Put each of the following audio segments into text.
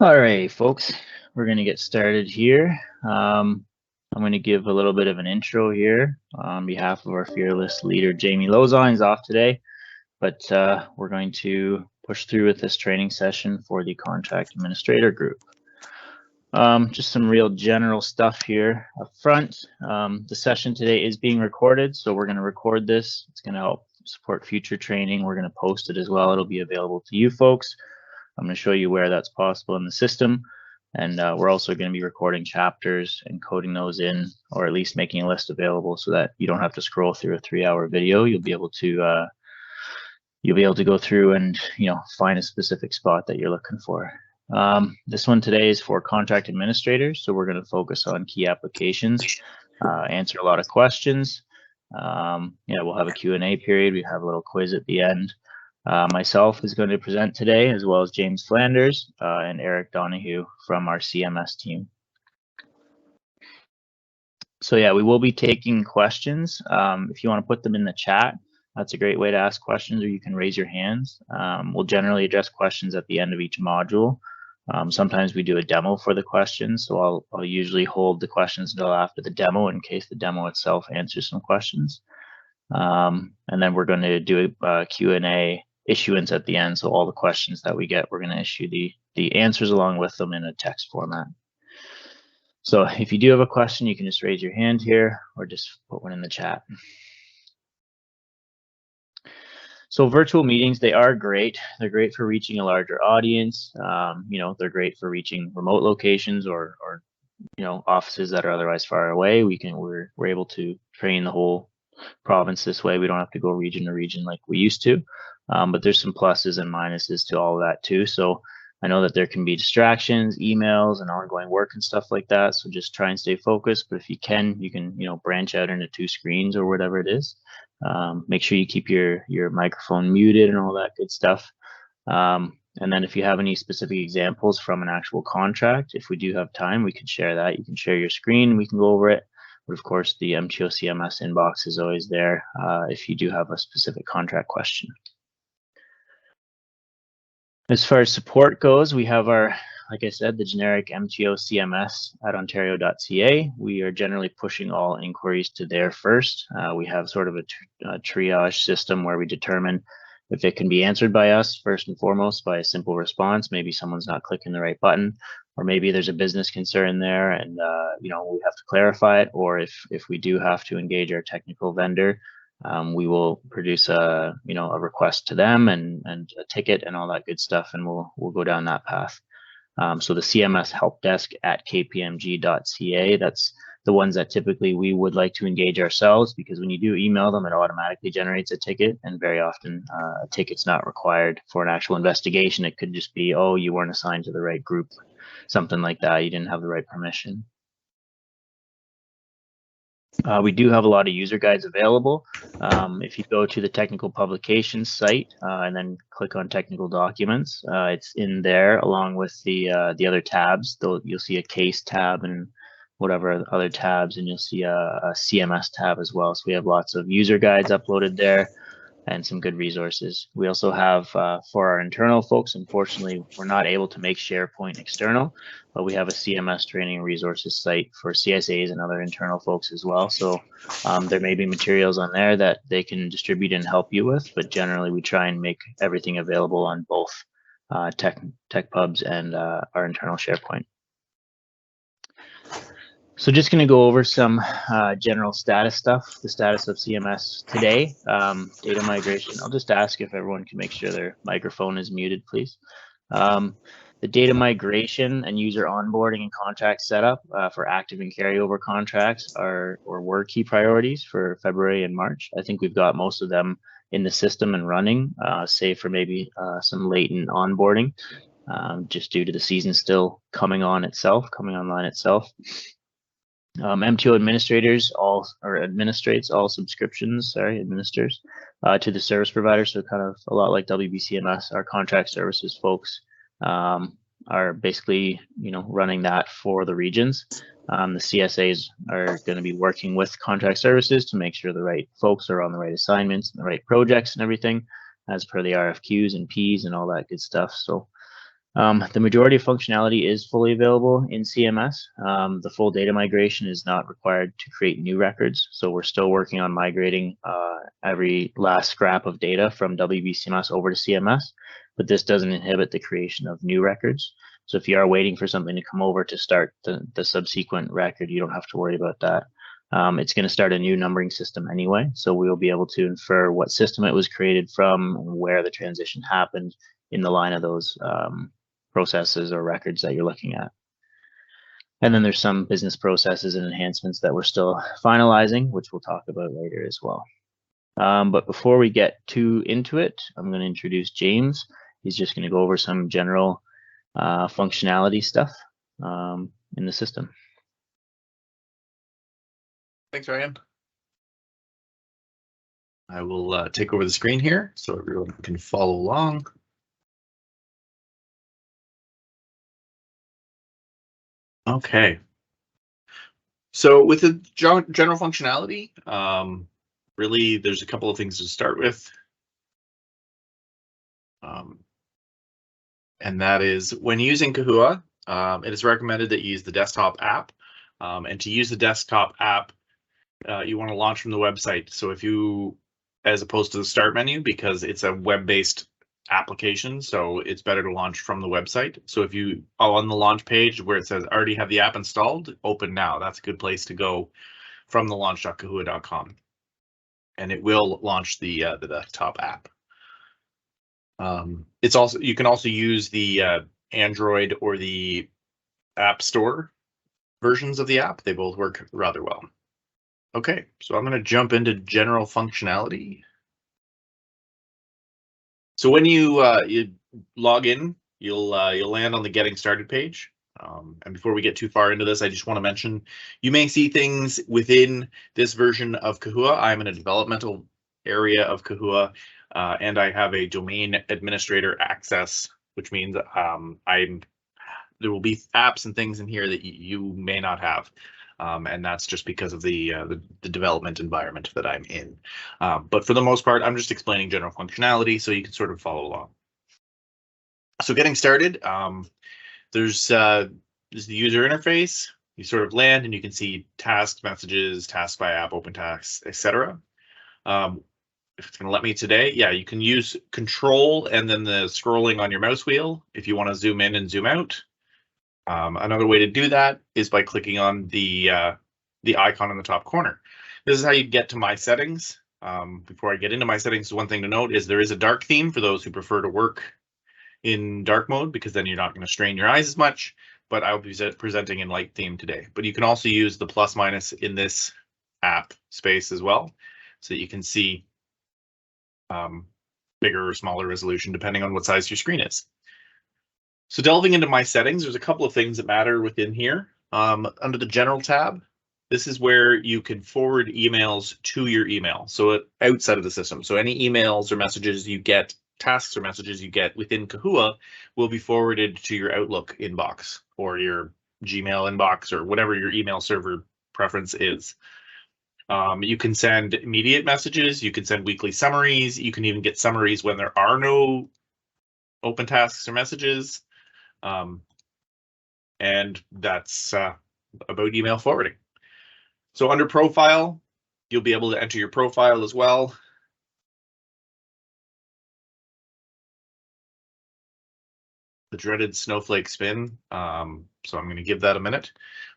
All right, folks, we're going to get started here. I'm going to give a little bit of an intro here on behalf of our fearless leader, Jamie Lozon. He's off today, but we're going to push through with this training session for the contract administrator group. Just some real general stuff here up front. The session today is being recorded, so we're going to record this. It's going to help support future training. We're going to post it as well. It'll be available to you folks. I'm going to show you where that's possible in the system. And we're also going to be recording chapters and coding those in, or at least making a list available so that you don't have to scroll through a 3-hour video. You'll be able to go through and find a specific spot that you're looking for. This one today is for contract administrators, so we're going to focus on key applications, answer a lot of questions. We'll have a Q&A period. We have a little quiz at the end. Myself is going to present today, as well as James Flanders and Eric Donahue from our CMS team. So yeah, we will be taking questions. If you want to put them in the chat, that's a great way to ask questions, or you can raise your hands. We'll generally address questions at the end of each module. Sometimes we do a demo for the questions, so I'll usually hold the questions until after the demo in case the demo itself answers some questions. And then we're going to do a Q&A issuance at the end, so all the questions that we get, we're going to issue the answers along with them in a text format. So if you do have a question, you can just raise your hand here or just put one in the chat. So virtual meetings, they are great. They're great for reaching a larger audience. They're great for reaching remote locations or offices that are otherwise far away. We're able to train the whole province this way. We don't have to go region to region like we used to. But there's some pluses and minuses to all of that too. So I know that there can be distractions, emails, and ongoing work and stuff like that. So just try and stay focused. But if you can branch out into 2 screens or whatever it is. Make sure you keep your microphone muted and all that good stuff. And then if you have any specific examples from an actual contract, if we do have time, we can share that. You can share your screen, we can go over it. But of course, the MTO CMS inbox is always there if you do have a specific contract question. As far as support goes, we have our, like I said, the generic MTO CMS at ontario.ca. We are generally pushing all inquiries to there first. We have sort of a triage system where we determine if it can be answered by us first and foremost by a simple response. Maybe someone's not clicking the right button, or maybe there's a business concern there and we have to clarify it. Or if we do have to engage our technical vendor, we will produce a request to them and a ticket and all that good stuff, and we'll go down that path. So the CMS help desk at kpmg.ca, that's the ones that typically we would like to engage ourselves, because when you do email them, it automatically generates a ticket, and very often a ticket's not required for an actual investigation. It could just be, oh, you weren't assigned to the right group, something like that. You didn't have the right permission. We do have a lot of user guides available. If you go to the technical publications site and then click on technical documents, it's in there along with the other tabs. You'll see a case tab and whatever other tabs, and you'll see a CMS tab as well. So we have lots of user guides uploaded there and some good resources. We also have for our internal folks, unfortunately, we're not able to make SharePoint external, but we have a CMS training and resources site for CSAs and other internal folks as well. So there may be materials on there that they can distribute and help you with, but generally we try and make everything available on both TechPubs and our internal SharePoint. So just going to go over some general status stuff, the status of CMS today. Data migration, I'll just ask if everyone can make sure their microphone is muted, please. The data migration and user onboarding and contract setup for active and carryover contracts were key priorities for February and March. I think we've got most of them in the system and running, save for maybe some latent onboarding, just due to the season still coming online itself. MTO administrators administrates all subscriptions, administers to the service provider. So kind of a lot like WBCMS, our contract services folks are basically, running that for the regions. The CSAs are going to be working with contract services to make sure the right folks are on the right assignments and the right projects and everything as per the RFQs and Ps and all that good stuff. So The majority of functionality is fully available in CMS. The full data migration is not required to create new records, so we're still working on migrating every last scrap of data from WBCMS over to CMS, but this doesn't inhibit the creation of new records. So if you are waiting for something to come over to start the subsequent record, you don't have to worry about that. It's going to start a new numbering system anyway, so we'll be able to infer what system it was created from and where the transition happened in the line of those processes or records that you're looking at. And then there's some business processes and enhancements that we're still finalizing, which we'll talk about later as well. But before we get too into it, I'm going to introduce James. He's just going to go over some general functionality stuff in the system. Thanks, Ryan. I will take over the screen here so everyone can follow along. Okay. So with the general functionality, really there's a couple of things to start with. And that is when using Kahua, it is recommended that you use the desktop app. And to use the desktop app, you want to launch from the website. So if you, as opposed to the start menu, because it's a web-based application, so it's better to launch from the website. So if you are on the launch page where it says already have the app installed, open now. That's a good place to go from the launch.kahua.com. And it will launch the desktop app. It's also, you can also use the Android or the App Store versions of the app. They both work rather well. Okay, so I'm going to jump into general functionality. So when you log in, you'll land on the Getting Started page. And before we get too far into this, I just want to mention you may see things within this version of Kahua. I'm in a developmental area of Kahua, and I have a domain administrator access, which means there will be apps and things in here that you may not have. And that's just because of the development environment that I'm in. But for the most part, I'm just explaining general functionality so you can sort of follow along. So getting started, there's the user interface. You sort of land and you can see tasks, messages, tasks by app, open tasks, etc. If it's going to let me today, yeah, you can use Control and then the scrolling on your mouse wheel if you want to zoom in and zoom out. Another way to do that is by clicking on the icon in the top corner. This is how you get to my settings. Before I get into my settings, one thing to note is there is a dark theme for those who prefer to work in dark mode, because then you're not going to strain your eyes as much, but I'll be presenting in light theme today. But you can also use the plus minus in this app space as well, so that you can see bigger or smaller resolution depending on what size your screen is. So delving into my settings, there's a couple of things that matter within here. Under the General tab, this is where you can forward emails to your email, so outside of the system. So any emails or messages you get, tasks or messages you get within Kahua will be forwarded to your Outlook inbox or your Gmail inbox or whatever your email server preference is. You can send immediate messages, you can send weekly summaries, you can even get summaries when there are no open tasks or messages. And that's about email forwarding. So under profile, you'll be able to enter your profile as well. The dreaded snowflake spin. So I'm going to give that a minute.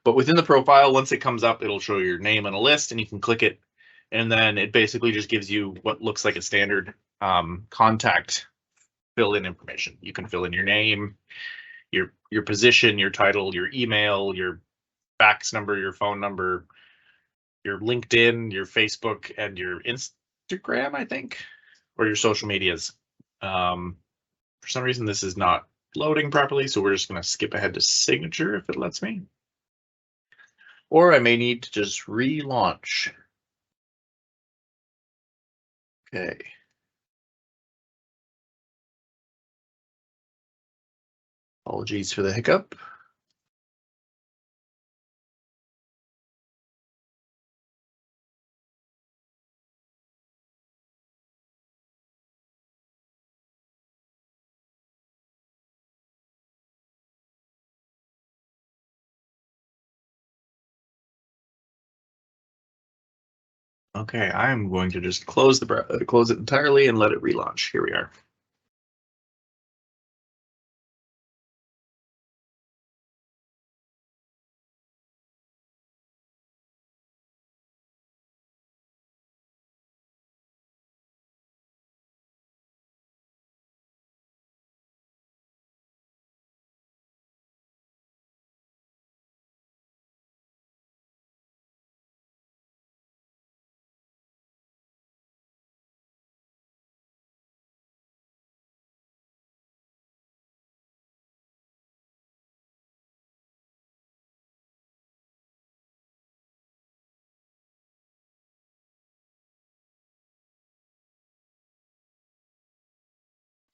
But within the profile, once it comes up, it'll show your name on a list and you can click it. And then it basically just gives you what looks like a standard contact fill-in information. You can fill in your name, your position, your title, your email, your fax number, your phone number, your LinkedIn, your Facebook, and your Instagram, I think, or your social medias. For some reason, this is not loading properly, so we're just going to skip ahead to signature if it lets me. Or I may need to just relaunch. Okay. Apologies for the hiccup. Okay, I'm going to just close it entirely and let it relaunch. Here we are.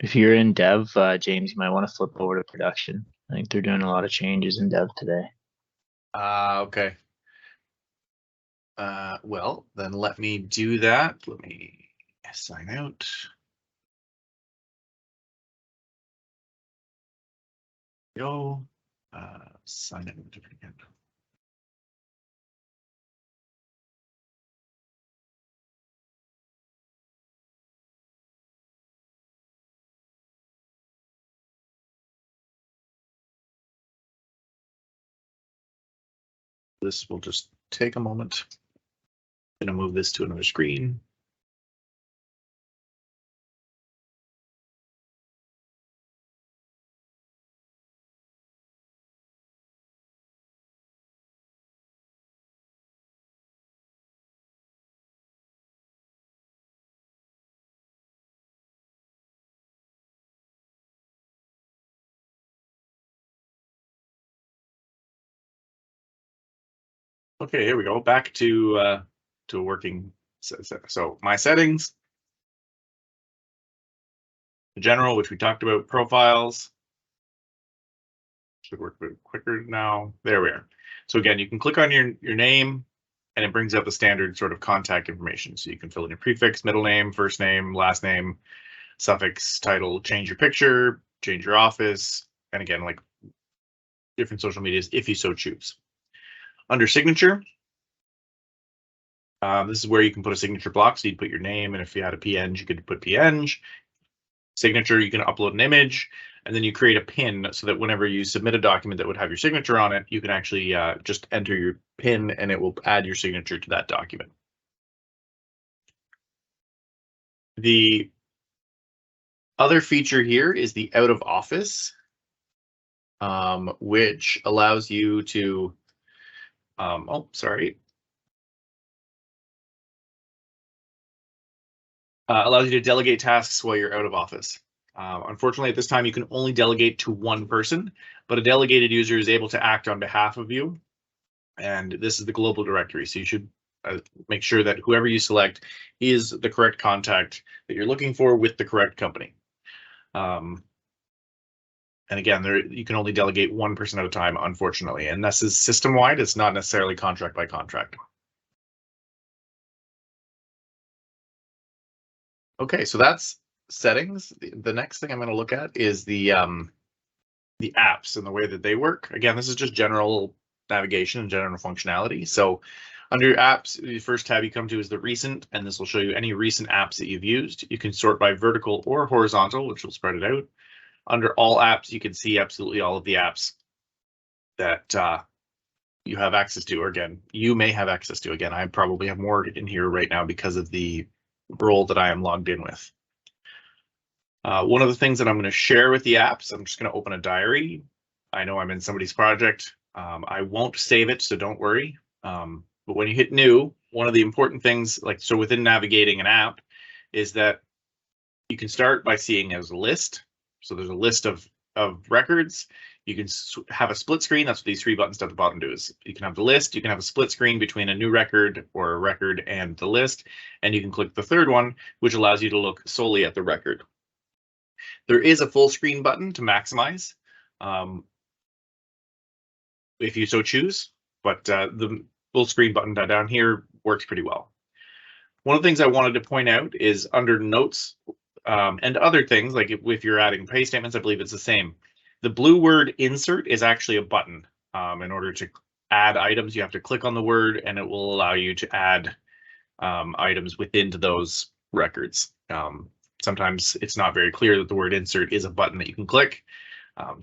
If you're in dev, James, you might want to flip over to production. I think they're doing a lot of changes in dev today. Okay. Well, then let me do that. Let me sign out. Go. Sign in again. This will just take a moment. I'm going to move this to another screen. Okay, here we go. Back to working. So my settings, the general, which we talked about, profiles. Should work a bit quicker now. There we are. So again, you can click on your name and it brings up the standard sort of contact information. So you can fill in your prefix, middle name, first name, last name, suffix, title, change your picture, change your office, and again, like different social medias if you so choose. Under signature, this is where you can put a signature block. So you'd put your name, and if you had a PNG, you could put PNG. Signature, you can upload an image, and then you create a PIN so that whenever you submit a document that would have your signature on it, you can actually just enter your PIN and it will add your signature to that document. The other feature here is the out of office, which allows you to, allows you to delegate tasks while you're out of office. Unfortunately, at this time, you can only delegate to one person, but a delegated user is able to act on behalf of you. And this is the global directory. So you should make sure that whoever you select is the correct contact that you're looking for with the correct company. And again, you can only delegate one person at a time, unfortunately. And this is system-wide. It's not necessarily contract by contract. Okay, so that's settings. The next thing I'm going to look at is the apps and the way that they work. Again, this is just general navigation and general functionality. So under apps, the first tab you come to is the recent, and this will show you any recent apps that you've used. You can sort by vertical or horizontal, which will spread it out. Under all apps, you can see absolutely all of the apps that you have access to, or again, you may have access to. Again, I probably have more in here right now because of the role that I am logged in with. One of the things that I'm going to share with the apps, I'm just going to open a diary. I know I'm in somebody's project. I won't save it, so don't worry. But when you hit new, one of the important things, so within navigating an app, is that you can start by seeing as a list. So there's a list of records. You can have a split screen. That's what these three buttons at the bottom do. Is you can have the list, you can have a split screen between a new record or a record and the list, and you can click the third one, which allows you to look solely at the record. There is a full screen button to maximize if you so choose, but the full screen button down here works pretty well. One of the things I wanted to point out is under notes and other things, like if you're adding pay statements, I believe it's the same. The blue word insert is actually a button. In order to add items, you have to click on the word and it will allow you to add items within those records. Sometimes it's not very clear that the word insert is a button that you can click.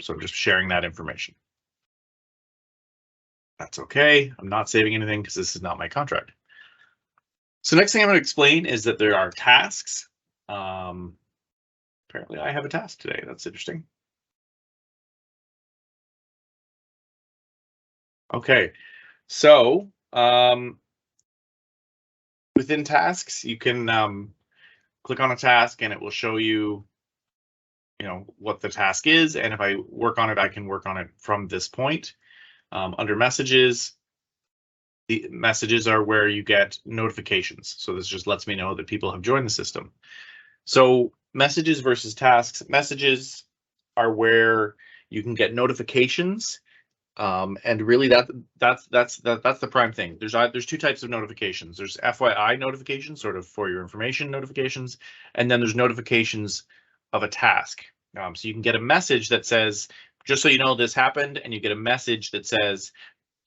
So I'm just sharing that information. That's okay. I'm not saving anything because this is not my contract. So next thing I'm going to explain is that there are tasks. Apparently I have a task today. That's interesting. Okay, so within tasks, you can click on a task and it will show you, what the task is. And if I work on it, I can work on it from this point. Under messages, the messages are where you get notifications. So this just lets me know that people have joined the system. So messages versus tasks. Messages are where you can get notifications. And really that's the prime thing. There's two types of notifications. There's FYI notifications, sort of for your information notifications, and then there's notifications of a task. So you can get a message that says, just so you know this happened, and you get a message that says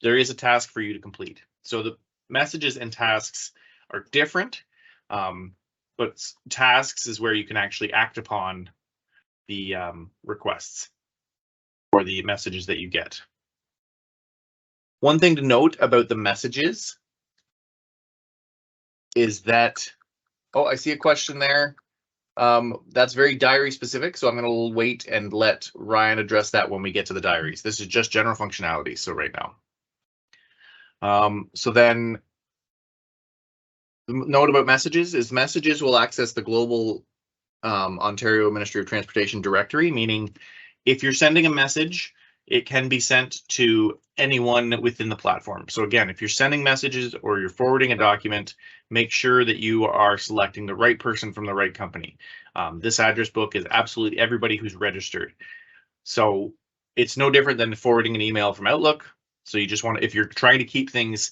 there is a task for you to complete. So the messages and tasks are different, but tasks is where you can actually act upon the requests or the messages that you get. One thing to note about the messages is that, oh, I see a question there. That's very diary specific, so I'm going to wait and let Ryan address that when we get to the diaries. This is just general functionality, so right now. So then the note about messages is messages will access the global Ontario Ministry of Transportation directory, meaning if you're sending a message, it can be sent to anyone within the platform. So again, if you're sending messages or you're forwarding a document, make sure that you are selecting the right person from the right company. This address book is absolutely everybody who's registered. So it's no different than forwarding an email from Outlook. So you just want to, if you're trying to keep things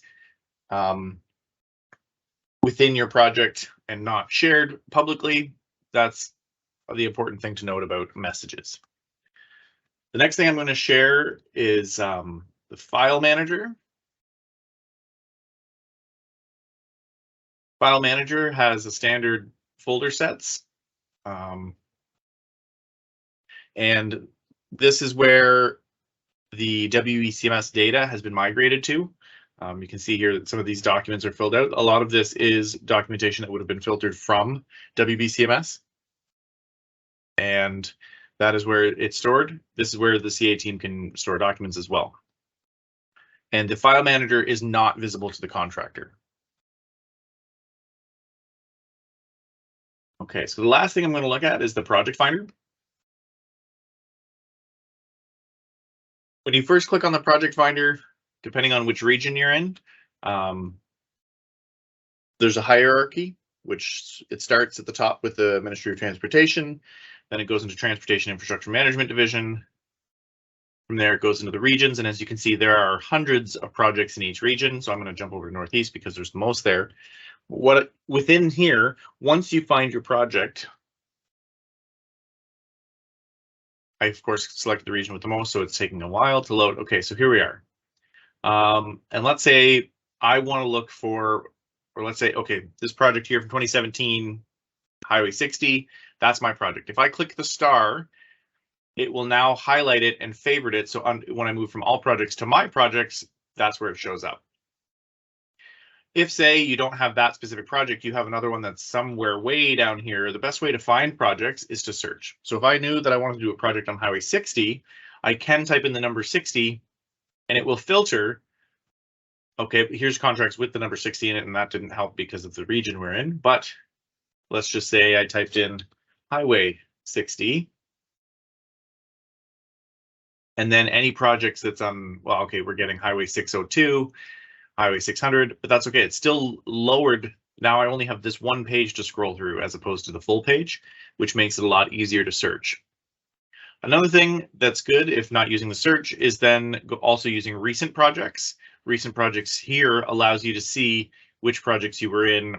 within your project and not shared publicly, that's the important thing to note about messages. The next thing I'm going to share is the file manager. File manager has a standard folder sets. And this is where the WBCMS data has been migrated to. You can see here that some of these documents are filled out. A lot of this is documentation that would have been filtered from WBCMS. And that is where it's stored. This is where the CA team can store documents as well. And the file manager is not visible to the contractor. Okay, so the last thing I'm going to look at is the project finder. When you first click on the project finder, depending on which region you're in, there's a hierarchy, which it starts at the top with the Ministry of Transportation, then it goes into Transportation Infrastructure Management Division. From there, it goes into the regions, and as you can see, there are hundreds of projects in each region. So I'm going to jump over to Northeast because there's the most there. Within here, once you find your project, I of course select the region with the most, so it's taking a while to load. Okay, so here we are. And let's say I want to look for, or let's say, okay, this project here from 2017, Highway 60, that's my project. If I click the star, it will now highlight it and favorite it. So when I move from all projects to my projects, that's where it shows up. If, say, you don't have that specific project, you have another one that's somewhere way down here, the best way to find projects is to search. So if I knew that I wanted to do a project on Highway 60, I can type in the number 60 and it will filter. Okay, here's contracts with the number 60 in it, and that didn't help because of the region we're in. But let's just say I typed in Highway 60. And then any projects that's on, well, okay, we're getting Highway 602, Highway 600, but that's okay. It's still lowered. Now I only have this one page to scroll through as opposed to the full page, which makes it a lot easier to search. Another thing that's good, if not using the search, is then also using recent projects. Recent projects here allows you to see which projects you were in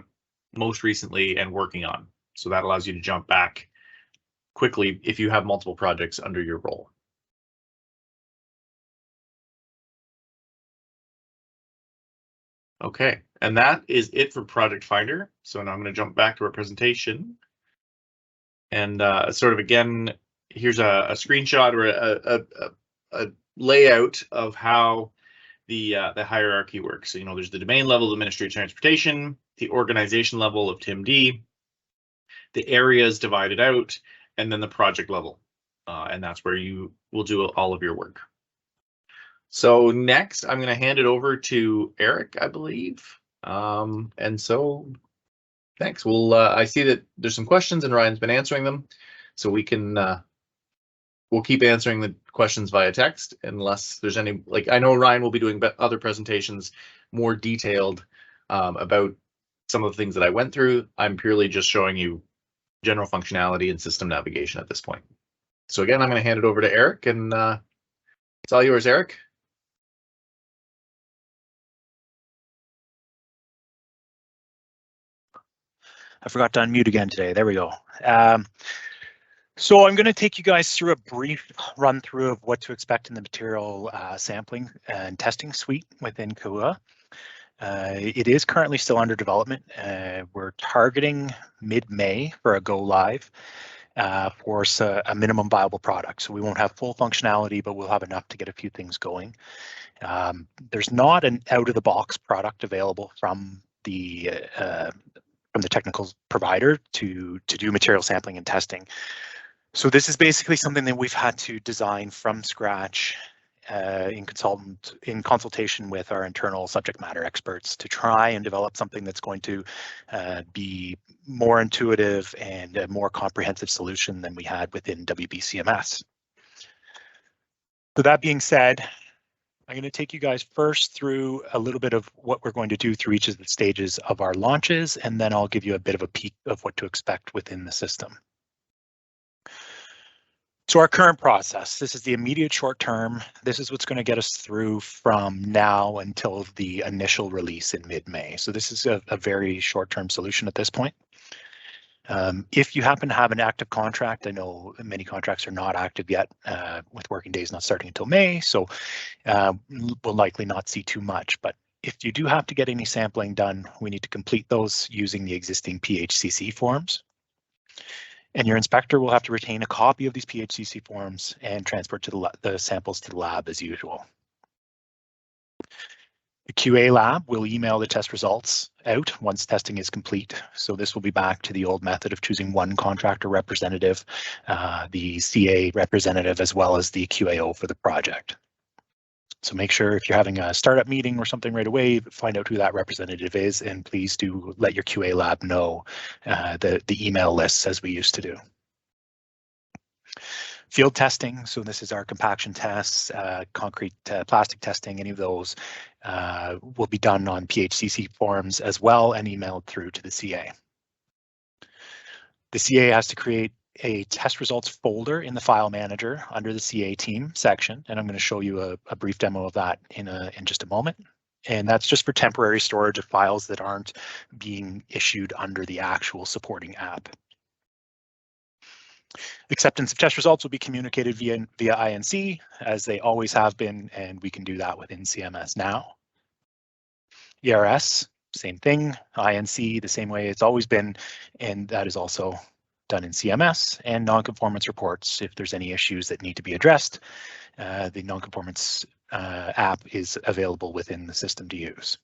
most recently and working on. So that allows you to jump back quickly if you have multiple projects under your role. Okay, And that is it for Project Finder. So now I'm going to jump back to our presentation. And sort of again, here's a screenshot or a layout of how the hierarchy works. So, you know, there's the domain level of Ministry of Transportation, the organization level of TIMD, the areas divided out, and then the project level. And that's where you will do all of your work. So next, I'm going to hand it over to Eric, I believe. And so thanks. We'll I see that there's some questions and Ryan's been answering them. So we can we'll keep answering the questions via text unless there's any, like, I know Ryan will be doing other presentations more detailed about some of the things that I went through. I'm purely just showing you general functionality and system navigation at this point. So again, I'm going to hand it over to Eric, and it's all yours, Eric. I forgot to unmute again today. There we go. So I'm going to take you guys through a brief run through of what to expect in the material sampling and testing suite within KUA. It is currently still under development. We're targeting mid-May for a go live for a minimum viable product. So we won't have full functionality, but we'll have enough to get a few things going. There's not an out-of-the-box product available from the technical provider to do material sampling and testing. So this is basically something that we've had to design from scratch in consultation with our internal subject matter experts to try and develop something that's going to be more intuitive and a more comprehensive solution than we had within WBCMS. So that being said, I'm going to take you guys first through a little bit of what we're going to do through each of the stages of our launches, and then I'll give you a bit of a peek of what to expect within the system. So our current process, this is the immediate short term. This is what's going to get us through from now until the initial release in mid-May. So this is a very short-term solution at this point. If you happen to have an active contract, I know many contracts are not active yet, with working days not starting until May, so we'll likely not see too much. But if you do have to get any sampling done, we need to complete those using the existing PHCC forms. And your inspector will have to retain a copy of these PHCC forms and transport to the samples to the lab as usual. The QA lab will email the test results out once testing is complete. So this will be back to the old method of choosing one contractor representative, the CA representative, as well as the QAO for the project. So make sure if you're having a startup meeting or something right away, find out who that representative is, and please do let your QA lab know the email lists as we used to do. Field testing, so this is our compaction tests, concrete plastic testing, any of those will be done on PHCC forms as well and emailed through to the CA. The CA has to create a test results folder in the file manager under the CA team section, and I'm going to show you a brief demo of that in just a moment. And that's just for temporary storage of files that aren't being issued under the actual supporting app. Acceptance of test results will be communicated via INC, as they always have been, and we can do that within CMS now. ERS, same thing, INC, the same way it's always been, and that is also done in CMS. And non-conformance reports, if there's any issues that need to be addressed, the non-conformance app is available within the system to use.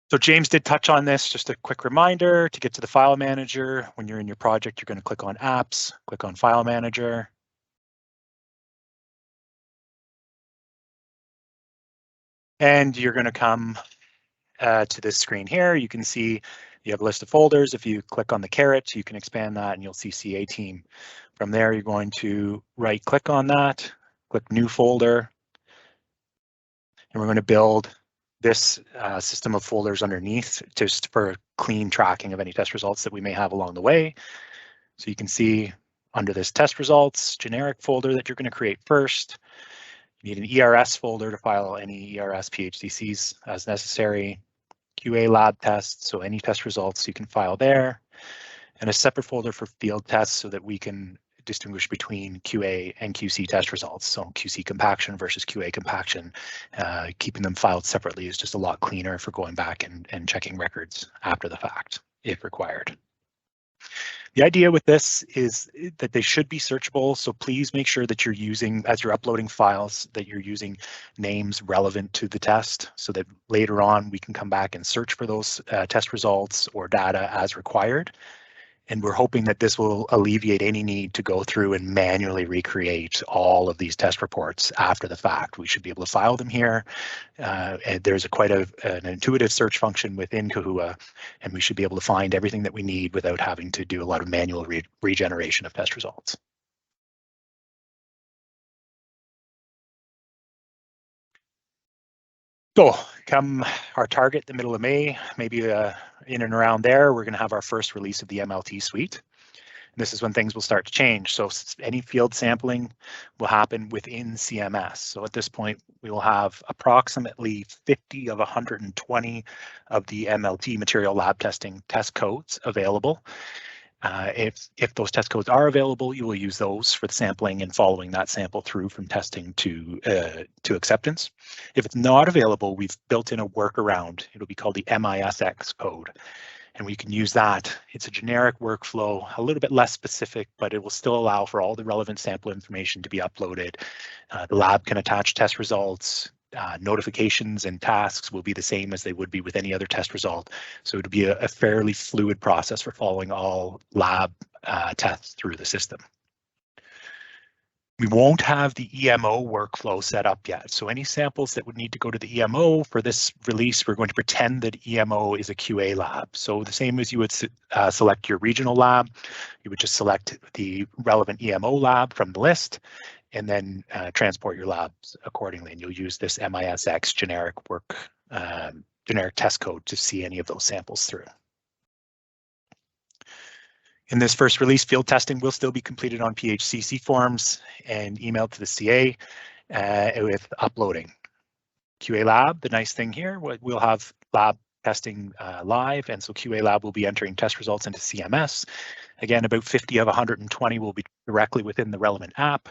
So James did touch on this, just a quick reminder to get to the file manager. When you're in your project, you're going to click on apps, click on file manager. And you're going to come to this screen here. You can see you have a list of folders. If you click on the caret, you can expand that and you'll see CA team. From there, you're going to right click on that, click new folder, and we're going to build this system of folders underneath just for clean tracking of any test results that we may have along the way. So you can see under this test results generic folder that you're going to create first. You need an ERS folder to file any ERS PHCCs as necessary. QA lab tests, so any test results you can file there. And a separate folder for field tests so that we can distinguish between QA and QC test results. So QC compaction versus QA compaction, keeping them filed separately is just a lot cleaner for going back and checking records after the fact, if required. The idea with this is that they should be searchable, so please make sure that you're using, as you're uploading files, that you're using names relevant to the test so that later on we can come back and search for those test results or data as required. And we're hoping that this will alleviate any need to go through and manually recreate all of these test reports after the fact. We should be able to file them here. And there's quite an intuitive search function within Kahua, and we should be able to find everything that we need without having to do a lot of manual regeneration of test results. So come our target, the middle of May, maybe in and around there, we're going to have our first release of the MLT suite. And this is when things will start to change. So any field sampling will happen within CMS. So at this point, we will have approximately 50 of 120 of the MLT material lab testing test codes available. If those test codes are available, you will use those for the sampling and following that sample through from testing to acceptance. If it's not available, we've built in a workaround. It'll be called the MISX code, and we can use that. It's a generic workflow, a little bit less specific, but it will still allow for all the relevant sample information to be uploaded. The lab can attach test results. Notifications and tasks will be the same as they would be with any other test result. So it'll be a fairly fluid process for following all lab tests through the system. We won't have the EMO workflow set up yet. So any samples that would need to go to the EMO for this release, we're going to pretend that EMO is a QA lab. So the same as you would select your regional lab, you would just select the relevant EMO lab from the list, and then transport your labs accordingly. And you'll use this MISX generic test code to see any of those samples through. In this first release, field testing will still be completed on PHCC forms and emailed to the CA with uploading. QA lab, the nice thing here, we'll have lab testing live, and so QA lab will be entering test results into CMS. Again, about 50 of 120 will be directly within the relevant app.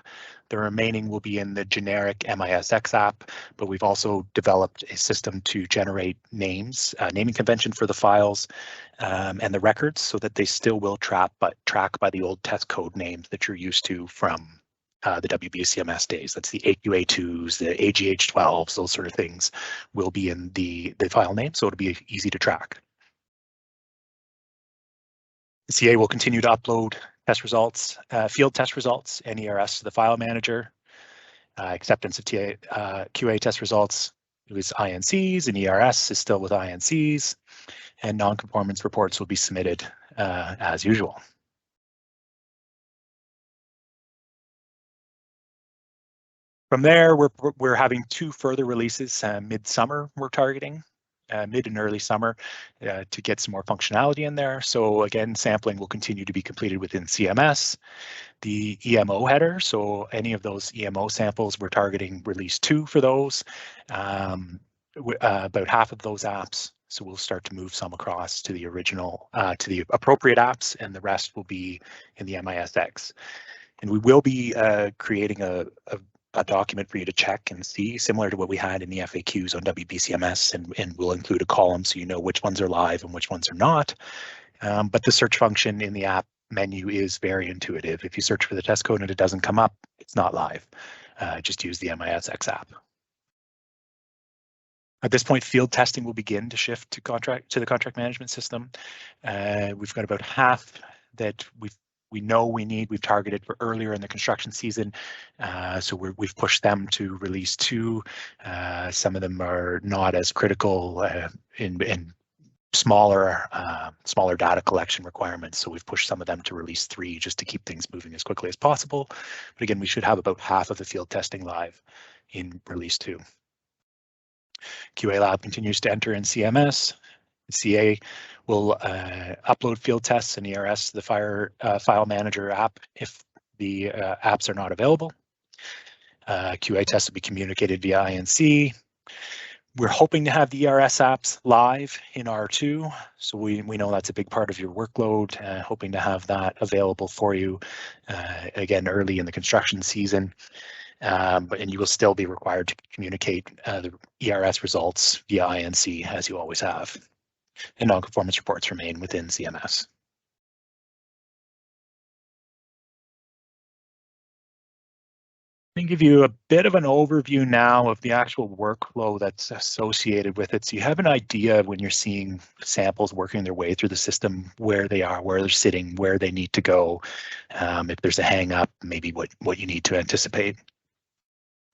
The remaining will be in the generic MISX app, but we've also developed a system to generate names, naming convention for the files and the records, so that they still will track by the old test code names that you're used to from the WBCMS days. That's the AQA2s, the AGH12s, those sort of things will be in the file name, so it'll be easy to track. The CA will continue to upload test results, field test results, and ERS to the file manager. Acceptance of QA test results with INCs, and ERS is still with INCs, and non-conformance reports will be submitted as usual. From there, we're having 2 further releases mid-summer we're targeting. Mid and early summer to get some more functionality in there. So again, sampling will continue to be completed within CMS. The EMO header, so any of those EMO samples, we're targeting release 2 for those. About half of those apps, so we'll start to move some across to the original, to the appropriate apps, and the rest will be in the MISX. And we will be creating a document for you to check and see, similar to what we had in the FAQs on WBCMS, and we'll include a column so you know which ones are live and which ones are not. But the search function in the app menu is very intuitive. If you search for the test code and it doesn't come up, it's not live. Just use the MISX app. At this point, field testing will begin to shift to the contract management system. We've got about half that we know we need. We've targeted for earlier in the construction season, so we've pushed them to release 2. Some of them are not as critical in smaller data collection requirements, so we've pushed some of them to release 3 just to keep things moving as quickly as possible. But again, we should have about half of the field testing live in release 2. QA lab continues to enter in CMS. CA will upload field tests and ERS to the file manager app if the apps are not available. QA tests will be communicated via INC. We're hoping to have the ERS apps live in R2, so we know that's a big part of your workload, hoping to have that available for you, again, early in the construction season. And you will still be required to communicate the ERS results via INC, as you always have. And non-conformance reports remain within CMS. Let me give you a bit of an overview now of the actual workflow that's associated with it. So you have an idea when you're seeing samples working their way through the system, where they are, where they're sitting, where they need to go, if there's a hang up, maybe what you need to anticipate.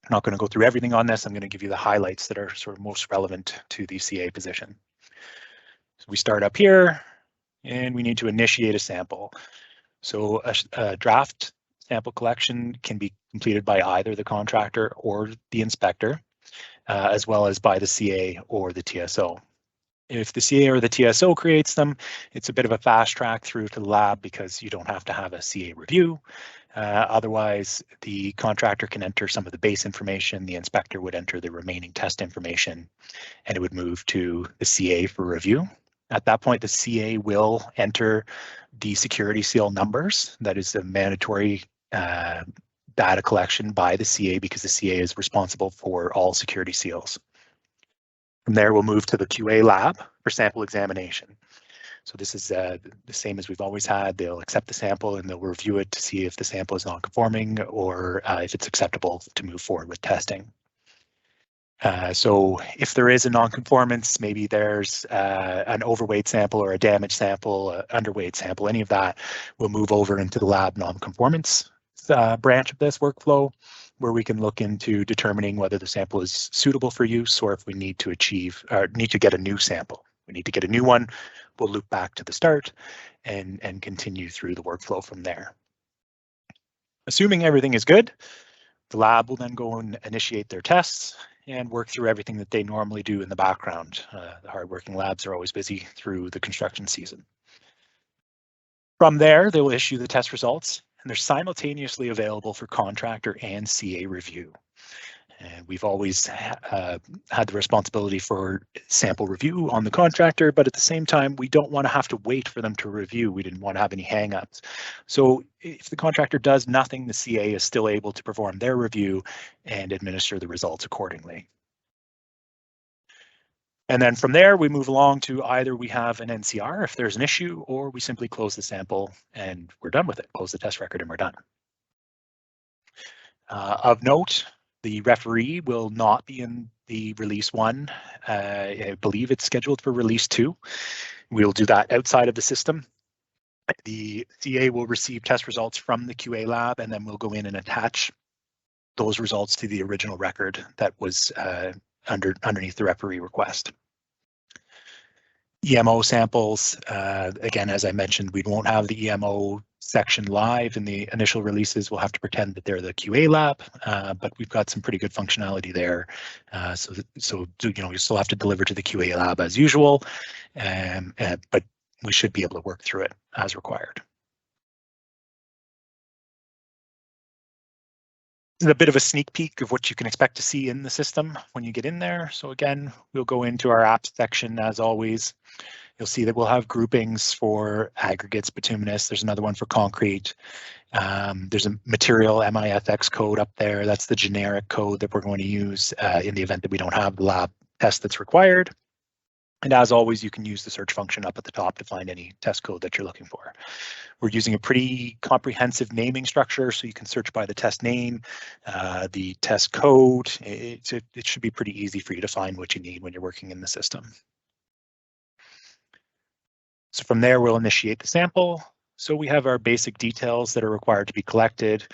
I'm not going to go through everything on this. I'm going to give you the highlights that are sort of most relevant to the CA position. So we start up here and we need to initiate a sample. So a draft sample collection can be completed by either the contractor or the inspector, as well as by the CA or the TSO. If the CA or the TSO creates them, it's a bit of a fast track through to the lab because you don't have to have a CA review. Otherwise, the contractor can enter some of the base information, the inspector would enter the remaining test information, and it would move to the CA for review. At that point, the CA will enter the security seal numbers. That is a mandatory data collection by the CA because the CA is responsible for all security seals. From there, we'll move to the QA lab for sample examination. So this is the same as we've always had. They'll accept the sample and they'll review it to see if the sample is non-conforming or if it's acceptable to move forward with testing. So if there is a non-conformance, maybe there's an overweight sample or a damaged sample, underweight sample, any of that will move over into the lab non-conformance branch of this workflow, where we can look into determining whether the sample is suitable for use or if we need to get a new sample. We need to get a new one. We'll loop back to the start and continue through the workflow from there. Assuming everything is good, the lab will then go and initiate their tests and work through everything that they normally do in the background. The hardworking labs are always busy through the construction season. From there, they will issue the test results, and they're simultaneously available for contractor and CA review. And we've always had the responsibility for sample review on the contractor, but at the same time, we don't want to have to wait for them to review. We didn't want to have any hangups. So if the contractor does nothing, the CA is still able to perform their review and administer the results accordingly. And then from there, we move along to either we have an NCR if there's an issue, or we simply close the sample and we're done with it. Close the test record and we're done. Of note, the referee will not be in the release 1. I believe it's scheduled for release 2. We'll do that outside of the system. The CA will receive test results from the QA lab, and then we'll go in and attach those results to the original record that was underneath the referee request. EMO samples, again, as I mentioned, we won't have the EMO section live in the initial releases. We'll have to pretend that they're the QA lab, but we've got some pretty good functionality there. So you know, we still have to deliver to the QA lab as usual, but we should be able to work through it as required. This is a bit of a sneak peek of what you can expect to see in the system when you get in there. So again, we'll go into our apps section as always. You'll see that we'll have groupings for aggregates, bituminous. There's another one for concrete. There's a material MIFX code up there. That's the generic code that we're going to use in the event that we don't have the lab test that's required. And as always, you can use the search function up at the top to find any test code that you're looking for. We're using a pretty comprehensive naming structure, so you can search by the test name, the test code. It should be pretty easy for you to find what you need when you're working in the system. So from there, we'll initiate the sample. So we have our basic details that are required to be collected,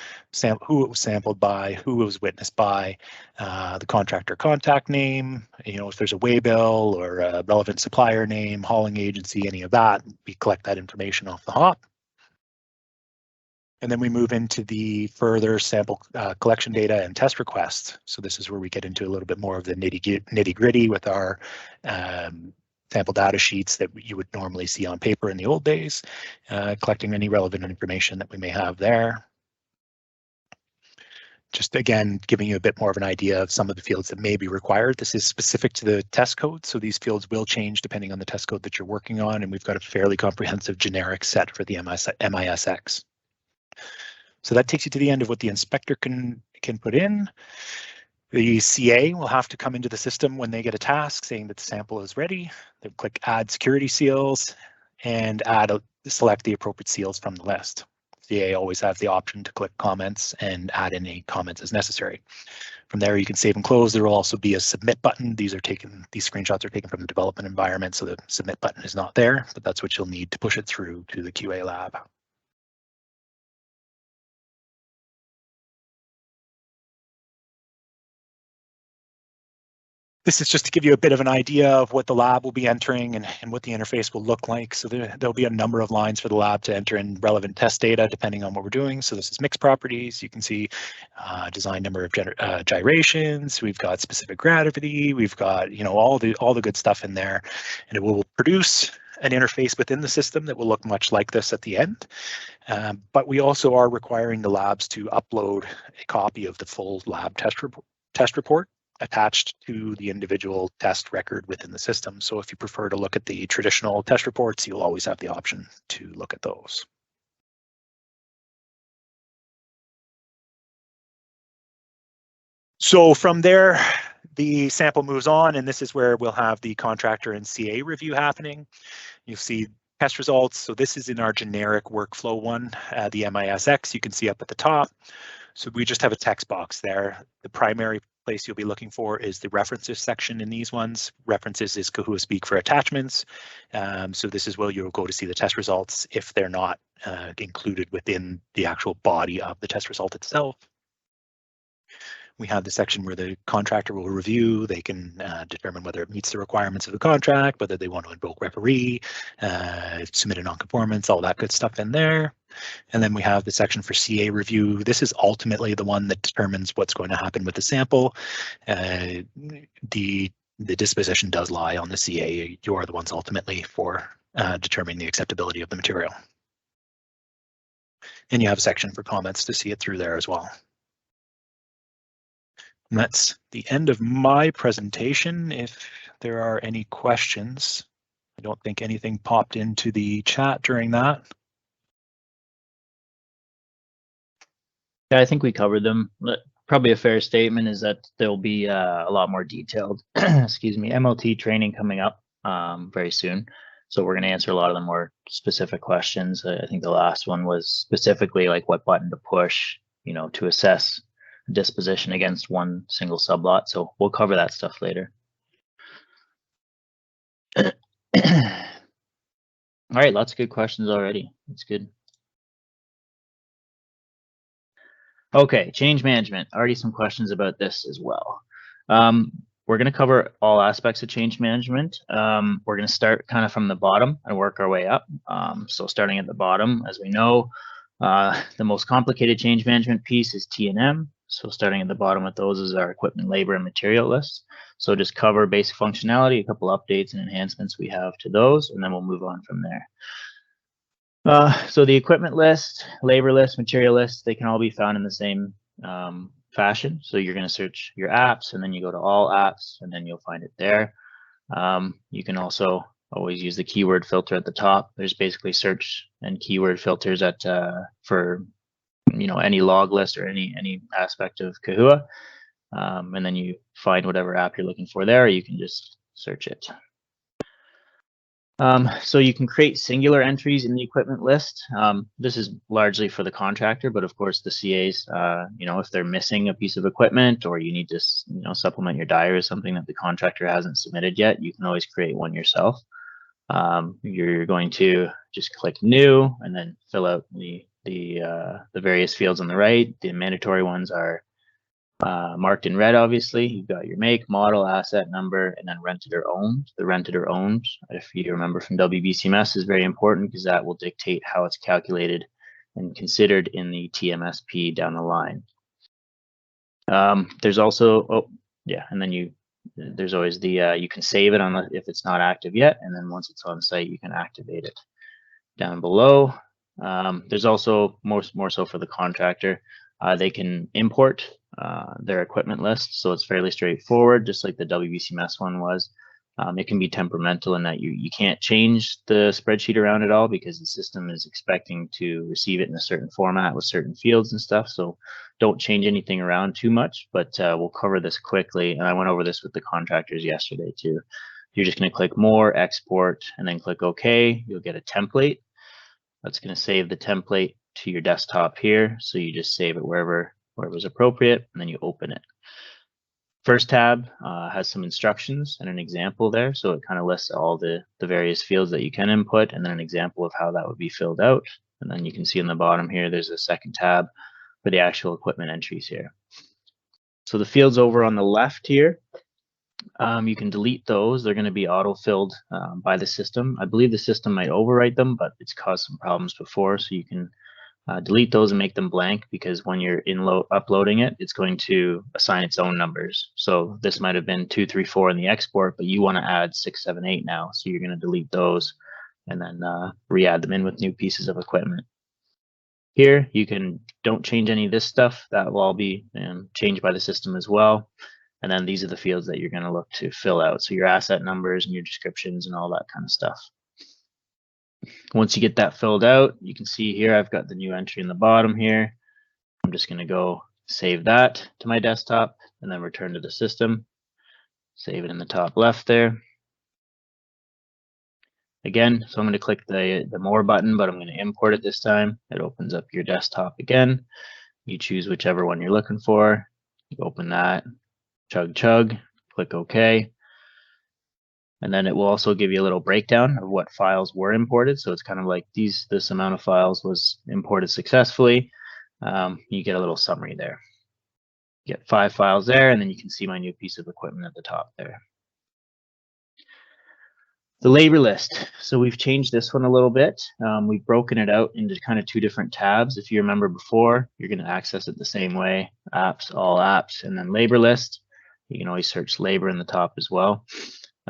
who it was sampled by, who it was witnessed by, the contractor contact name, you know, if there's a waybill or a relevant supplier name, hauling agency, any of that, we collect that information off the hop. And then we move into the further sample collection data and test requests. So this is where we get into a little bit more of the nitty gritty with our sample data sheets that you would normally see on paper in the old days, collecting any relevant information that we may have there. Just again, giving you a bit more of an idea of some of the fields that may be required. This is specific to the test code, so these fields will change depending on the test code that you're working on, and we've got a fairly comprehensive generic set for the MISX. So that takes you to the end of what the inspector can put in. The CA will have to come into the system when they get a task saying that the sample is ready. They'll click Add Security Seals and select the appropriate seals from the list. CA always has the option to click comments and add any comments as necessary. From there, you can save and close. There will also be a submit button. These screenshots are taken from the development environment, so the submit button is not there, but that's what you'll need to push it through to the QA lab. This is just to give you a bit of an idea of what the lab will be entering and what the interface will look like. So there'll be a number of lines for the lab to enter in relevant test data depending on what we're doing. So this is mixed properties. You can see design number of gyrations. We've got specific gravity. We've got all the good stuff in there, and it will produce an interface within the system that will look much like this at the end. But we also are requiring the labs to upload a copy of the full lab test report attached to the individual test record within the system. So if you prefer to look at the traditional test reports, you'll always have the option to look at those. So from there, the sample moves on, and this is where we'll have the contractor and CA review happening. You'll see test results. So this is in our generic workflow one, the MISX, you can see up at the top. So we just have a text box there. The primary place you'll be looking for is the references section in these ones. References is Kahua speak for attachments. So this is where you'll go to see the test results if they're not included within the actual body of the test result itself. We have the section where the contractor will review. They can determine whether it meets the requirements of the contract, whether they want to invoke referee, submit a nonconformance, all that good stuff in there. And then we have the section for CA review. This is ultimately the one that determines what's going to happen with the sample. The disposition does lie on the CA. You are the ones ultimately for determining the acceptability of the material. And you have a section for comments to see it through there as well. And that's the end of my presentation. If there are any questions, I don't think anything popped into the chat during that. Yeah, I think we covered them. Probably a fair statement is that there'll be a lot more detailed, excuse me, MLT training coming up very soon. So we're going to answer a lot of the more specific questions. I think the last one was specifically like what button to push, to assess disposition against one single sublot. So we'll cover that stuff later. All right, lots of good questions already. That's good. Okay, change management. Already some questions about this as well. We're going to cover all aspects of change management. We're going to start kind of from the bottom and work our way up. So starting at the bottom, as we know, the most complicated change management piece is T&M. So starting at the bottom with those is our equipment, labor, and material lists. So just cover basic functionality, a couple updates and enhancements we have to those, and then we'll move on from there. So the equipment list, labor list, material list, they can all be found in the same fashion. So you're going to search your apps, and then you go to all apps, and then you'll find it there. You can also always use the keyword filter at the top. There's basically search and keyword filters at for any log list or any aspect of Kahua, and then you find whatever app you're looking for there. Or you can just search it. So you can create singular entries in the equipment list. This is largely for the contractor, but of course the CAs, if they're missing a piece of equipment or you need to, supplement your diary or something that the contractor hasn't submitted yet, you can always create one yourself. You're going to just click new and then fill out the various fields on the right. The mandatory ones are marked in red, obviously. You've got your make, model, asset number, and then rented or owned. The rented or owned, if you remember from WBCMS, is very important because that will dictate how it's calculated and considered in the TMSP down the line. There's also, and then there's always the, you can save it if it's not active yet, and then once it's on site, you can activate it. Down below, there's also more so for the contractor. they can import their equipment list. So it's fairly straightforward, just like the WBCMS one was. It can be temperamental in that you can't change the spreadsheet around at all because the system is expecting to receive it in a certain format with certain fields and stuff. So don't change anything around too much, but we'll cover this quickly. And I went over this with the contractors yesterday too. You're just going to click More, Export, and then click OK. You'll get a template. That's going to save the template to your desktop here. So you just save it wherever is appropriate, and then you open it. First tab has some instructions and an example there. So it kind of lists all the various fields that you can input and then an example of how that would be filled out. And then you can see in the bottom here, there's a second tab for the actual equipment entries here. So the fields over on the left here, you can delete those. They're going to be auto-filled by the system. I believe the system might overwrite them, but it's caused some problems before. So you can delete those and make them blank, because when you're uploading it, it's going to assign its own numbers. So this might have been 2, 3, 4 in the export, but you want to add 6, 7, 8 now. So you're going to delete those and then re-add them in with new pieces of equipment. Here, you don't change any of this stuff. That will all be changed by the system as well. And then these are the fields that you're going to look to fill out. So your asset numbers and your descriptions and all that kind of stuff. Once you get that filled out, you can see here I've got the new entry in the bottom here. I'm just going to go save that to my desktop and then return to the system. Save it in the top left there. Again, so I'm going to click the More button, but I'm going to import it this time. It opens up your desktop again. You choose whichever one you're looking for. You open that, chug, click OK. And then it will also give you a little breakdown of what files were imported. So it's kind of like this amount of files was imported successfully. You get a little summary there. You get 5 files there, and then you can see my new piece of equipment at the top there. The labor list. So we've changed this one a little bit. We've broken it out into kind of 2 different tabs. If you remember before, you're going to access it the same way: apps, all apps, and then labor list. You can always search labor in the top as well.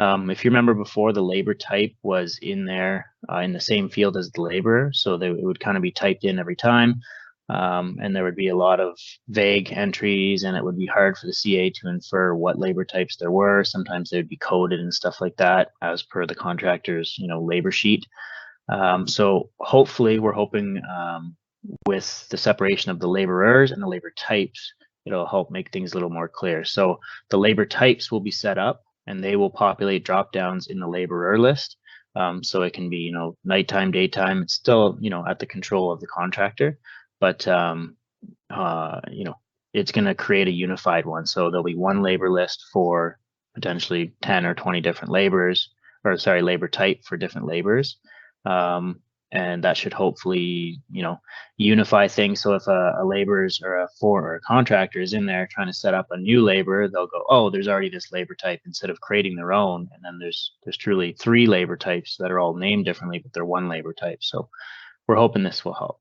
If you remember before, the labor type was in there in the same field as the laborer, so it would kind of be typed in every time, and there would be a lot of vague entries, and it would be hard for the CA to infer what labor types there were. Sometimes they would be coded and stuff like that as per the contractor's labor sheet. So hopefully we're hoping with the separation of the laborers and the labor types, it'll help make things a little more clear. So the labor types will be set up, and they will populate drop downs in the laborer list. So it can be, nighttime, daytime. It's still, at the control of the contractor, but it's going to create a unified one. So there'll be one labor list for potentially 10 or 20 different laborers, or sorry, labor type for different laborers. And that should hopefully, unify things. So if a laborers or a contractor is in there trying to set up a new labor, they'll go, oh, there's already this labor type, instead of creating their own. And then there's truly 3 labor types that are all named differently, but they're one labor type. So we're hoping this will help.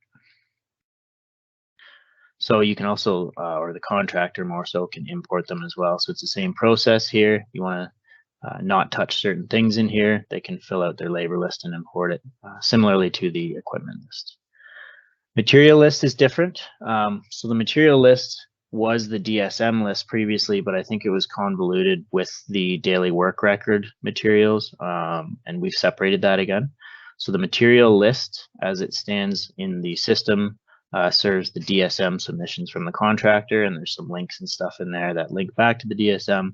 So you can also, or the contractor more so, can import them as well. So it's the same process here. You want to not touch certain things in here, they can fill out their labor list and import it similarly to the equipment list. Material list is different. So the material list was the DSM list previously, but I think it was convoluted with the daily work record materials, and we've separated that again. So the material list, as it stands in the system, serves the DSM submissions from the contractor, and there's some links and stuff in there that link back to the DSM.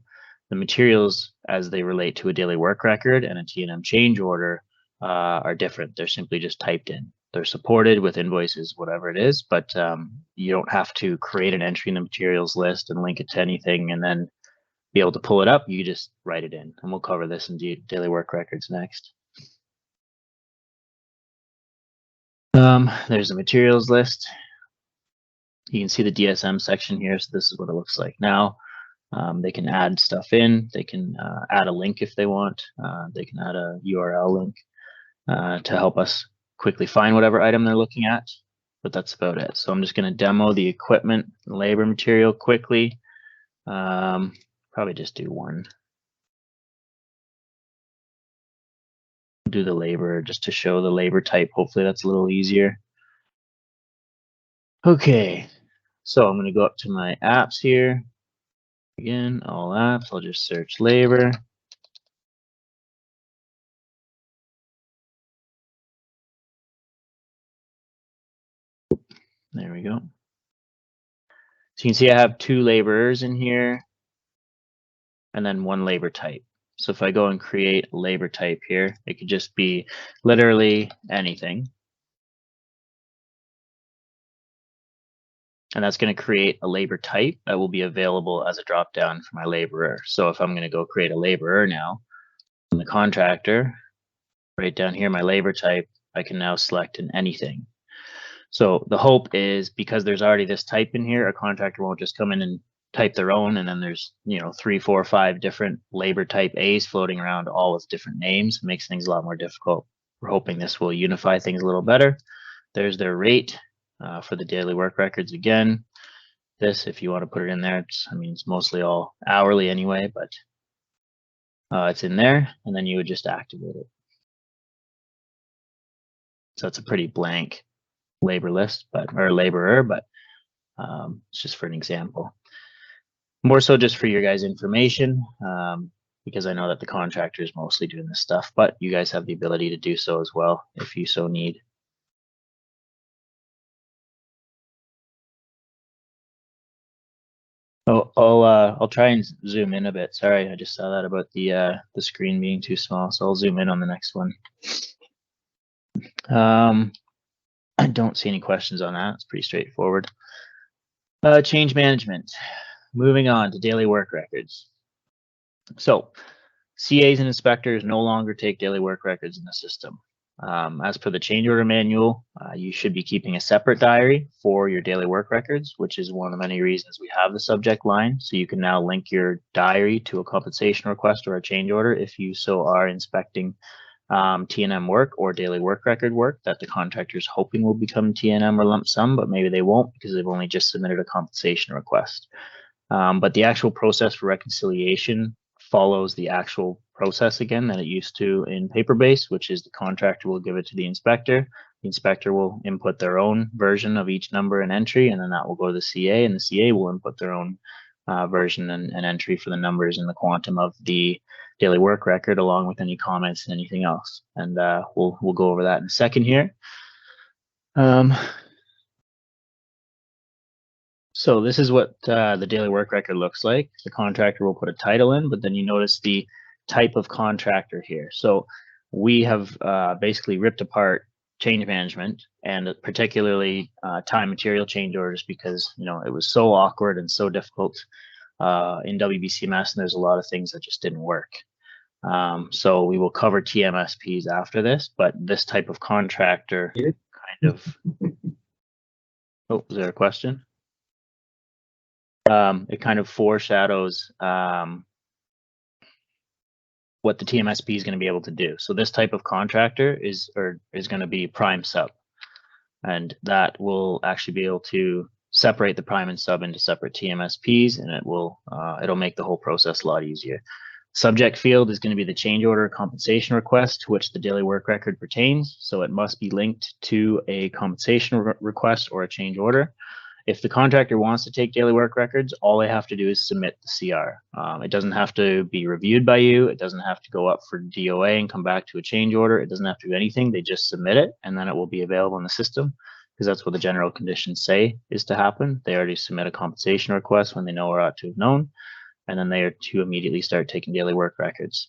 The materials, as they relate to a daily work record and a T&M change order, are different. They're simply just typed in. They're supported with invoices, whatever it is, but you don't have to create an entry in the materials list and link it to anything and then be able to pull it up. You just write it in, and we'll cover this in daily work records next. There's a materials list. You can see the DSM section here, so this is what it looks like now. They can add stuff in. They can add a link if they want. They can add a URL link to help us quickly find whatever item they're looking at, but that's about it. So I'm just going to demo the equipment and labor material quickly. Probably just do one. Do the labor just to show the labor type. Hopefully that's a little easier. Okay, So I'm going to go up to my apps here. Again, all apps. I'll just search labor. There we go. So you can see I have 2 laborers in here and then 1 labor type. So if I go and create a labor type here, it could just be literally anything. And that's going to create a labor type that will be available as a drop down for my laborer. So if I'm going to go create a laborer now in the contractor, right down here, my labor type, I can now select an anything. So the hope is because there's already this type in here, a contractor won't just come in and type their own, and then there's 3, 4, 5 different labor type A's floating around, all with different names. It makes things a lot more difficult. We're hoping this will unify things a little better. There's their rate for the daily work records again. This, if you want to put it in there, it's mostly all hourly anyway, but it's in there, and then you would just activate it. So it's a pretty blank labor list, or laborer, but it's just for an example. More so just for your guys' information, because I know that the contractor is mostly doing this stuff, but you guys have the ability to do so as well if you so need. Oh, I'll try and zoom in a bit. Sorry, I just saw that about the screen being too small, so I'll zoom in on the next one. I don't see any questions on that. It's pretty straightforward. Change management. Moving on to daily work records. So CAs and inspectors no longer take daily work records in the system. As per the change order manual, you should be keeping a separate diary for your daily work records, which is one of the many reasons we have the subject line. So you can now link your diary to a compensation request or a change order if you so are inspecting T&M work or daily work record work that the contractor is hoping will become T&M or lump sum, but maybe they won't because they've only just submitted a compensation request. But the actual process for reconciliation follows the actual process again that it used to in paper-based, which is the contractor will give it to the inspector. The inspector will input their own version of each number and entry, and then that will go to the CA, and the CA will input their own version and entry for the numbers and the quantum of the daily work record, along with any comments and anything else. And we'll go over that in a second here. So this is what the daily work record looks like. The contractor will put a title in, but then you notice the type of contractor here. So we have basically ripped apart change management and particularly time material change orders because it was so awkward and so difficult in WBCMS, and there's a lot of things that just didn't work. So we will cover TMSPs after this, but this type of contractor kind of. Oh, is there a question? It kind of foreshadows what the TMSP is going to be able to do. So this type of contractor is going to be prime sub, and that will actually be able to separate the prime and sub into separate TMSPs, and it'll make the whole process a lot easier. Subject field is going to be the change order compensation request to which the daily work record pertains. So it must be linked to a compensation request or a change order. If the contractor wants to take daily work records, all they have to do is submit the CR. It doesn't have to be reviewed by you. It doesn't have to go up for DOA and come back to a change order. It doesn't have to do anything. They just submit it, and then it will be available in the system because that's what the general conditions say is to happen. They already submit a compensation request when they know or ought to have known, and then they are to immediately start taking daily work records.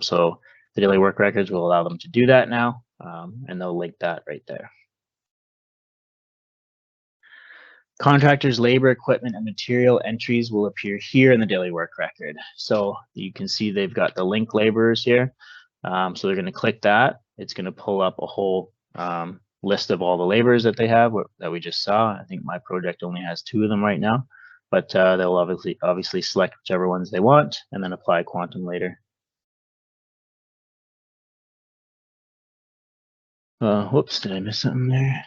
So the daily work records will allow them to do that now, and they'll link that right there. Contractors' labor, equipment, and material entries will appear here in the daily work record. So you can see they've got the link laborers here. So they're going to click that. It's going to pull up a whole list of all the laborers that they have that we just saw. I think my project only has 2 of them right now, but they'll obviously select whichever ones they want and then apply quantum later. Whoops, did I miss something there?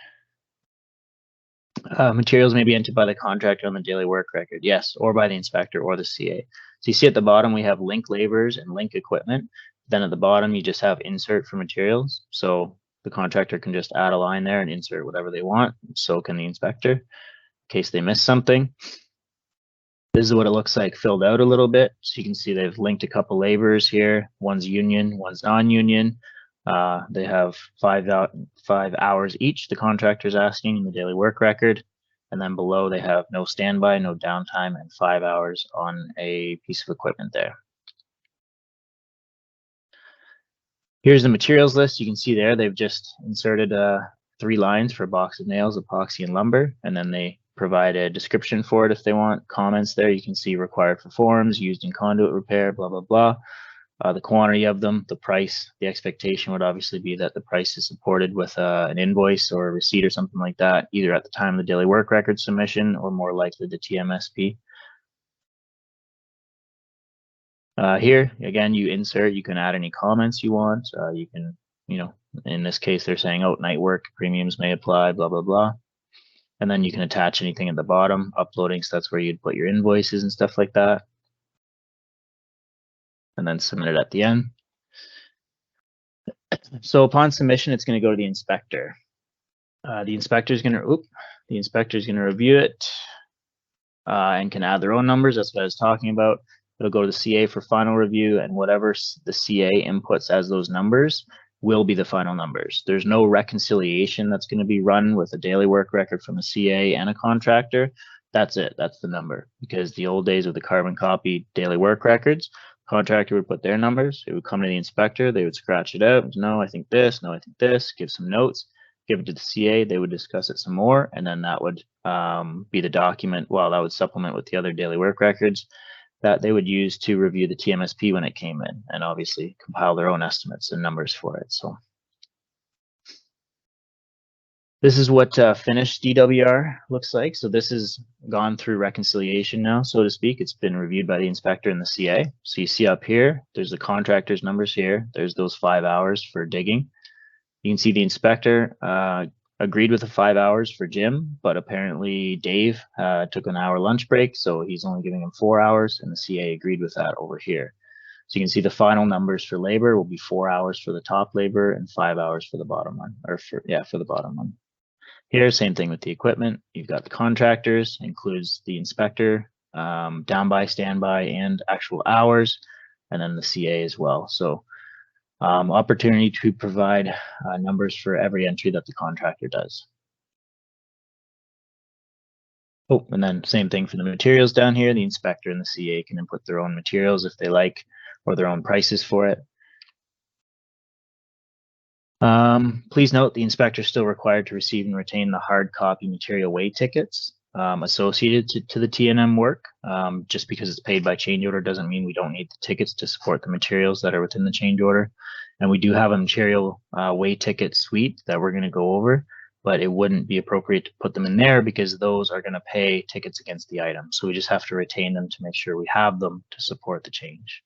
Materials may be entered by the contractor on the daily work record, yes, or by the inspector or the CA. So you see at the bottom we have link laborers and link equipment. Then at the bottom you just have insert for materials. So the contractor can just add a line there and insert whatever they want. So can the inspector. case they missed something. This is what it looks like filled out a little bit. So you can see they've linked a couple laborers here. One's union, one's non-union. They have 5 hours each, the contractor's asking in the daily work record. And then below they have no standby, no downtime, and 5 hours on a piece of equipment there. Here's the materials list. You can see there they've just inserted 3 lines for a box of nails, epoxy, and lumber, and then they provide a description for it if they want. Comments there, you can see required for forms, used in conduit repair, blah, blah, blah. The quantity of them, the price, the expectation would obviously be that the price is supported with an invoice or a receipt or something like that, either at the time of the daily work record submission or more likely the TMSP. Here, again, you insert, you can add any comments you want. You can, in this case, they're saying, oh, night work premiums may apply, blah, blah, blah. And then you can attach anything at the bottom, uploading, so that's where you'd put your invoices and stuff like that. And then submit it at the end. So upon submission, it's going to go to the inspector. The inspector is going to review it and can add their own numbers. That's what I was talking about. It'll go to the CA for final review, and whatever the CA inputs as those numbers will be the final numbers. There's no reconciliation that's going to be run with a daily work record from a CA and a contractor. That's it. That's the number. Because the old days of the carbon copy daily work records, contractor would put their numbers. It would come to the inspector. They would scratch it out. No, I think this. No, I think this. Give some notes. Give it to the CA. They would discuss it some more, and then that would be the document. Well, that would supplement with the other daily work records that they would use to review the TMSP when it came in, and obviously compile their own estimates and numbers for it. So this is what finished DWR looks like. So this has gone through reconciliation now, so to speak. It's been reviewed by the inspector and the CA. So you see up here, there's the contractor's numbers here. There's those 5 hours for digging. You can see the inspector agreed with the 5 hours for Jim, but apparently Dave took an hour lunch break, so he's only giving him 4 hours, and the CA agreed with that over here. So you can see the final numbers for labor will be 4 hours for the top labor and 5 hours for the bottom one, or for the bottom one. Here, same thing with the equipment. You've got the contractors, includes the inspector, down by, standby, and actual hours, and then the CA as well. So opportunity to provide numbers for every entry that the contractor does. Oh, and then same thing for the materials down here. The inspector and the CA can input their own materials if they like, or their own prices for it. Please note the inspector is still required to receive and retain the hard copy material weight tickets associated to the TNM work. Just because it's paid by change order doesn't mean we don't need the tickets to support the materials that are within the change order. And we do have a material weight ticket suite that we're going to go over, but it wouldn't be appropriate to put them in there because those are going to pay tickets against the item. So we just have to retain them to make sure we have them to support the change.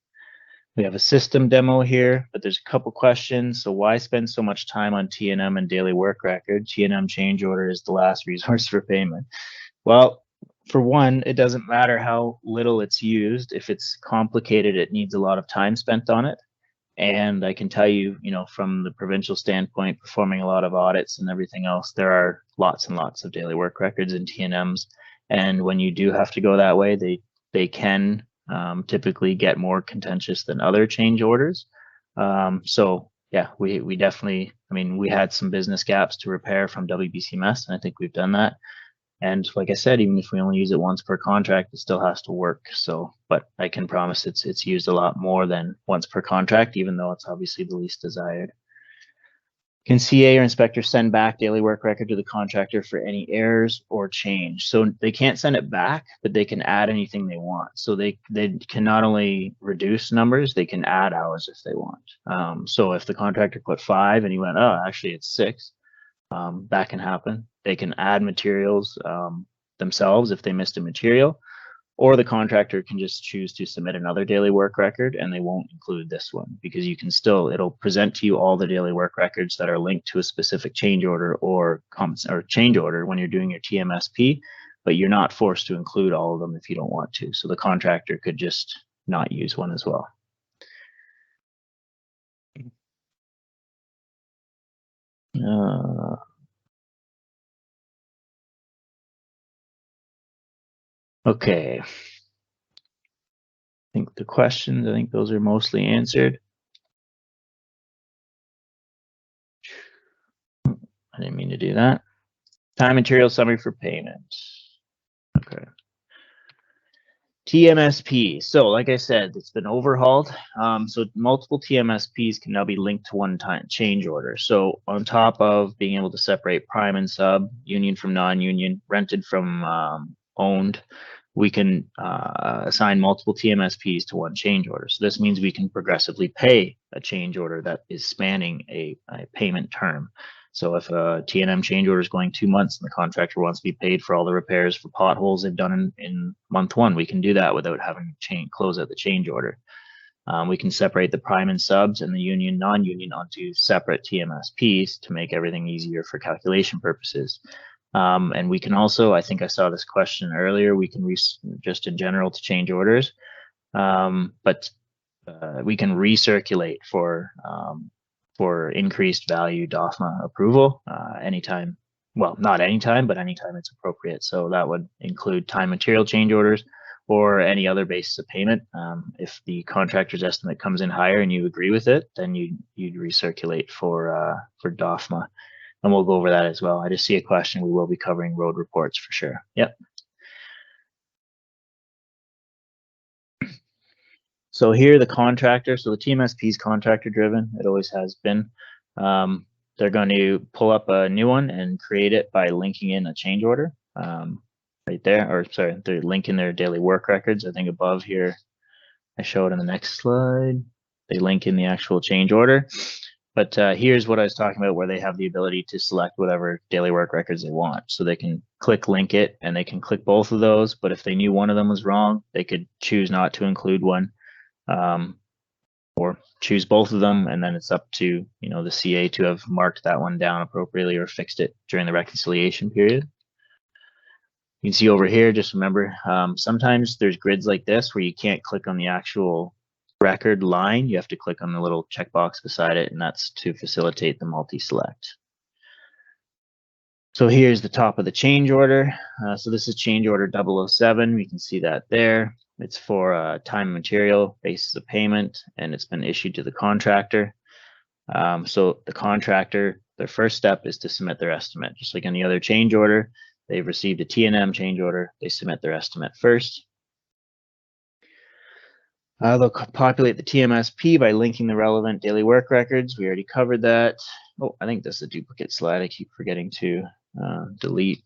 We have a system demo here, but there's a couple questions. So why spend so much time on TNM and daily work record? TNM change order is the last resource for payment. Well, for one, it doesn't matter how little it's used. If it's complicated, it needs a lot of time spent on it. And I can tell you, from the provincial standpoint, performing a lot of audits and everything else, there are lots and lots of daily work records and TNMs. And when you do have to go that way, they can typically get more contentious than other change orders. So yeah, we definitely, we had some business gaps to repair from WBCMS, and I think we've done that. And like I said, even if we only use it once per contract, it still has to work. So, but I can promise it's used a lot more than once per contract, even though it's obviously the least desired. Can CA or inspector send back daily work record to the contractor for any errors or change? So they can't send it back, but they can add anything they want. So they can not only reduce numbers, they can add hours if they want. So if the contractor put 5 and he went, oh, actually it's 6, that can happen. They can add materials themselves if they missed a material, or the contractor can just choose to submit another daily work record and they won't include this one, because you can still, it'll present to you all the daily work records that are linked to a specific change order or change order when you're doing your TMSP, but you're not forced to include all of them if you don't want to. So the contractor could just not use one as well. Okay. I think the questions, I think those are mostly answered. I didn't mean to do that. Time material summary for payment. Okay. TMSP. So like I said, it's been overhauled. So multiple TMSPs can now be linked to one time change order. So on top of being able to separate prime and sub, union from non-union, rented from owned, we can assign multiple TMSPs to one change order. So this means we can progressively pay a change order that is spanning a payment term. So if a T&M change order is going 2 months and the contractor wants to be paid for all the repairs for potholes they've done in month 1, we can do that without having to close out the change order. We can separate the prime and subs and the union, non-union onto separate TMSPs to make everything easier for calculation purposes. And we can also, I think I saw this question earlier, we can just in general to change orders, but we can recirculate for increased value DOFMA approval anytime, well, not anytime, but anytime it's appropriate. So that would include time material change orders or any other basis of payment. If the contractor's estimate comes in higher and you agree with it, then you'd recirculate for DOFMA. And we'll go over that as well. I just see a question. We will be covering road reports for sure. Yep. So here the contractor, so the TMSP is contractor driven. It always has been. They're going to pull up a new one and create it by linking in a change order right there, or sorry, they're linking their daily work records. I think above here, I show it in the next slide. They link in the actual change order. But here's what I was talking about, where they have the ability to select whatever daily work records they want. So they can click link it and they can click both of those. But if they knew one of them was wrong, they could choose not to include one. Or choose both of them, and then it's up to the CA to have marked that one down appropriately or fixed it during the reconciliation period. You can see over here, just remember, sometimes there's grids like this where you can't click on the actual record line. You have to click on the little checkbox beside it, and that's to facilitate the multi-select. So here's the top of the change order. So this is change order 007. We can see that there. It's for time and material basis of payment, and it's been issued to the contractor. So the contractor, their first step is to submit their estimate. Just like any other change order, they've received a T&M change order, they submit their estimate first. They'll populate the TMSP by linking the relevant daily work records. We already covered that. Oh, I think this is a duplicate slide. I keep forgetting to delete.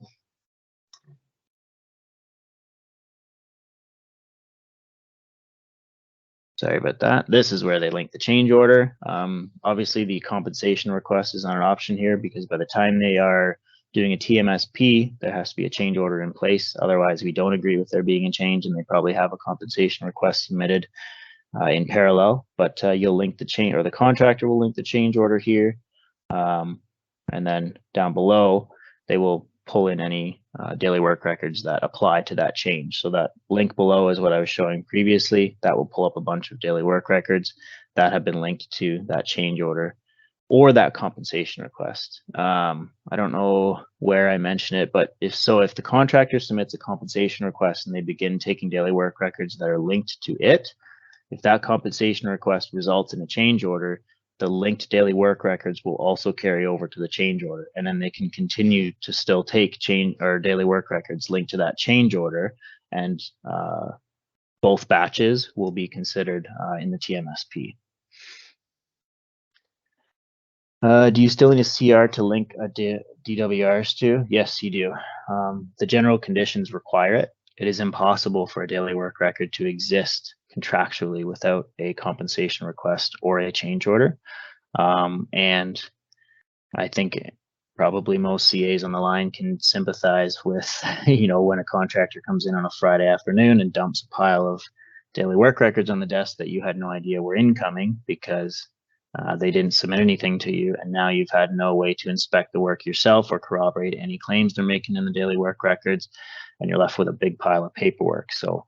Sorry about that. This is where they link the change order. Obviously, the compensation request is not an option here because by the time they are doing a TMSP, there has to be a change order in place. Otherwise, we don't agree with there being a change, and they probably have a compensation request submitted in parallel. But you'll link the change, or the contractor will link the change order here, and then down below, they will pull in any daily work records that apply to that change. So that link below is what I was showing previously. That will pull up a bunch of daily work records that have been linked to that change order or that compensation request. I don't know where I mentioned it, but if the contractor submits a compensation request and they begin taking daily work records that are linked to it, if that compensation request results in a change order, the linked daily work records will also carry over to the change order, and then they can continue to still take daily work records linked to that change order, and both batches will be considered in the TMSP. Do you still need a CR to link DWRs to? Yes, you do. The general conditions require it. It is impossible for a daily work record to exist contractually without a compensation request or a change order. And I think probably most CAs on the line can sympathize with, when a contractor comes in on a Friday afternoon and dumps a pile of daily work records on the desk that you had no idea were incoming because they didn't submit anything to you, and now you've had no way to inspect the work yourself or corroborate any claims they're making in the daily work records, and you're left with a big pile of paperwork. So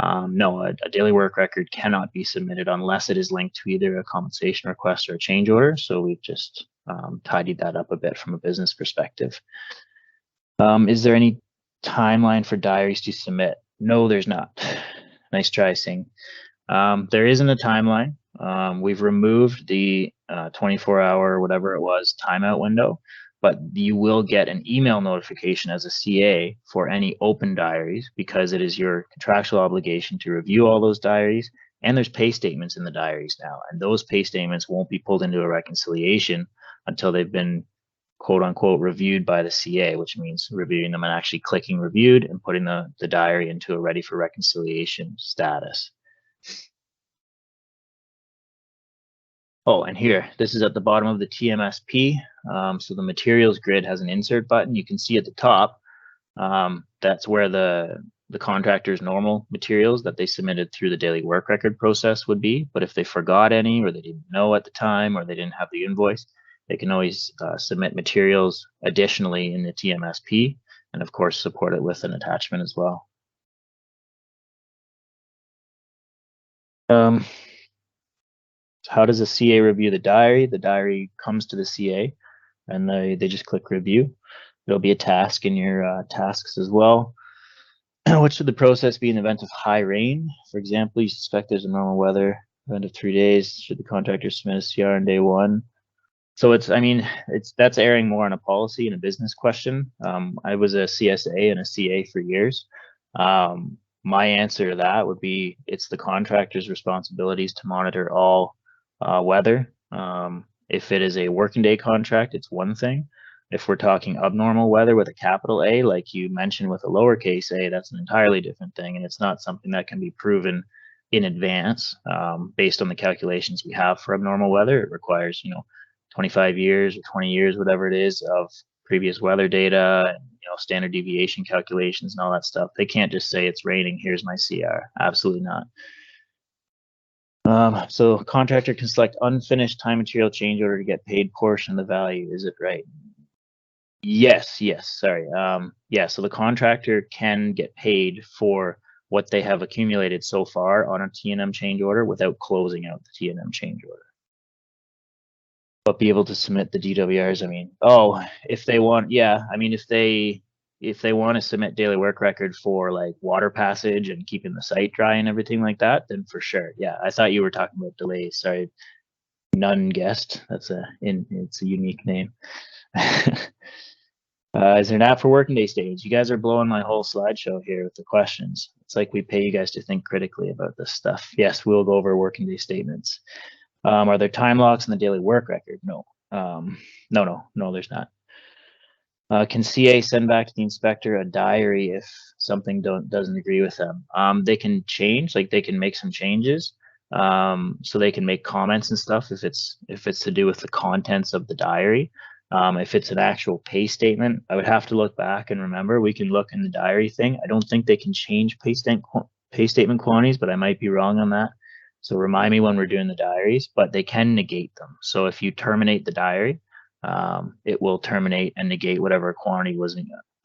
no, a daily work record cannot be submitted unless it is linked to either a compensation request or a change order. So we've just tidied that up a bit from a business perspective. Is there any timeline for diaries to submit? No, there's not. Nice try, Singh. There isn't a timeline. We've removed the 24-hour, whatever it was, timeout window, but you will get an email notification as a CA for any open diaries because it is your contractual obligation to review all those diaries, and there's pay statements in the diaries now, and those pay statements won't be pulled into a reconciliation until they've been quote unquote reviewed by the CA, which means reviewing them and actually clicking reviewed and putting the diary into a ready for reconciliation status. Oh, and here, this is at the bottom of the TMSP. So the materials grid has an insert button. You can see at the top, that's where the contractor's normal materials that they submitted through the daily work record process would be. But if they forgot any, or they didn't know at the time, or they didn't have the invoice, they can always submit materials additionally in the TMSP, and of course support it with an attachment as well. How does a CA review the diary? The diary comes to the CA and they just click review. There'll be a task in your tasks as well. What should the process be in the event of high rain? For example, you suspect there's a normal weather event of 3 days. Should the contractor submit a CR on day 1? So that's erring more on a policy and a business question. I was a CSA and a CA for years. My answer to that would be it's the contractor's responsibilities to monitor all weather. If it is a working day contract, it's one thing. If we're talking abnormal weather with a capital A, like you mentioned with a lowercase a, that's an entirely different thing, and it's not something that can be proven in advance based on the calculations we have for abnormal weather. It requires, 25 years or 20 years, whatever it is, of previous weather data, and, standard deviation calculations and all that stuff. They can't just say it's raining, here's my CR. Absolutely not. So contractor can select unfinished time material change order to get paid portion of the value. Is it right? Yes, sorry. Yeah, so the contractor can get paid for what they have accumulated so far on a T&M change order without closing out the T&M change order. But be able to submit the DWRs, if they want, if they want to submit daily work record for like water passage and keeping the site dry and everything like that, then for sure. Yeah, I thought you were talking about delays. Sorry, none guessed. It's a unique name. Is there an app for working day statements? You guys are blowing my whole slideshow here with the questions. It's like we pay you guys to think critically about this stuff. Yes, we'll go over working day statements. Are there time locks in the daily work record? No. No, there's not. Can CA send back to the inspector a diary if something doesn't agree with them? They can change, like they can make some changes. So they can make comments and stuff if it's to do with the contents of the diary. If it's an actual pay statement, I would have to look back and remember. We can look in the diary thing. I don't think they can change pay statement quantities, but I might be wrong on that. So remind me when we're doing the diaries, but they can negate them. So if you terminate the diary, it will terminate and negate whatever quantity was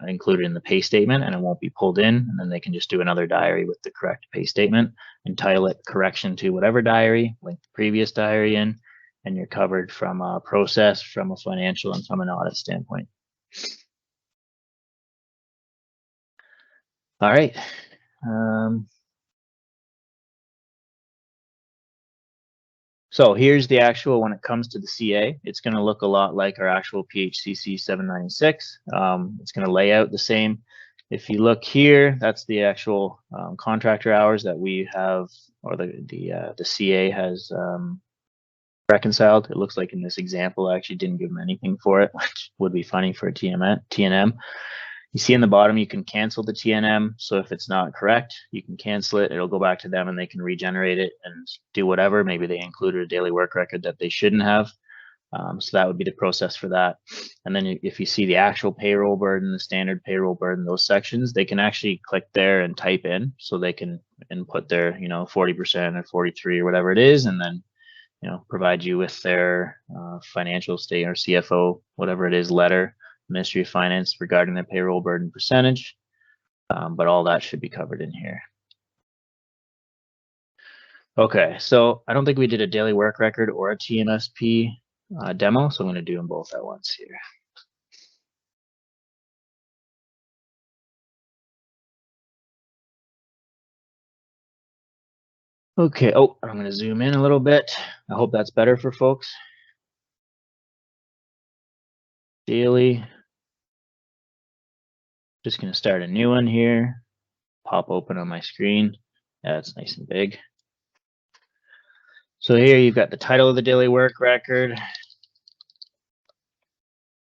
included in the pay statement, and it won't be pulled in. And then they can just do another diary with the correct pay statement and title it correction to whatever diary, link the previous diary in, and you're covered from a process, from a financial, and from an audit standpoint. All right. So here's the actual, when it comes to the CA, it's going to look a lot like our actual PHCC 796. It's going to lay out the same. If you look here, that's the actual contractor hours that we have, or the CA has reconciled. It looks like in this example, I actually didn't give them anything for it, which would be funny for a T&M. You see in the bottom, you can cancel the T&M. So if it's not correct, you can cancel it. It'll go back to them and they can regenerate it and do whatever. Maybe they included a daily work record that they shouldn't have. So that would be the process for that. And then if you see the actual payroll burden, the standard payroll burden, those sections, they can actually click there and type in. So they can input their, 40% or 43 or whatever it is, and then, provide you with their financial statement or CFO, whatever it is, letter, Ministry of Finance regarding their payroll burden percentage, but all that should be covered in here. Okay, so I don't think we did a daily work record or a TMSP demo, so I'm going to do them both at once here. Okay, oh, I'm gonna zoom in a little bit. I hope that's better for folks. Daily. Just gonna start a new one here. Pop open on my screen. Yeah, it's nice and big. So here you've got the title of the daily work record.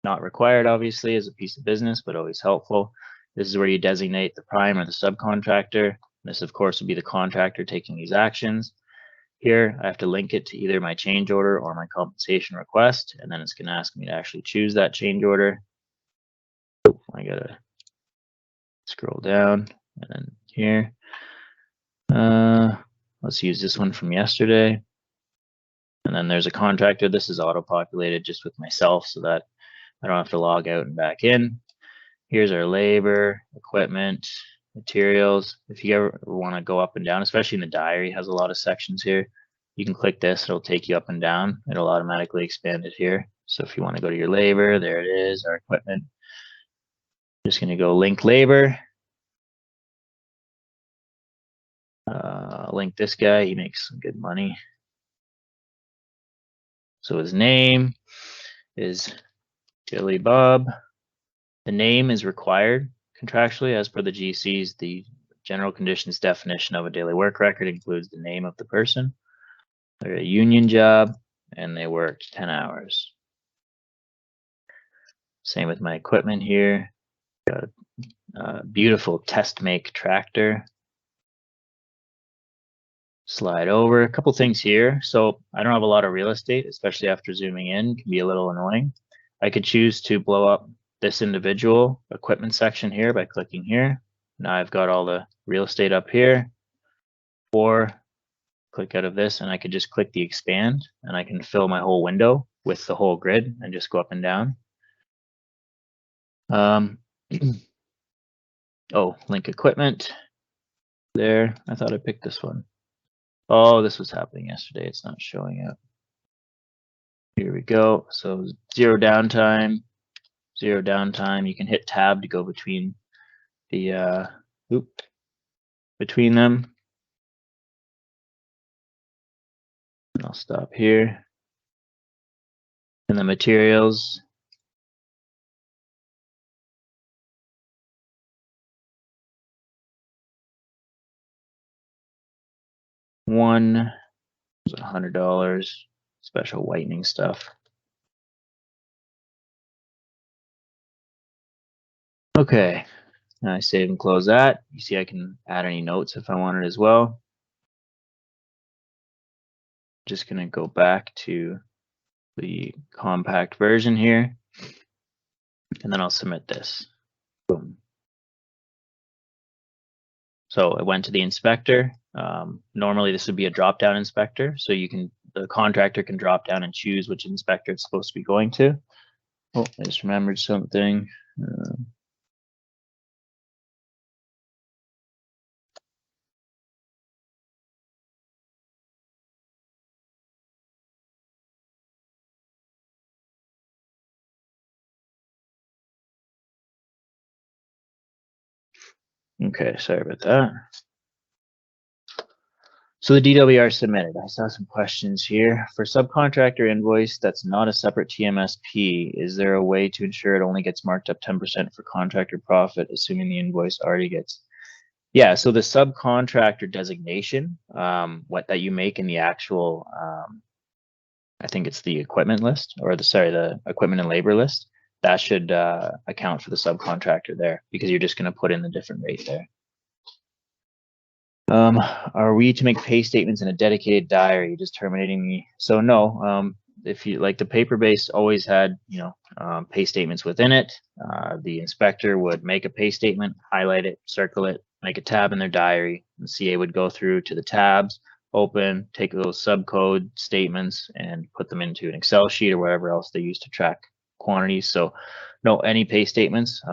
Not required, obviously, as a piece of business, but always helpful. This is where you designate the prime or the subcontractor. This, of course, will be the contractor taking these actions. Here, I have to link it to either my change order or my compensation request, and then it's going to ask me to actually choose that change order. Oh, I gotta scroll down, and then here. Let's use this one from yesterday. And then there's a contractor. This is auto-populated just with myself so that I don't have to log out and back in. Here's our labor, equipment, materials. If you ever want to go up and down, especially in the diary, has a lot of sections here. You can click this, it'll take you up and down. It'll automatically expand it here. So if you want to go to your labor, there it is, our equipment. Just going to go link labor. Link this guy, he makes some good money. So his name is Billy Bob. The name is required contractually as per the GCs. The general conditions definition of a daily work record includes the name of the person. They're a union job and they worked 10 hours. Same with my equipment here. Got a beautiful test make tractor. Slide over a couple things here. So I don't have a lot of real estate, especially after zooming in, it can be a little annoying. I could choose to blow up this individual equipment section here by clicking here. Now I've got all the real estate up here, or click out of this and I could just click the expand and I can fill my whole window with the whole grid and just go up and down. Oh, link equipment there. I thought I picked this one. Oh, this was happening yesterday. It's not showing up. Here we go. So zero downtime. You can hit tab to go between the between them. And I'll stop here. And the materials. One was $100, special whitening stuff. Okay, now I save and close that. You see I can add any notes if I wanted as well. Just gonna go back to the compact version here, and then I'll submit this. Boom. So I went to the inspector. Normally this would be a drop-down inspector, so the contractor can drop down and choose which inspector it's supposed to be going to. Oh, I just remembered something. Okay, sorry about that. So the DWR submitted. I saw some questions here. For subcontractor invoice that's not a separate TMSP, is there a way to ensure it only gets marked up 10% for contractor profit, assuming the invoice already gets? Yeah, so the subcontractor designation, what that you make in the actual, I think it's the equipment list, or the equipment and labor list, that should account for the subcontractor there, because you're just going to put in the different rate there. Are we to make pay statements in a dedicated diary, just terminating the? So no, if you like, the paper-based always had, pay statements within it. The inspector would make a pay statement, highlight it, circle it, make a tab in their diary. The CA would go through to the tabs, open, take those subcode statements and put them into an Excel sheet or whatever else they use to track quantities. So no, any pay statements,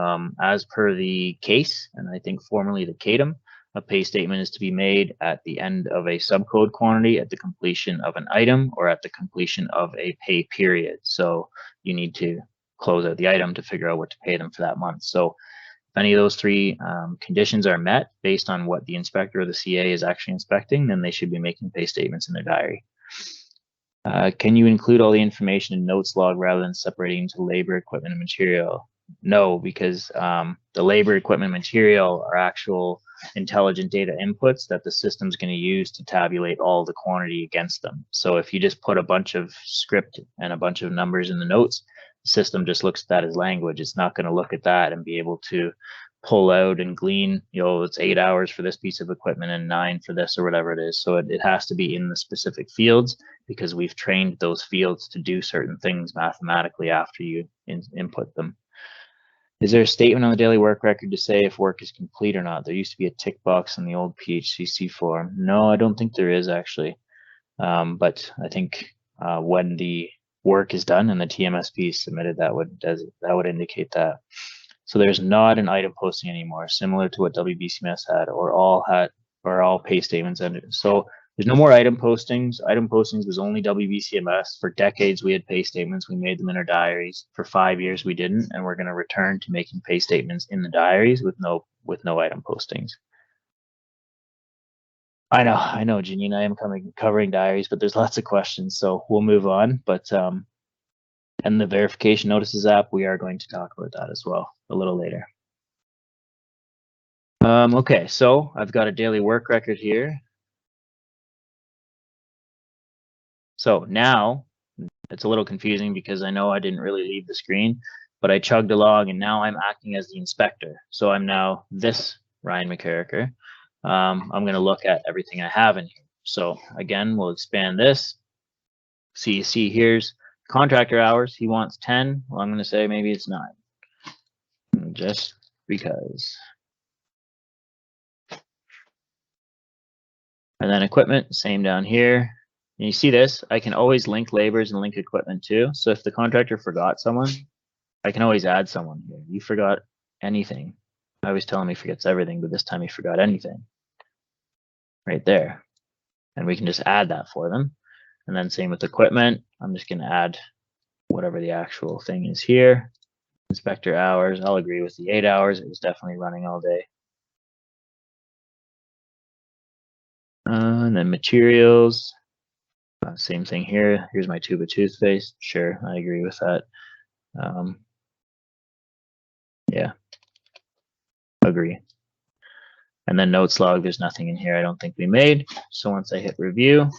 as per the case, and I think formerly the CADM, a pay statement is to be made at the end of a subcode quantity, at the completion of an item, or at the completion of a pay period. So you need to close out the item to figure out what to pay them for that month. So If any of those three conditions are met based on what the inspector or the CA is actually inspecting, then they should be making pay statements in their diary. Can you include all the information in notes log rather than separating into labor, equipment, and material? No, because the labor, equipment, material are actual intelligent data inputs that the system's going to use to tabulate all the quantity against them. So if you just put a bunch of script and a bunch of numbers in the notes, the system just looks at that as language. It's not going to look at that and be able to pull out and glean, you know, it's 8 hours for this piece of equipment and 9 for this or whatever it is. So it has to be in the specific fields because we've trained those fields to do certain things mathematically after you input them. Is there a statement on the daily work record to say if work is complete or not? There used to be a tick box in the old PHCC form. No, I don't think there is actually. But I think when the work is done and the TMSP is submitted, that would indicate that. So there's not an item posting anymore, similar to what WBCMS had, or all pay statements ended. So there's no more item postings. Item postings was only WBCMS. For decades, we had pay statements. We made them in our diaries. For 5 years, we didn't, and we're going to return to making pay statements in the diaries with no item postings. I know, Janine, I am covering diaries, but there's lots of questions, so we'll move on. But and the verification notices app, we are going to talk about that as well a little later. Okay, so I've got a daily work record here. So now it's a little confusing because I know I didn't really leave the screen, but I chugged along and now I'm acting as the inspector. So I'm now this Ryan McCarricker. I'm going to look at everything I have in here. So again, we'll expand this. So you see here's contractor hours. He wants 10. Well, I'm going to say maybe it's 9. Just because. And then equipment, same down here. And you see this, I can always link labors and link equipment too. So if the contractor forgot someone, I can always add someone here. You forgot anything. I always tell him he forgets everything, but this time he forgot anything. Right there. And we can just add that for them. And then same with equipment. I'm just going to add whatever the actual thing is here. Inspector hours, I'll agree with the 8 hours. It was definitely running all day. And then materials. Same thing here. Here's my tube of toothpaste. Sure, I agree with that. Yeah, agree. And then notes log, there's nothing in here I don't think we made. So once I hit review,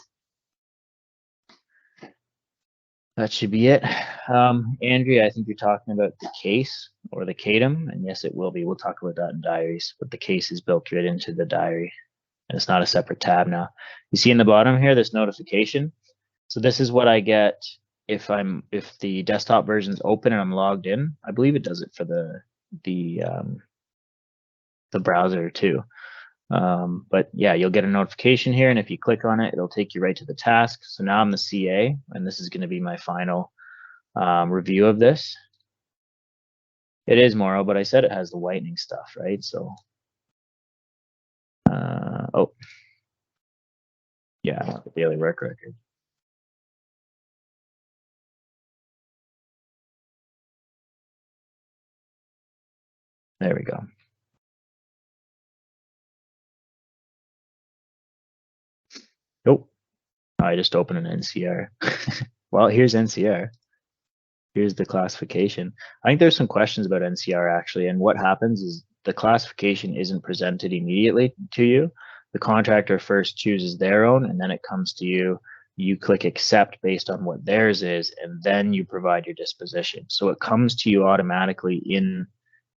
that should be it. Andrea, I think you're talking about the case or the CADM, and yes, it will be. We'll talk about that in diaries, but the case is built right into the diary. And it's not a separate tab now. You see in the bottom here, this notification. So this is what I get if the desktop version is open and I'm logged in. I believe it does it for the browser too. But yeah, you'll get a notification here, and if you click on it, it'll take you right to the task. So now I'm the CA, and this is going to be my final review of this. It is Morrow, but I said it has the whitening stuff, right? So. Oh, yeah, I want the daily work record. There we go. Nope, I just opened an NCR. Well, here's NCR. Here's the classification. I think there's some questions about NCR actually, and what happens is the classification isn't presented immediately to you. The contractor first chooses their own, and then it comes to you. You click accept based on what theirs is, and then you provide your disposition. So it comes to you automatically in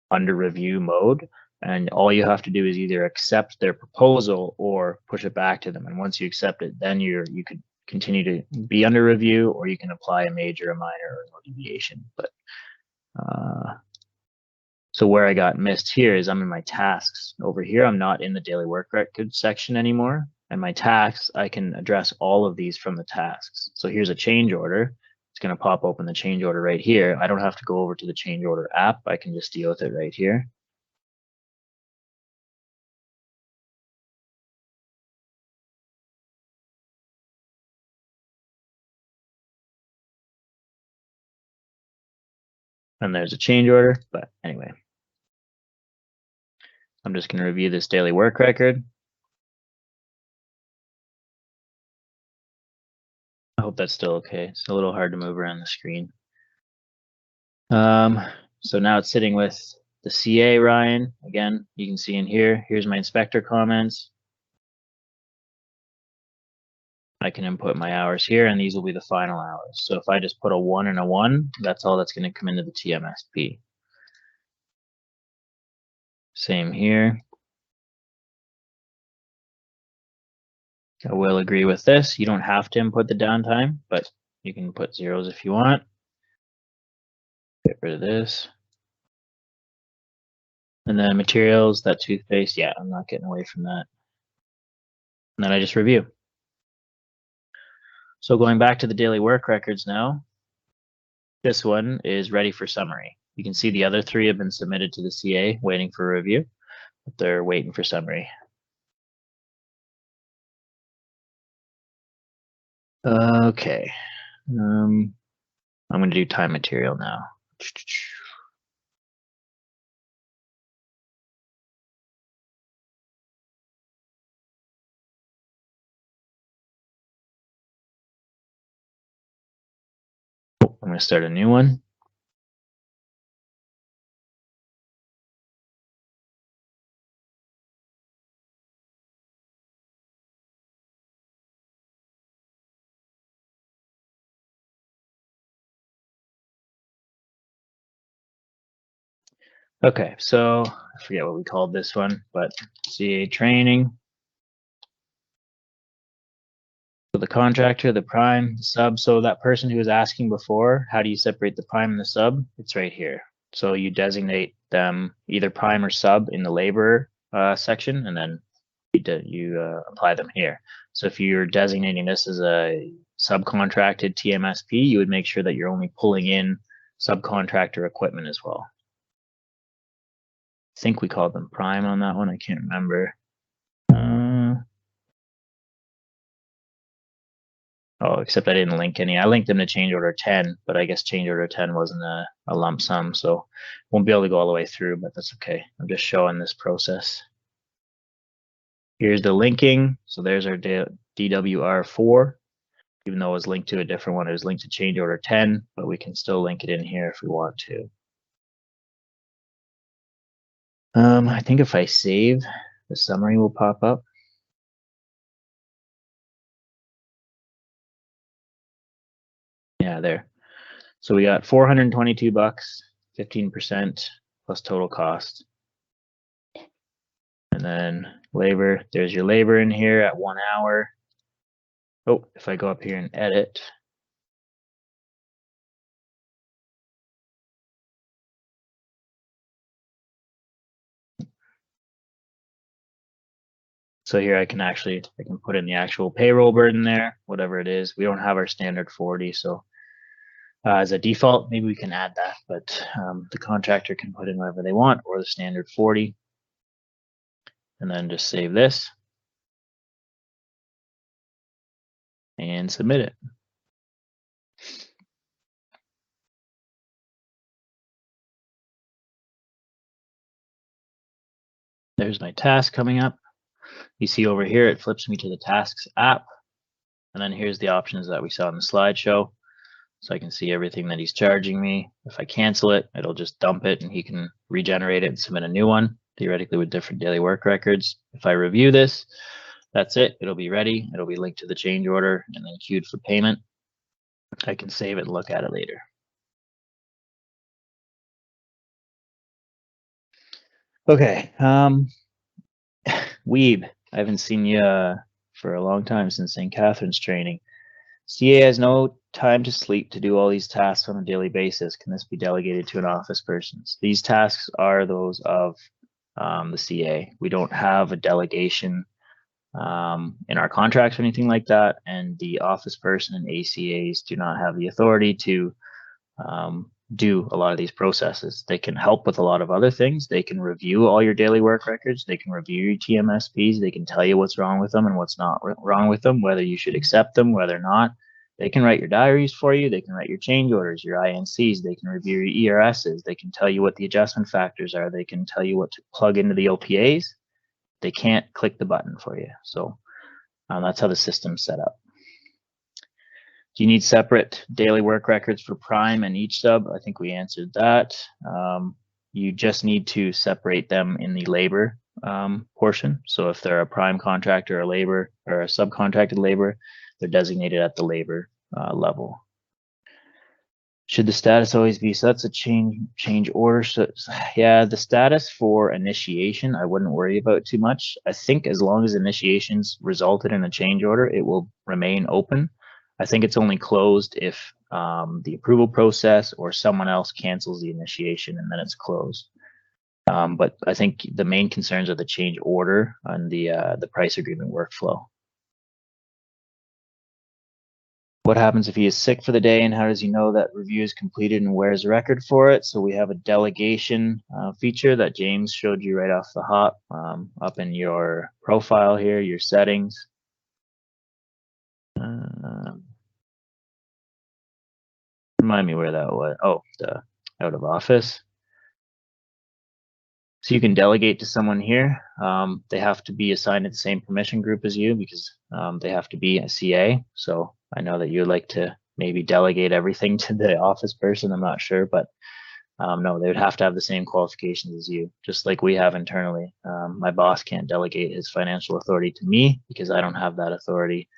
under review mode, and all you have to do is either accept their proposal or push it back to them. And once you accept it, then you could continue to be under review, or you can apply a major, a minor, or no deviation. But so where I got missed here is I'm in my tasks over here. I'm not in the daily work record section anymore. And my tasks, I can address all of these from the tasks. So here's a change order. It's going to pop open the change order right here. I don't have to go over to the change order app. I can just deal with it right here. And there's a change order, but anyway. I'm just going to review this daily work record. I hope that's still okay. It's a little hard to move around the screen. So now it's sitting with the CA, Ryan. Again, you can see in here, here's my inspector comments. I can input my hours here, and these will be the final hours. So if I just put a 1 and a 1, that's all that's going to come into the TMSP. Same here. I will agree with this. You don't have to input the downtime, but you can put zeros if you want. Get rid of this. And then materials, that toothpaste, yeah, I'm not getting away from that. And then I just review. So going back to the daily work records now, this one is ready for summary. You can see the other 3 have been submitted to the CA waiting for review, but they're waiting for summary. Okay, I'm going to do time material now. I'm going to start a new one. Okay, so I forget what we called this one, but CA training. So the contractor, the prime, the sub. So that person who was asking before, how do you separate the prime and the sub? It's right here. So you designate them either prime or sub in the labor section, and then you apply them here. So if you're designating this as a subcontracted TMSP, you would make sure that you're only pulling in subcontractor equipment as well. I think we called them prime on that one. I can't remember. Oh, except I didn't link any. I linked them to change order 10, but I guess change order 10 wasn't a lump sum, so won't be able to go all the way through, but that's okay. I'm just showing this process. Here's the linking. So there's our DWR4. Even though it was linked to a different one, it was linked to change order 10, but we can still link it in here if we want to. I think if I save, the summary will pop up. Yeah, there. So we got $422, 15% plus total cost. And then labor, there's your labor in here at 1 hour. Oh, if I go up here and edit. So here I can put in the actual payroll burden there, whatever it is. We don't have our standard 40, so as a default, maybe we can add that, but the contractor can put in whatever they want, or the standard 40. And then just save this and submit it. There's my task coming up. You see over here, it flips me to the tasks app. And then here's the options that we saw in the slideshow. So I can see everything that he's charging me. If I cancel it, it'll just dump it and he can regenerate it and submit a new one, theoretically with different daily work records. If I review this, that's it. It'll be ready. It'll be linked to the change order and then queued for payment. I can save it and look at it later. Okay, Weeb, I haven't seen you for a long time since St. Catherine's training. CA has no time to sleep to do all these tasks on a daily basis. Can this be delegated to an office person? These tasks are those of the CA. We don't have a delegation in our contracts or anything like that, and the office person and ACAs do not have the authority to do a lot of these processes. They can help with a lot of other things. They can review all your daily work records. They can review your TMSPs. They can tell you what's wrong with them and what's not wrong with them, whether you should accept them, whether not. They can write your diaries for you. They can write your change orders, your INCs. They can review your ERSs. They can tell you what the adjustment factors are. They can tell you what to plug into the OPAs. They can't click the button for you. So that's how the system's set up. Do you need separate daily work records for prime and each sub? I think we answered that. You just need to separate them in the labor portion. So if they're a prime contractor or labor or a subcontracted labor, they're designated at the labor level. Should the status always be, so that's a change order. So yeah, the status for initiation, I wouldn't worry about too much. I think as long as initiations resulted in a change order, it will remain open. I think it's only closed if the approval process or someone else cancels the initiation and then it's closed. But I think the main concerns are the change order and the price agreement workflow. What happens if he is sick for the day, and how does he know that review is completed and where's the record for it? So we have a delegation feature that James showed you right off the hop up in your profile here, your settings. Remind me where that was. Oh, the out of office. So you can delegate to someone here. They have to be assigned to the same permission group as you because they have to be a CA. So I know that you like to maybe delegate everything to the office person. I'm not sure, but no, they would have to have the same qualifications as you, just like we have internally. My boss can't delegate his financial authority to me because I don't have that authority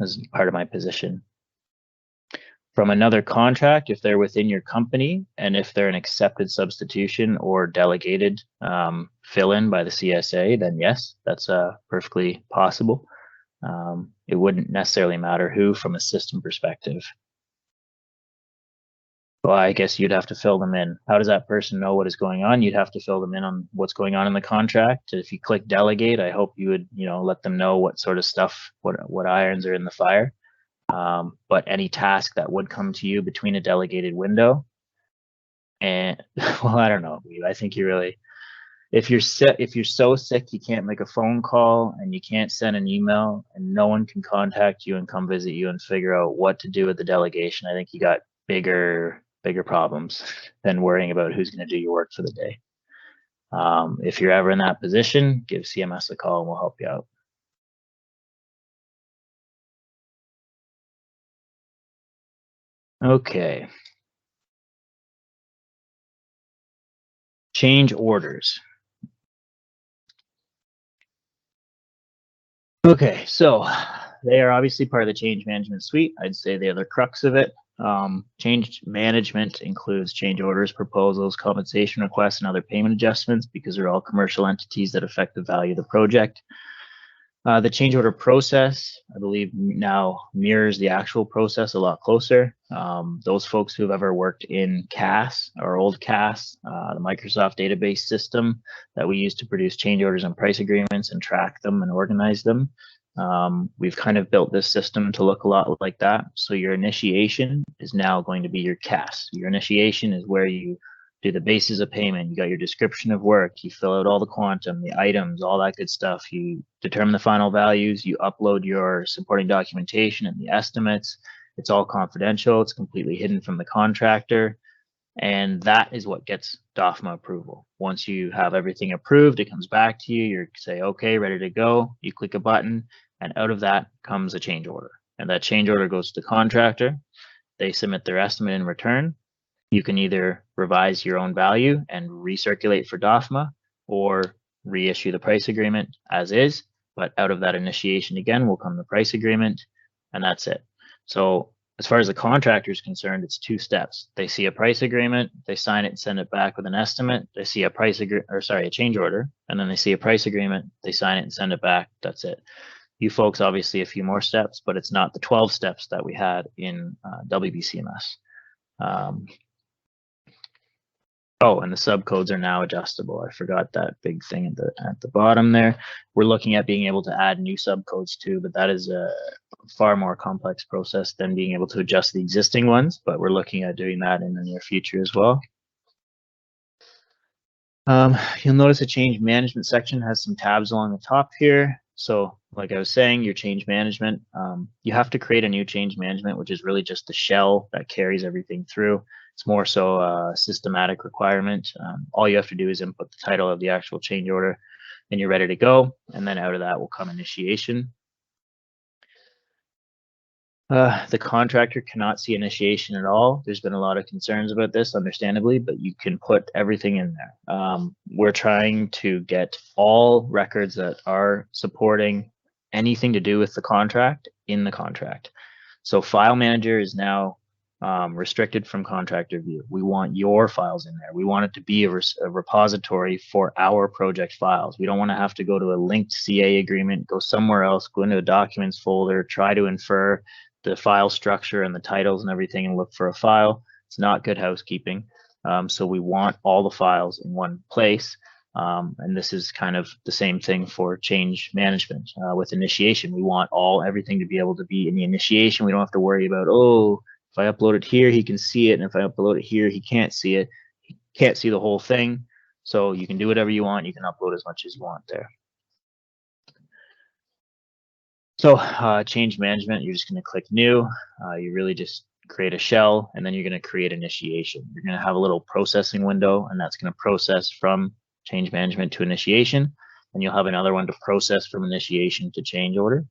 as part of my position. From another contract, if they're within your company and if they're an accepted substitution or delegated fill-in by the CSA, then yes, that's perfectly possible. It wouldn't necessarily matter who from a system perspective. Well, I guess you'd have to fill them in. How does that person know what is going on? You'd have to fill them in on what's going on in the contract. If you click delegate, I hope you would, let them know what sort of stuff, what irons are in the fire. But any task that would come to you between a delegated window, and well, I don't know. I think you really, if you're so sick you can't make a phone call and you can't send an email and no one can contact you and come visit you and figure out what to do with the delegation, I think you got bigger problems than worrying about who's going to do your work for the day. If you're ever in that position, give CMS a call and we'll help you out. Okay. Change orders. Okay, so they are obviously part of the change management suite. I'd say they're the crux of it. Change management includes change orders, proposals, compensation requests, and other payment adjustments because they're all commercial entities that affect the value of the project. The change order process, I believe, now mirrors the actual process a lot closer. Those folks who have ever worked in CAS, or old CAS, the Microsoft database system that we use to produce change orders and price agreements and track them and organize them. We've kind of built this system to look a lot like that. So your initiation is now going to be your CAS. Your initiation is where you do the basis of payment, you got your description of work, you fill out all the quantum, the items, all that good stuff, you determine the final values, you upload your supporting documentation and the estimates. It's all confidential, it's completely hidden from the contractor, and that is what gets DOFMA approval. Once you have everything approved, it comes back to you, you say, okay, ready to go, you click a button, and out of that comes a change order. And that change order goes to the contractor, they submit their estimate in return. You can either revise your own value and recirculate for DOFMA or reissue the price agreement as is, but out of that initiation again will come the price agreement, and that's it. So as far as the contractor is concerned, it's 2 steps. They see a price agreement, they sign it and send it back with an estimate. They see a a change order, and then they see a price agreement, they sign it and send it back. That's it. You folks obviously a few more steps, but it's not the 12 steps that we had in WBCMS. Oh, and the subcodes are now adjustable. I forgot that big thing at the bottom there. We're looking at being able to add new subcodes too, but that is a far more complex process than being able to adjust the existing ones, but we're looking at doing that in the near future as well. You'll notice the change management section has some tabs along the top here. So like I was saying, your change management, you have to create a new change management, which is really just the shell that carries everything through. It's more so a systematic requirement. All you have to do is input the title of the actual change order and you're ready to go. And then out of that will come initiation. The contractor cannot see initiation at all. There's been a lot of concerns about this, understandably, but you can put everything in there. We're trying to get all records that are supporting anything to do with the contract in the contract. So file manager is now restricted from contractor view. We want your files in there. We want it to be a repository for our project files. We don't want to have to go to a linked CA agreement, go somewhere else, go into a documents folder, try to infer the file structure and the titles and everything and look for a file. It's not good housekeeping. So we want all the files in one place. And this is kind of the same thing for change management with initiation. We want everything to be able to be in the initiation. We don't have to worry about, oh, if I upload it here, he can see it. And if I upload it here, he can't see it. He can't see the whole thing. So you can do whatever you want. You can upload as much as you want there. So change management, you're just going to click new. You really just create a shell, and then you're going to create initiation. You're going to have a little processing window, and that's going to process from change management to initiation. And you'll have another one to process from initiation to change order.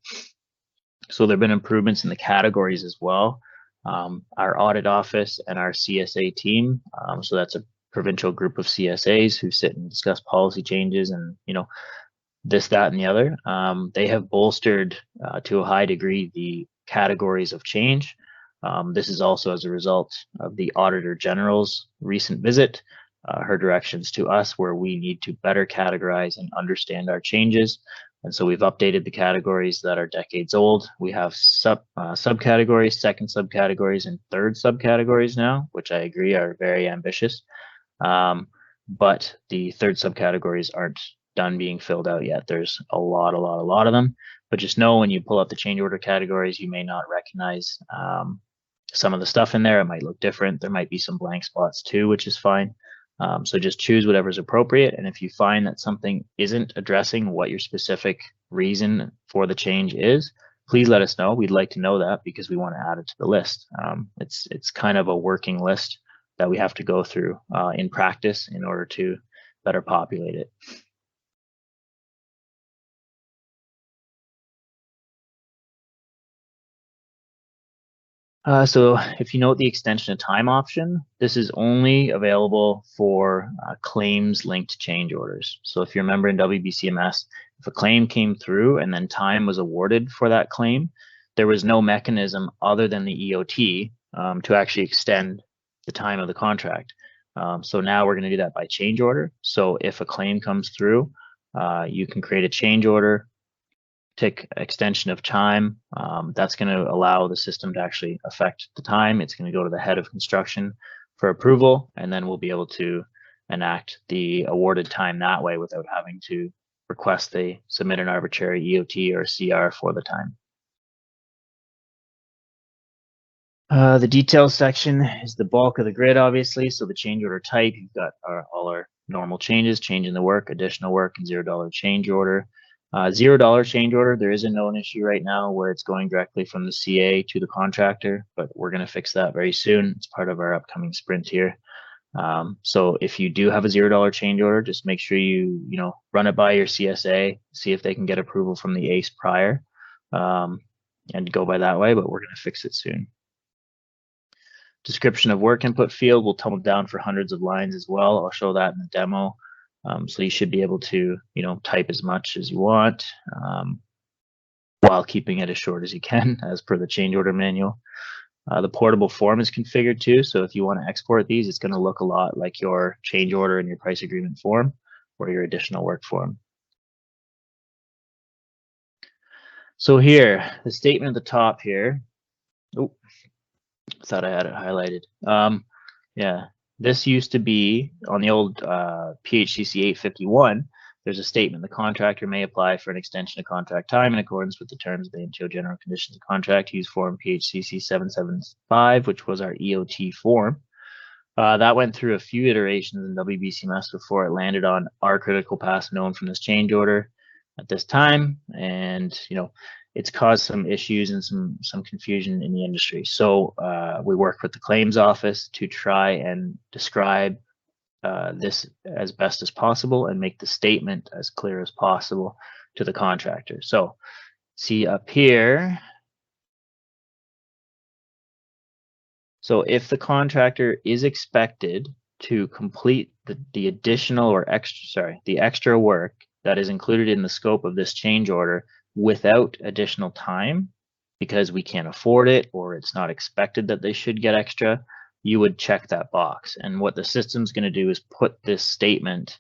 So there have been improvements in the categories as well. Our audit office and our CSA team, so that's a provincial group of CSAs who sit and discuss policy changes and, this, that, and the other. They have bolstered to a high degree the categories of change. This is also as a result of the Auditor General's recent visit, her directions to us where we need to better categorize and understand our changes. And so we've updated the categories that are decades old. We have subcategories, second subcategories, and third subcategories now, which I agree are very ambitious. But the third subcategories aren't done being filled out yet. There's a lot of them, but just know when you pull up the change order categories, you may not recognize some of the stuff in there. It might look different. There might be some blank spots too, which is fine. So just choose whatever's appropriate. And if you find that something isn't addressing what your specific reason for the change is, please let us know. We'd like to know that because we want to add it to the list. It's kind of a working list that we have to go through in practice in order to better populate it. So if you note the extension of time option, this is only available for claims linked change orders. So if you remember in WBCMS, if a claim came through and then time was awarded for that claim, there was no mechanism other than the EOT to actually extend the time of the contract. So now we're going to do that by change order. So if a claim comes through, you can create a change order, tick extension of time. That's going to allow the system to actually affect the time. It's going to go to the head of construction for approval, and then we'll be able to enact the awarded time that way without having to request they submit an arbitrary EOT or CR for the time. The details section is the bulk of the grid, obviously. So the change order type, you've got all our normal changes, change in the work, additional work, and $0 change order. $0 change order, there is a known issue right now where it's going directly from the CA to the contractor, but we're going to fix that very soon. It's part of our upcoming sprint here. So if you do have a $0 change order, just make sure you run it by your CSA, see if they can get approval from the ACE prior, and go by that way, but we're going to fix it soon. Description of work input field will tumble down for hundreds of lines as well. I'll show that in the demo. So you should be able to, type as much as you want while keeping it as short as you can, as per the change order manual. The portable form is configured too. So if you want to export these, it's going to look a lot like your change order and your price agreement form or your additional work form. So here, the statement at the top here. Oh, thought I had it highlighted. Yeah. This used to be on the old PHCC 851. There's a statement: the contractor may apply for an extension of contract time in accordance with the terms of the MTO general conditions of contract. Use form PHCC 775, which was our EOT form. That went through a few iterations in WBCMS before it landed on our critical path known from this change order. at this time, and it's caused some issues and some confusion in the industry. So we work with the claims office to try and describe this as best as possible and make the statement as clear as possible to the contractor. So see up here. So if the contractor is expected to complete the additional or the extra work that is included in the scope of this change order without additional time, because we can't afford it or it's not expected that they should get extra, you would check that box. And what the system's going to do is put this statement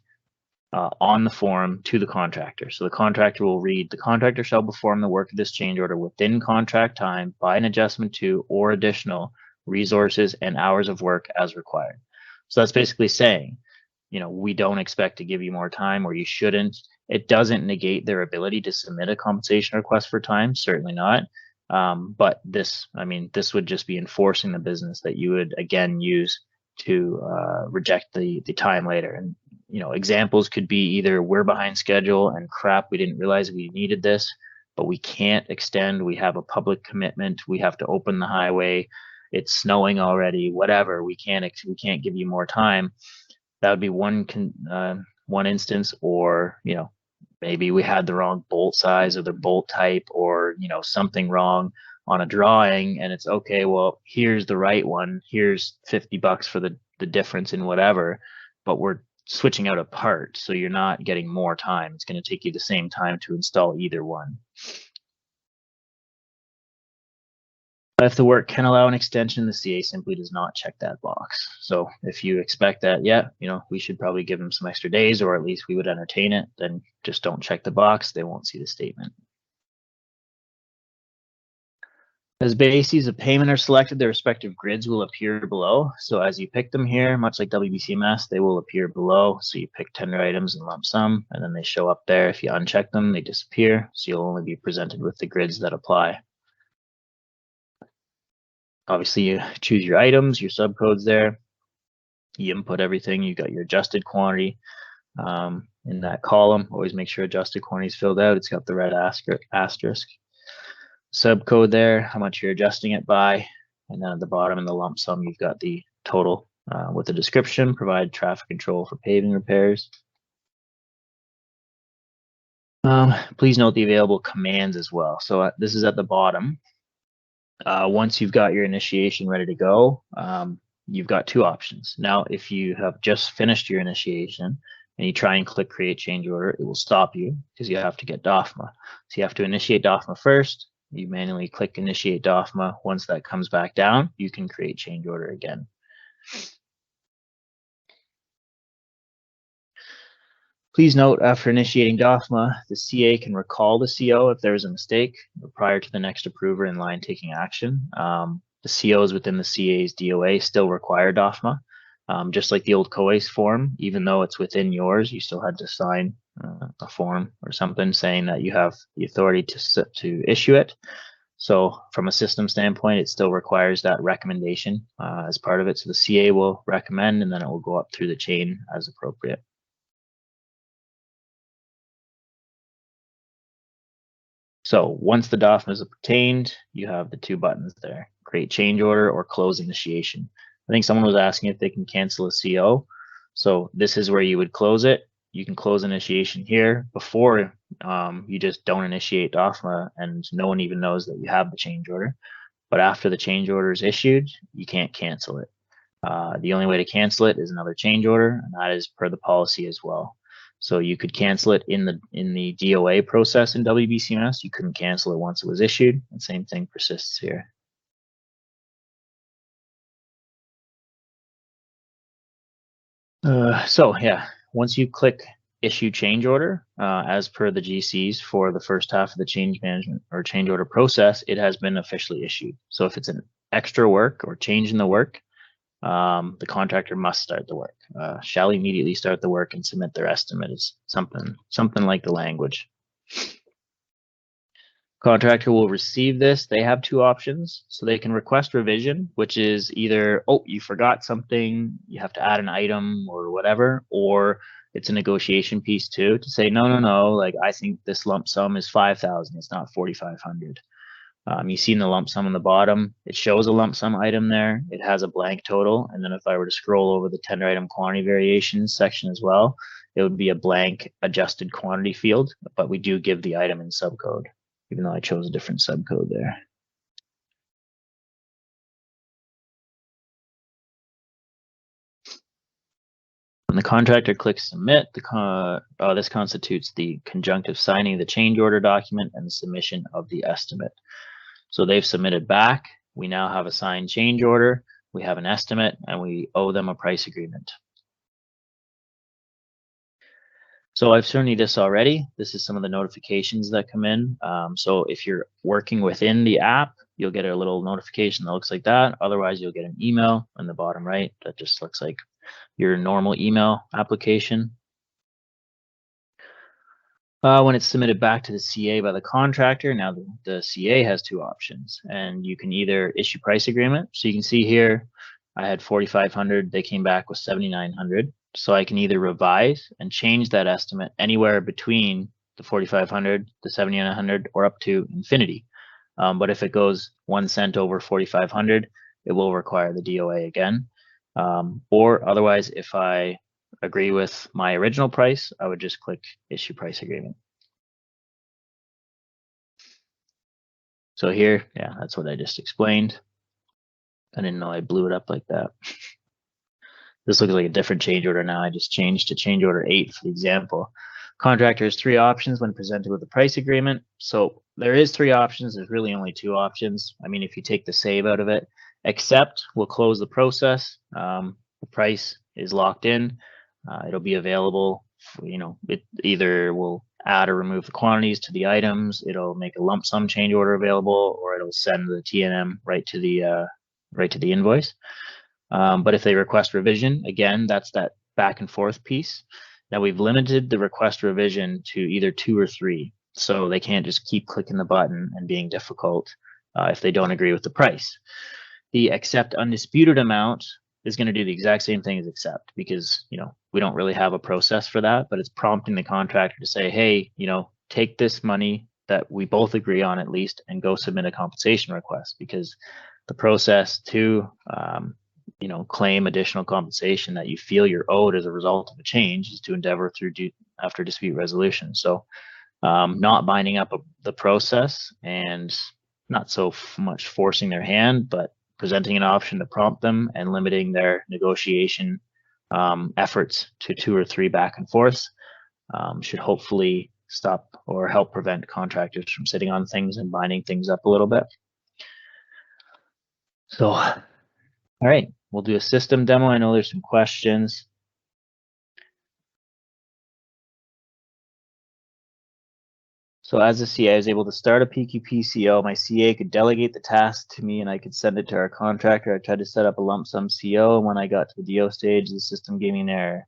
on the form to the contractor. So the contractor will read, the contractor shall perform the work of this change order within contract time by an adjustment to or additional resources and hours of work as required. So that's basically saying, we don't expect to give you more time, or you shouldn't. It doesn't negate their ability to submit a compensation request for time, certainly not. But this would just be enforcing the business that you would again use to reject the time later. And examples could be either we're behind schedule and crap, we didn't realize we needed this, but we can't extend. We have a public commitment. We have to open the highway. It's snowing already. Whatever. We can't give you more time. That would be one instance. Or maybe we had the wrong bolt size or the bolt type, or something wrong on a drawing, and it's okay. Well, here's the right one. Here's $50 for the difference in whatever, but we're switching out a part, so you're not getting more time. It's going to take you the same time to install either one. If the work can allow an extension, the CA simply does not check that box. So if you expect that, yeah, we should probably give them some extra days, or at least we would entertain it, then just don't check the box. They won't see the statement. As bases of payment are selected, their respective grids will appear below. So as you pick them here, much like WBCMS, they will appear below. So you pick tender items and lump sum, and then they show up there. If you uncheck them, they disappear. So you'll only be presented with the grids that apply. Obviously, you choose your items, your subcodes there. You input everything. You got your adjusted quantity in that column. Always make sure adjusted quantity is filled out. It's got the red asterisk. Subcode there, how much you're adjusting it by, and then at the bottom in the lump sum, you've got the total with a description. Provide traffic control for paving repairs. Please note the available commands as well. So this is at the bottom. Once you've got your initiation ready to go, you've got two options. Now, if you have just finished your initiation and you try and click create change order, it will stop you because you have to get DOFMA. So you have to initiate DOFMA first. You manually click initiate DOFMA. Once that comes back down, you can create change order again. Please note, after initiating DOFMA, the CA can recall the CO if there is a mistake prior to the next approver in line taking action. The COs within the CA's DOA still require DOFMA. Just like the old COACE form, even though it's within yours, you still had to sign a form or something saying that you have the authority to issue it. So from a system standpoint, it still requires that recommendation as part of it. So the CA will recommend, and then it will go up through the chain as appropriate. So once the DOFMA is obtained, you have the two buttons there, create change order or close initiation. I think someone was asking if they can cancel a CO. So this is where you would close it. You can close initiation here before you just don't initiate DOFMA and no one even knows that you have the change order. But after the change order is issued, you can't cancel it. The only way to cancel it is another change order, and that is per the policy as well. So you could cancel it in the DOA process in WBCMS. You couldn't cancel it once it was issued. And same thing persists here. So yeah, once you click issue change order, as per the GCs for the first half of the change management or change order process, it has been officially issued. So if it's an extra work or change in the work, the contractor must start the work. Shall immediately start the work and submit their estimate is something like the language. Contractor will receive this. They have two options. So they can request revision, which is either, oh, you forgot something, you have to add an item or whatever, or it's a negotiation piece too, to say, no, like I think this lump sum is 5,000, it's not 4,500. You've seen the lump sum on the bottom. It shows a lump sum item there. It has a blank total. And then if I were to scroll over the tender item quantity variations section as well, it would be a blank adjusted quantity field, but we do give the item in subcode, even though I chose a different subcode there. When the contractor clicks submit, this constitutes the conjunctive signing of the change order document and the submission of the estimate. So they've submitted back. We now have a signed change order. We have an estimate, and we owe them a price agreement. So I've shown you this already. This is some of the notifications that come in. So if you're working within the app, you'll get a little notification that looks like that. Otherwise, you'll get an email on the bottom right that just looks like your normal email application. When it's submitted back to the CA by the contractor, now the CA has two options, and you can either issue price agreement. So you can see here, I had 4,500, they came back with 7,900. So I can either revise and change that estimate anywhere between the 4,500, the 7,900, or up to infinity. But if it goes 1 cent over 4,500, it will require the DOA again. Or otherwise, if I agree with my original price, I would just click issue price agreement. So here, yeah, that's what I just explained. I didn't know I blew it up like that. This looks like a different change order now. I just changed to change order 8 for the example. Contractor has 3 options when presented with a price agreement. So there is 3 options. There's really only 2 options. I mean, if you take the save out of it, accept will close the process. The price is locked in. It'll be available. It either will add or remove the quantities to the items. It'll make a lump sum change order available, or it'll send the TNM right to the invoice. But if they request revision, again, that's that back and forth piece. Now we've limited the request revision to either 2 or 3, so they can't just keep clicking the button and being difficult if they don't agree with the price. The accept undisputed amount is going to do the exact same thing as accept, because we don't really have a process for that, but it's prompting the contractor to say, hey, take this money that we both agree on at least and go submit a compensation request, because the process to claim additional compensation that you feel you're owed as a result of a change is to endeavor through after dispute resolution. So not binding up the process and not so much forcing their hand, but presenting an option to prompt them and limiting their negotiation efforts to 2 or 3 back and forths should hopefully stop or help prevent contractors from sitting on things and binding things up a little bit. So, all right, we'll do a system demo. I know there's some questions. So as a CA, I was able to start a PQP CO. My CA could delegate the task to me and I could send it to our contractor. I tried to set up a lump sum CO, and when I got to the DO stage, the system gave me an error.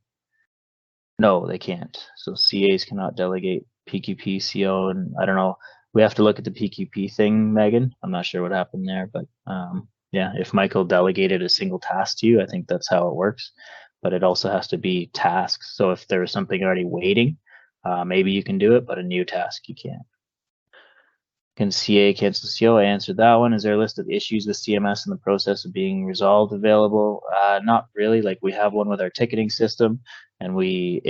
No, they can't. So CAs cannot delegate PQP CO, and I don't know. We have to look at the PQP thing, Megan. I'm not sure what happened there, but yeah, if Michael delegated a single task to you, I think that's how it works. But it also has to be tasks. So if there was something already waiting, maybe you can do it, but a new task you can't. Can CA cancel CO? I answered that one. Is there a list of issues with CMS in the process of being resolved available? Not really. Like, we have one with our ticketing system, and we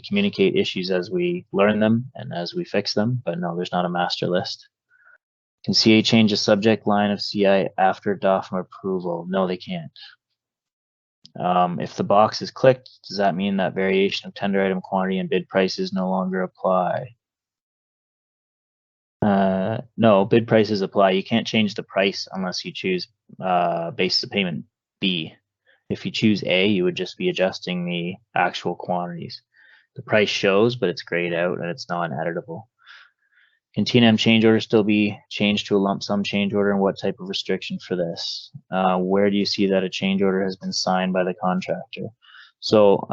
communicate issues as we learn them and as we fix them, but no, there's not a master list. Can CA change the subject line of CI after DOFM approval? No, they can't. If the box is clicked, does that mean that variation of tender item quantity and bid prices no longer apply? No, bid prices apply. You can't change the price unless you choose basis of payment B. If you choose A, you would just be adjusting the actual quantities. The price shows, but it's grayed out and it's non-editable. Can TNM change order still be changed to a lump sum change order, and what type of restriction for this? Where do you see that a change order has been signed by the contractor? So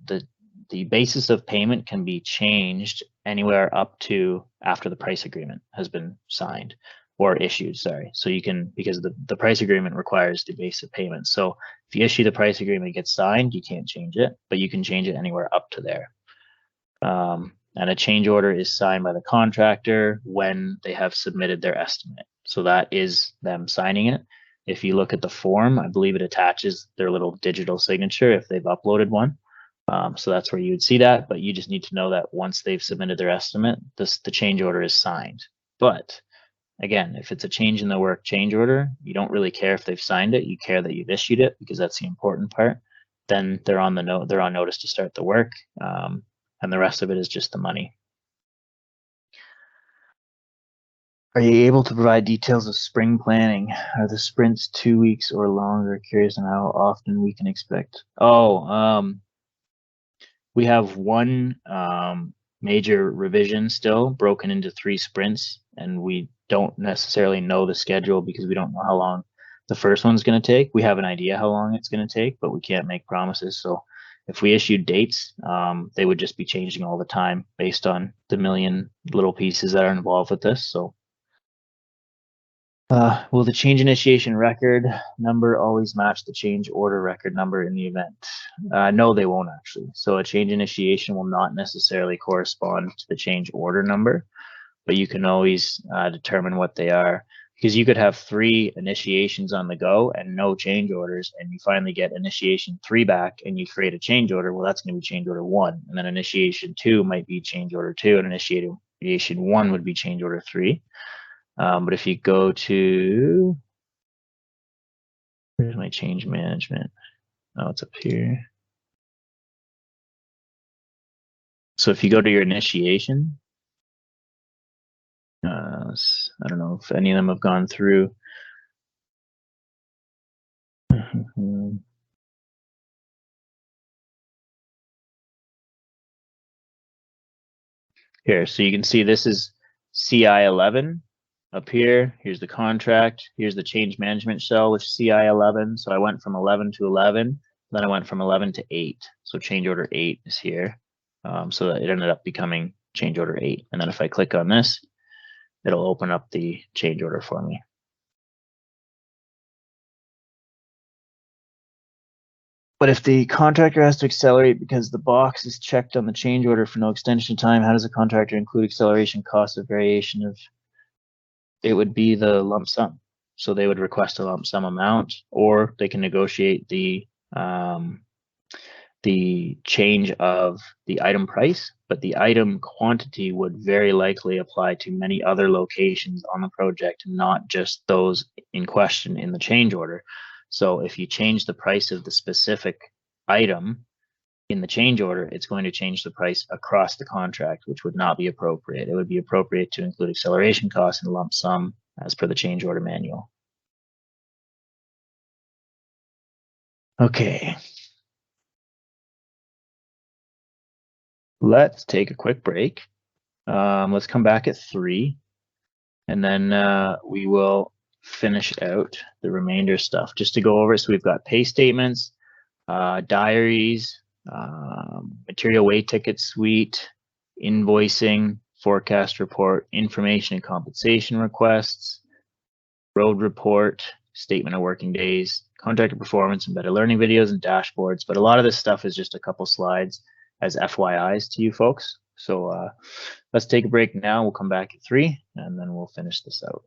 the basis of payment can be changed anywhere up to after the price agreement has been signed or issued, sorry. So you can, because the price agreement requires the basis of payment. So if you issue the price agreement, it gets signed, you can't change it, but you can change it anywhere up to there. And a change order is signed by the contractor when they have submitted their estimate. So that is them signing it. If you look at the form, I believe it attaches their little digital signature if they've uploaded one. So that's where you would see that, but you just need to know that once they've submitted their estimate, the change order is signed. But again, if it's a change in the work change order, you don't really care if they've signed it. You care that you've issued it because that's the important part. Then they're on notice to start the work, and the rest of it is just the money. Are you able to provide details of spring planning? Are the sprints 2 weeks or longer? Curious on how often we can expect. We have one major revision still broken into 3 sprints, and we don't necessarily know the schedule because we don't know how long the first one's going to take. We have an idea how long it's going to take, but we can't make promises. So if we issued dates, they would just be changing all the time based on the million little pieces that are involved with this. So will the change initiation record number always match the change order record number in the event? No, they won't actually. So a change initiation will not necessarily correspond to the change order number, but you can always determine what they are, because you could have 3 initiations on the go and no change orders, and you finally get initiation 3 back and you create a change order. Well, that's going to be change order 1, and then initiation 2 might be change order 2, and initiation 1 would be change order 3. But if you go to, where's my change management? Oh, it's up here. So if you go to your initiation, I don't know if any of them have gone through. Here, so you can see this is CI 11 up here. Here's the contract. Here's the change management shell, which is CI 11. So I went from 11 to 11. Then I went from 11 to 8. So change order 8 is here. So that it ended up becoming change order 8. And then if I click on this, it'll open up the change order for me. But if the contractor has to accelerate because the box is checked on the change order for no extension time, how does the contractor include acceleration cost of variation of? It would be the lump sum. So they would request a lump sum amount, or they can negotiate the change of the item price, but the item quantity would very likely apply to many other locations on the project, not just those in question in the change order. So if you change the price of the specific item in the change order, it's going to change the price across the contract, which would not be appropriate. It would be appropriate to include acceleration costs and lump sum as per the change order manual. Okay. Let's take a quick break. Let's come back at 3, and then we will finish out the remainder stuff just to go over. So we've got pay statements, diaries, material weight ticket suite, invoicing, forecast report, information and compensation requests, road report, statement of working days, contractor performance, embedded learning videos, and dashboards. But a lot of this stuff is just a couple slides as FYIs to you folks. So let's take a break now. We'll come back at 3, and then we'll finish this out.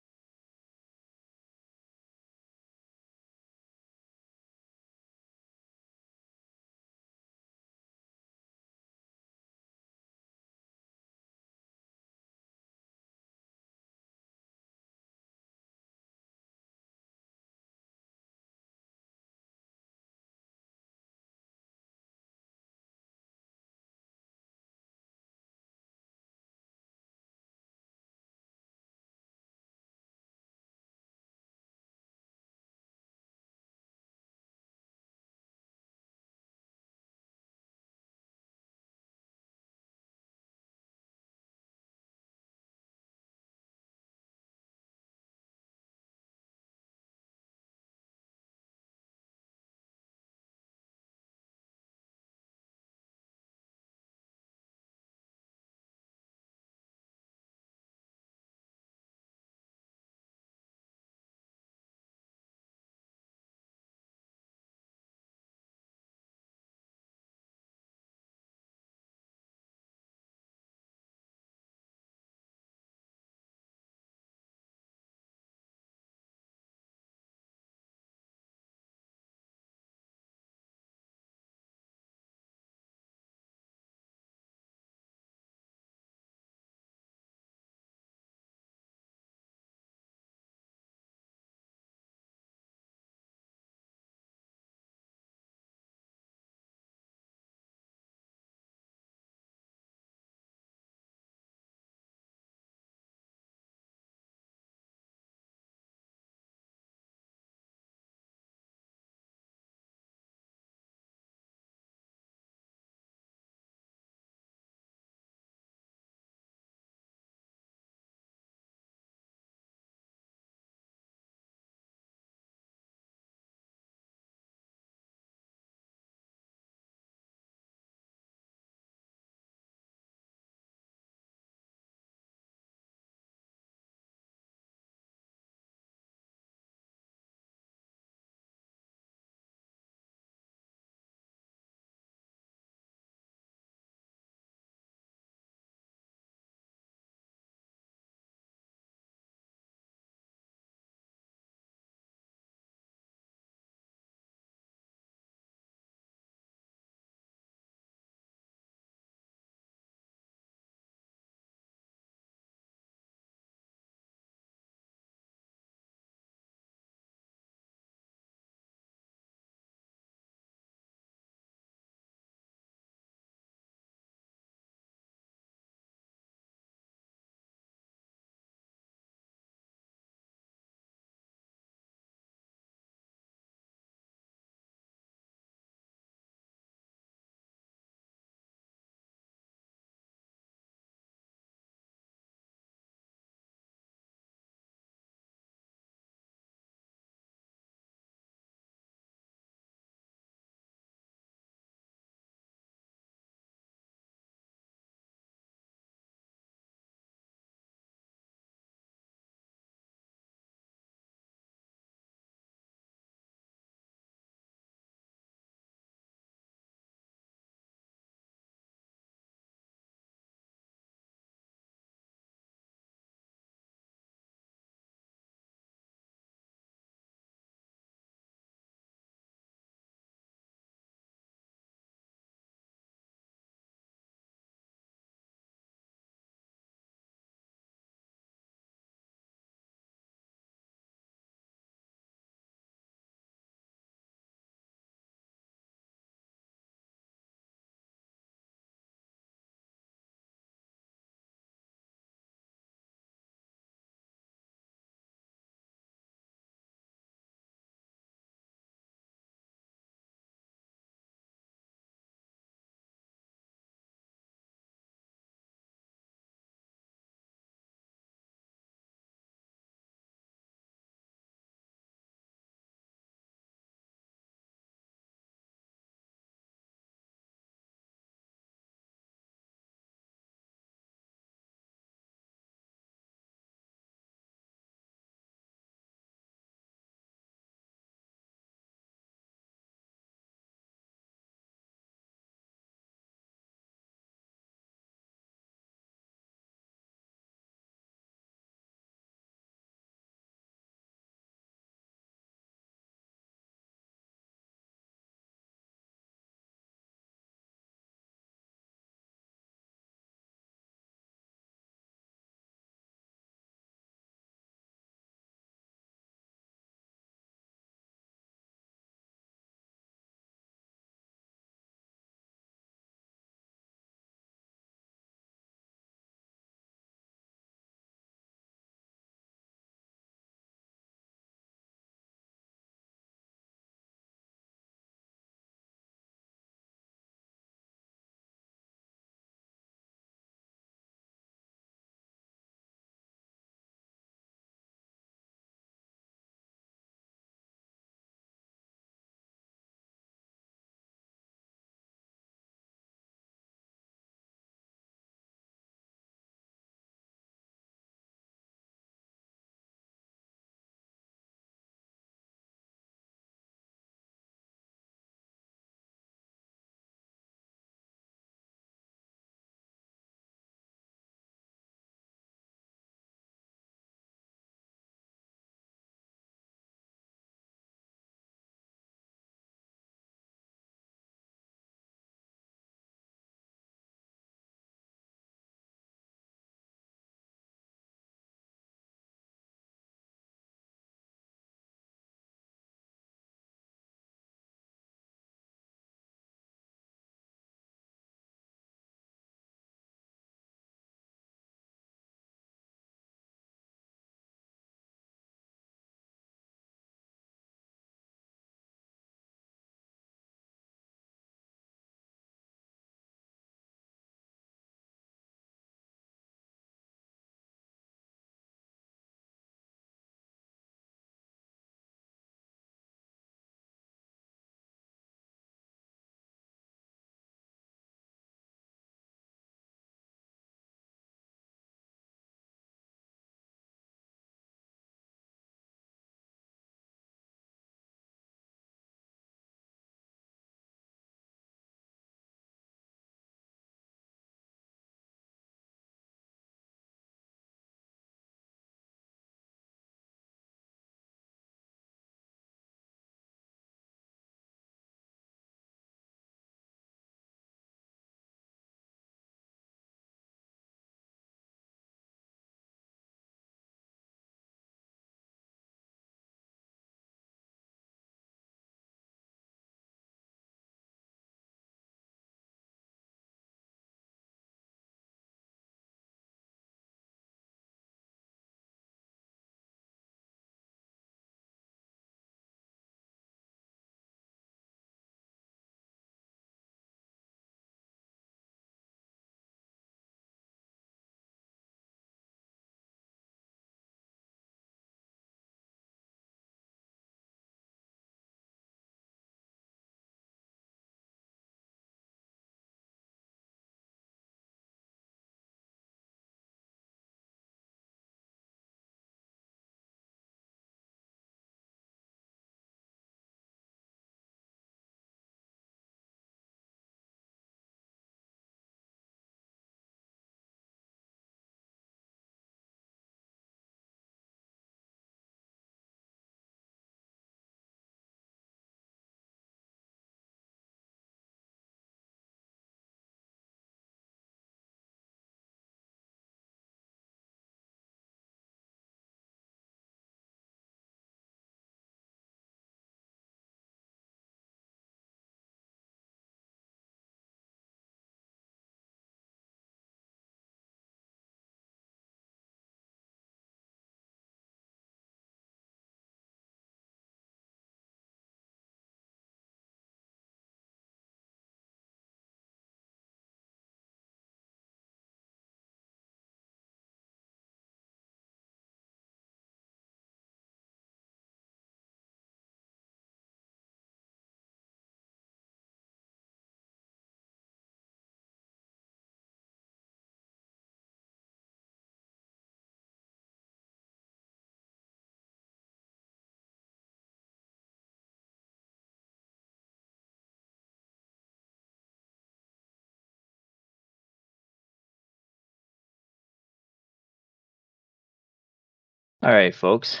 All right, folks,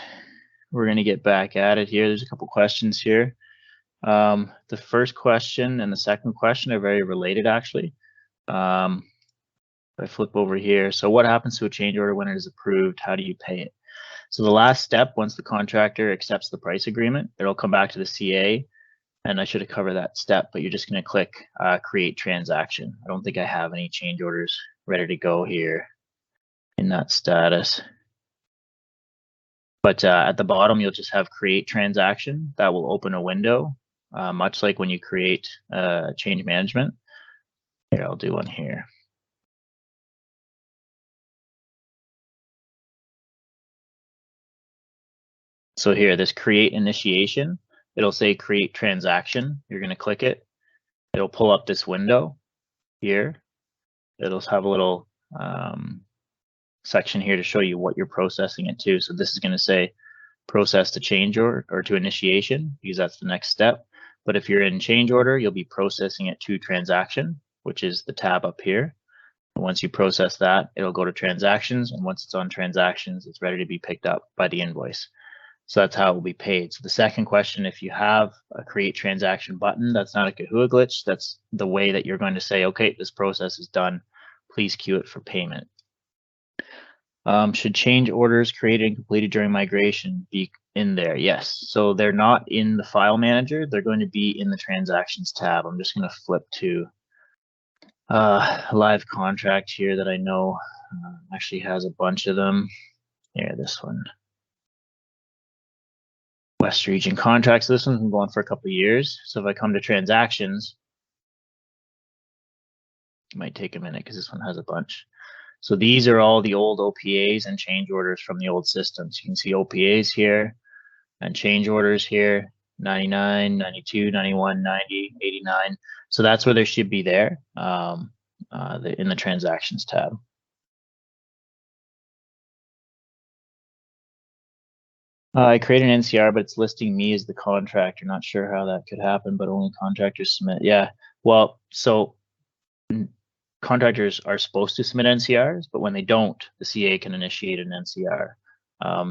we're going to get back at it here. There's a couple questions here. The first question and the second question are very related, actually. If I flip over here, so what happens to a change order when it is approved? How do you pay it? So the last step, once the contractor accepts the price agreement, it'll come back to the CA, and I should have covered that step, but you're just going to click create transaction. I don't think I have any change orders ready to go here in that status. But at the bottom, you'll just have create transaction. That will open a window, much like when you create change management. Here, I'll do one here. So here, this create initiation, it'll say create transaction. You're going to click it. It'll pull up this window here. It'll have a little section here to show you what you're processing it to. So this is going to say process to change order or to initiation, because that's the next step. But if you're in change order, you'll be processing it to transaction, which is the tab up here. And once you process that, it'll go to transactions. And once it's on transactions, it's ready to be picked up by the invoice. So that's how it will be paid. So the second question, if you have a create transaction button, that's not a Kahoot glitch. That's the way that you're going to say, okay, this process is done. Please queue it for payment. Should change orders created and completed during migration be in there? Yes. So they're not in the file manager. They're going to be in the transactions tab. I'm just going to flip to a live contract here that I know actually has a bunch of them. Here, this one. West Region contracts. This one's been going for a couple of years. So if I come to transactions, it might take a minute because this one has a bunch. So these are all the old OPAs and change orders from the old systems. You can see OPAs here and change orders here, 99, 92, 91, 90, 89. So that's where they should be there in the transactions tab. I created an NCR, but it's listing me as the contractor. Not sure how that could happen, but only contractors submit. Yeah, well, so contractors are supposed to submit NCRs, but when they don't, the CA can initiate an NCR.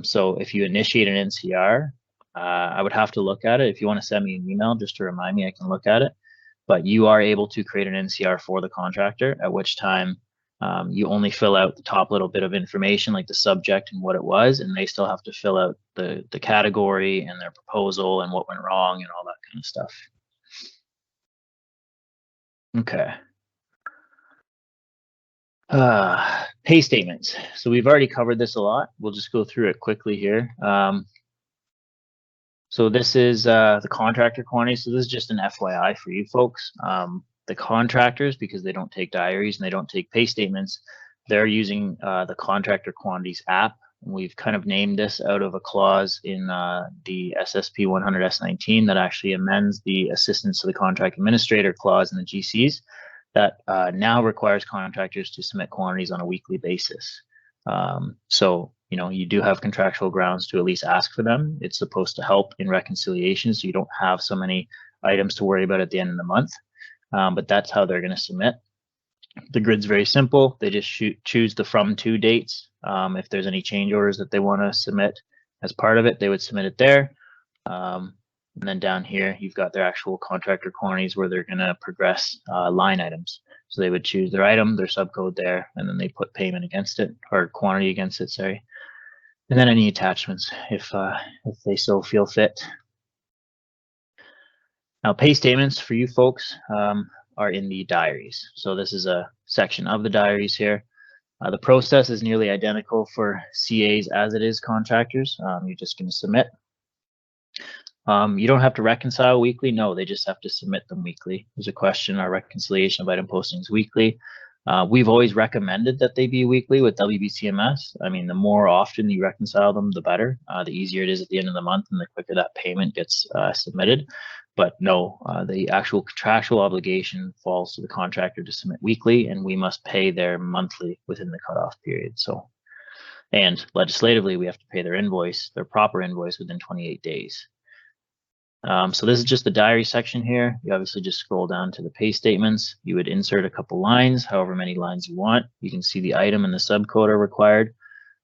So if you initiate an NCR, I would have to look at it. If you want to send me an email just to remind me, I can look at it. But you are able to create an NCR for the contractor, at which time you only fill out the top little bit of information like the subject and what it was, and they still have to fill out the category and their proposal and what went wrong and all that kind of stuff. Okay. Pay statements. So we've already covered this a lot. We'll just go through it quickly here. So this is the contractor quantity. So this is just an FYI for you folks. The contractors, because they don't take diaries and they don't take pay statements, they're using the contractor quantities app. We've kind of named this out of a clause in the SSP 100 S19 that actually amends the assistance to the contract administrator clause in the GCs that now requires contractors to submit quantities on a weekly basis. So, you know, you do have contractual grounds to at least ask for them. It's supposed to help in reconciliation, so you don't have so many items to worry about at the end of the month. But that's how they're going to submit. The grid's very simple. They just choose the from to dates. If there's any change orders that they want to submit as part of it, they would submit it there. And then down here, you've got their actual contractor quantities where they're going to progress line items. So they would choose their item, their subcode there, and then they put payment against it, or quantity against it, sorry. And then any attachments if they so feel fit. Now, pay statements for you folks are in the diaries. So this is a section of the diaries here. The process is nearly identical for CAs as it is contractors. You're just going to submit. You don't have to reconcile weekly. No, they just have to submit them weekly. There's a question, our reconciliation of item postings weekly. We've always recommended that they be weekly with WBCMS. I mean, the more often you reconcile them, the better. The easier it is at the end of the month and the quicker that payment gets submitted. But no, the actual contractual obligation falls to the contractor to submit weekly, and we must pay their monthly within the cutoff period. So, and legislatively, we have to pay their invoice, their proper invoice within 28 days. So this is just the diary section here. You obviously just scroll down to the pay statements. You would insert a couple lines, however many lines you want. You can see the item and the subcode are required.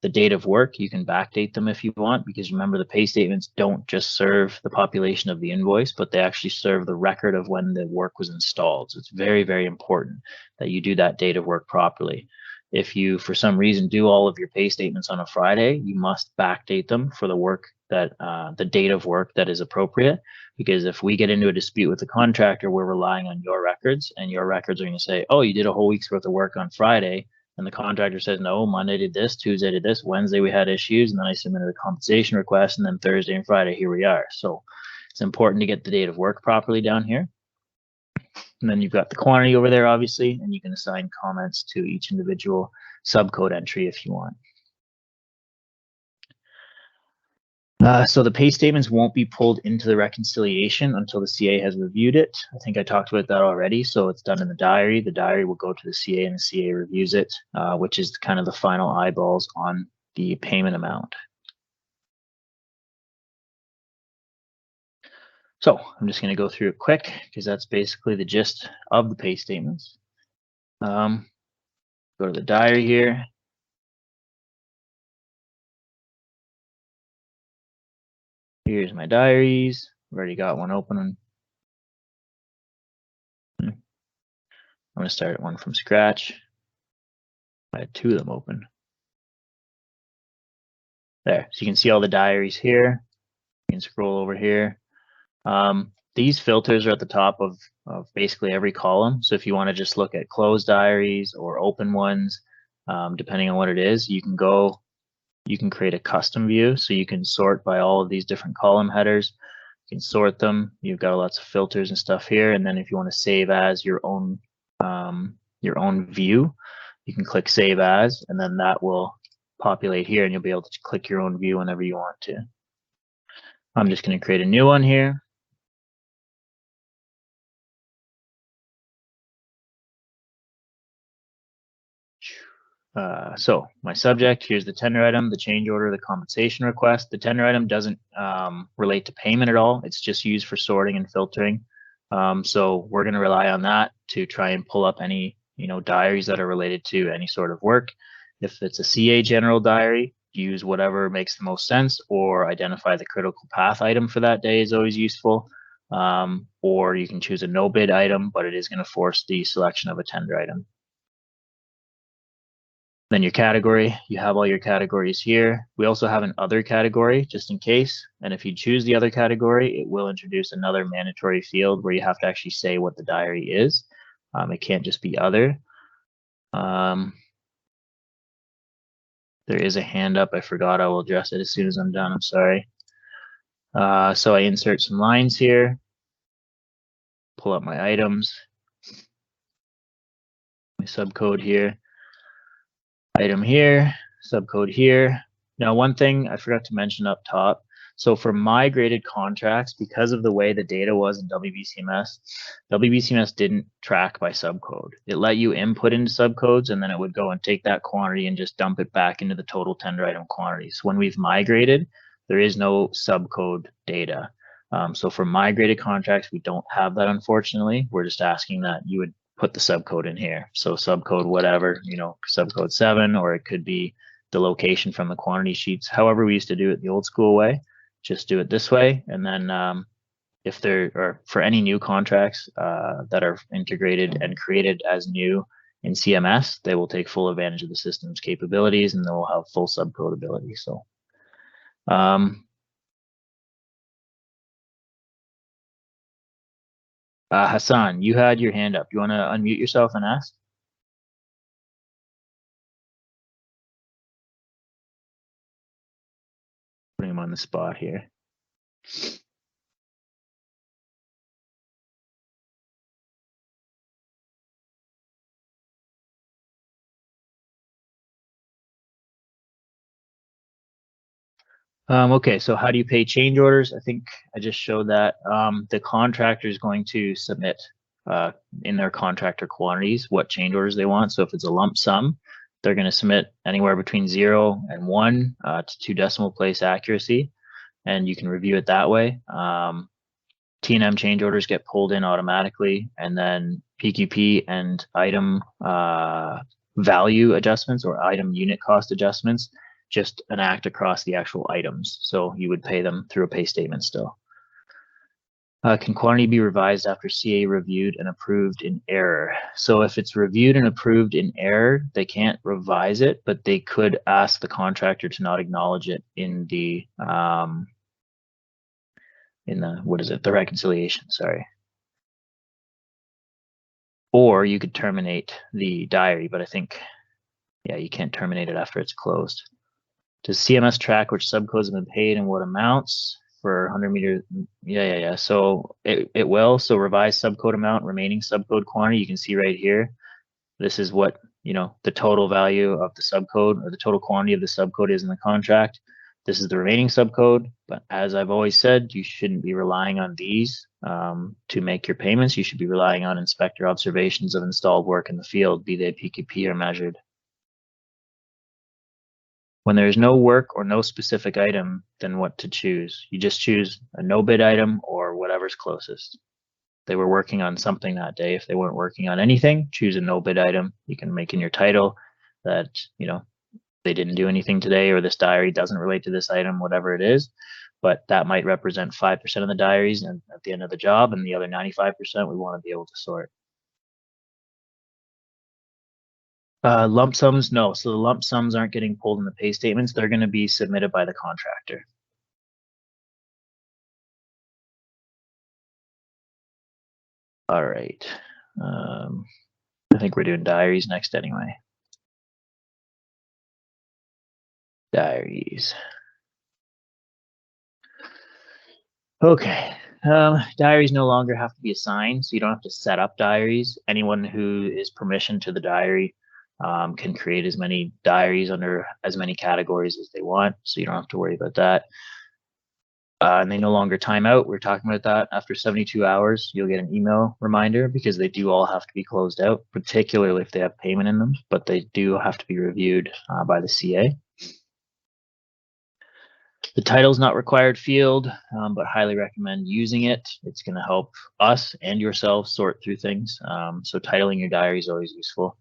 The date of work, you can backdate them if you want, because remember the pay statements don't just serve the population of the invoice, but they actually serve the record of when the work was installed. So it's very, very important that you do that date of work properly. If you, for some reason, do all of your pay statements on a Friday, you must backdate them for the work that the date of work that is appropriate. Because if we get into a dispute with the contractor, we're relying on your records, and your records are going to say, oh, you did a whole week's worth of work on Friday. And the contractor says, no, Monday did this, Tuesday did this, Wednesday we had issues, and then I submitted a compensation request, and then Thursday and Friday, here we are. So it's important to get the date of work properly down here. And then you've got the quantity over there, obviously, and you can assign comments to each individual subcode entry if you want. So the pay statements won't be pulled into the reconciliation until the CA has reviewed it. I think I talked about that already. So it's done in the diary. The diary will go to the CA and the CA reviews it, which is kind of the final eyeballs on the payment amount. So I'm just going to go through it quick because that's basically the gist of the pay statements. Go to the diary here. Here's my diaries. I've already got one open. I'm going to start one from scratch. I had two of them open. There, so you can see all the diaries here. You can scroll over here. These filters are at the top of basically every column. So if you want to just look at closed diaries or open ones, depending on what it is, you can create a custom view. So you can sort by all of these different column headers. You can sort them. You've got lots of filters and stuff here. And then if you want to save as your own view, you can click Save As, and then that will populate here, and you'll be able to click your own view whenever you want to. I'm just going to create a new one here. So my subject, here's the tender item, the change order, the compensation request. The tender item doesn't relate to payment at all. It's just used for sorting and filtering. So we're going to rely on that to try and pull up any diaries that are related to any sort of work. If it's a CA general diary, use whatever makes the most sense, or identify the critical path item for that day is always useful. Or you can choose a no bid item, but it is going to force the selection of a tender item. Then your category, you have all your categories here. We also have an other category just in case. And if you choose the other category, it will introduce another mandatory field where you have to actually say what the diary is. It can't just be other. There is a hand up. I forgot. I will address it as soon as I'm done. I'm sorry. So I insert some lines here, pull up my items, my subcode here. Item here, subcode here. Now, one thing I forgot to mention up top. So for migrated contracts, because of the way the data was in WBCMS, WBCMS didn't track by subcode. It let you input into subcodes, and then it would go and take that quantity and just dump it back into the total tender item quantity. So when we've migrated, there is no subcode data. So for migrated contracts, we don't have that, unfortunately. We're just asking that you would put the subcode in here. So subcode whatever, subcode 7, or it could be the location from the quantity sheets. However we used to do it the old school way, just do it this way. And then if there are, for any new contracts that are integrated and created as new in CMS, they will take full advantage of the system's capabilities, and they will have full subcode ability. So Hassan, you had your hand up. You want to unmute yourself and ask? Putting him on the spot here. Okay, so how do you pay change orders? I think I just showed that. The contractor is going to submit in their contractor quantities what change orders they want. So if it's a lump sum, they're going to submit anywhere between 0 and 1 to 2 decimal place accuracy, and you can review it that way. T&M change orders get pulled in automatically, and then PQP and item value adjustments or item unit cost adjustments just an act across the actual items. So you would pay them through a pay statement still. Can quantity be revised after CA reviewed and approved in error? So if it's reviewed and approved in error, they can't revise it, but they could ask the contractor to not acknowledge it in the the reconciliation, sorry. Or you could terminate the diary, but I think, yeah, you can't terminate it after it's closed. Does CMS track which subcodes have been paid and what amounts for 100 meter? Yeah. So it will. So revised subcode amount, remaining subcode quantity. You can see right here. This is what, the total value of the subcode or the total quantity of the subcode is in the contract. This is the remaining subcode. But as I've always said, you shouldn't be relying on these to make your payments. You should be relying on inspector observations of installed work in the field, be they PQP or measured. When there's no work or no specific item, then what to choose? You just choose a no bid item or whatever's closest. They were working on something that day. If they weren't working on anything, choose a no bid item. You can make in your title that, they didn't do anything today, or this diary doesn't relate to this item, whatever it is. But that might represent 5% of the diaries and at the end of the job, and the other 95% we want to be able to sort. Lump sums, no. So the lump sums aren't getting pulled in the pay statements. They're going to be submitted by the contractor. All right. I think we're doing diaries next anyway. Diaries. Okay. Diaries no longer have to be assigned, so you don't have to set up diaries. Anyone who is permissioned to the diary can create as many diaries under as many categories as they want, so you don't have to worry about that. And they no longer time out. We're talking about that. After 72 hours, you'll get an email reminder because they do all have to be closed out, particularly if they have payment in them, but they do have to be reviewed by the CA. The title is not required field, but highly recommend using it. It's going to help us and yourself sort through things. So titling your diary is always useful.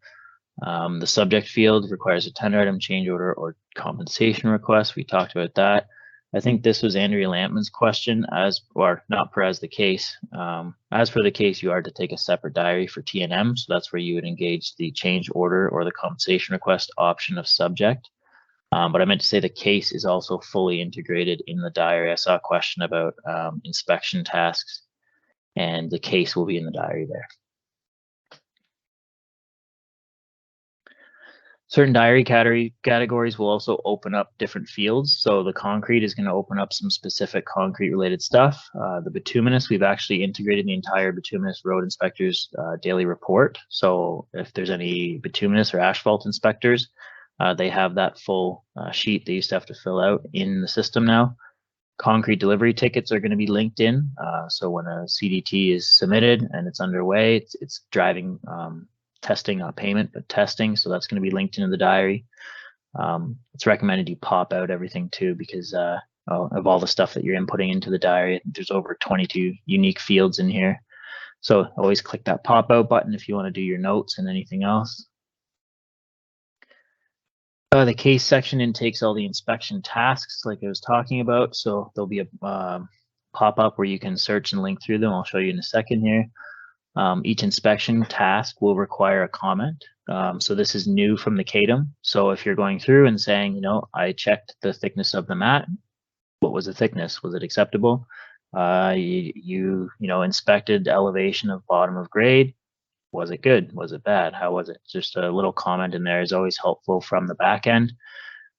The subject field requires a tender item change order or compensation request. We talked about that. I think this was Andrea Lampman's question, as for the case. As for the case, you are to take a separate diary for T&M. So that's where you would engage the change order or the compensation request option of subject. But I meant to say the case is also fully integrated in the diary. I saw a question about inspection tasks, and the case will be in the diary there. Certain diary categories will also open up different fields. So the concrete is going to open up some specific concrete related stuff. The bituminous, we've actually integrated the entire bituminous road inspectors daily report. So if there's any bituminous or asphalt inspectors, they have that full sheet they used to have to fill out in the system now. Concrete delivery tickets are going to be linked in. So when a CDT is submitted and it's underway, it's driving testing, not payment, but testing. So that's going to be linked into the diary. It's recommended you pop out everything too, because of all the stuff that you're inputting into the diary. There's over 22 unique fields in here. So always click that pop out button if you want to do your notes and anything else. The case section intakes all the inspection tasks like I was talking about. So there'll be a pop-up where you can search and link through them. I'll show you in a second here. Each inspection task will require a comment. So this is new from the CADM. So if you're going through and saying, I checked the thickness of the mat, what was the thickness? Was it acceptable? You inspected elevation of bottom of grade. Was it good? Was it bad? How was it? Just a little comment in there is always helpful from the back end.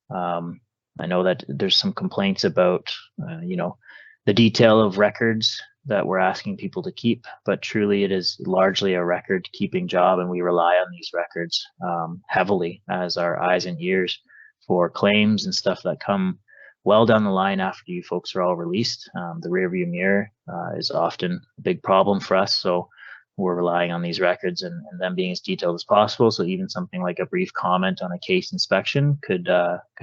I know that there's some complaints about, the detail of records that we're asking people to keep, but truly it is largely a record keeping job, and we rely on these records heavily as our eyes and ears for claims and stuff that come well down the line after you folks are all released. The rear view mirror is often a big problem for us, so we're relying on these records and them being as detailed as possible. So even something like a brief comment on a case inspection could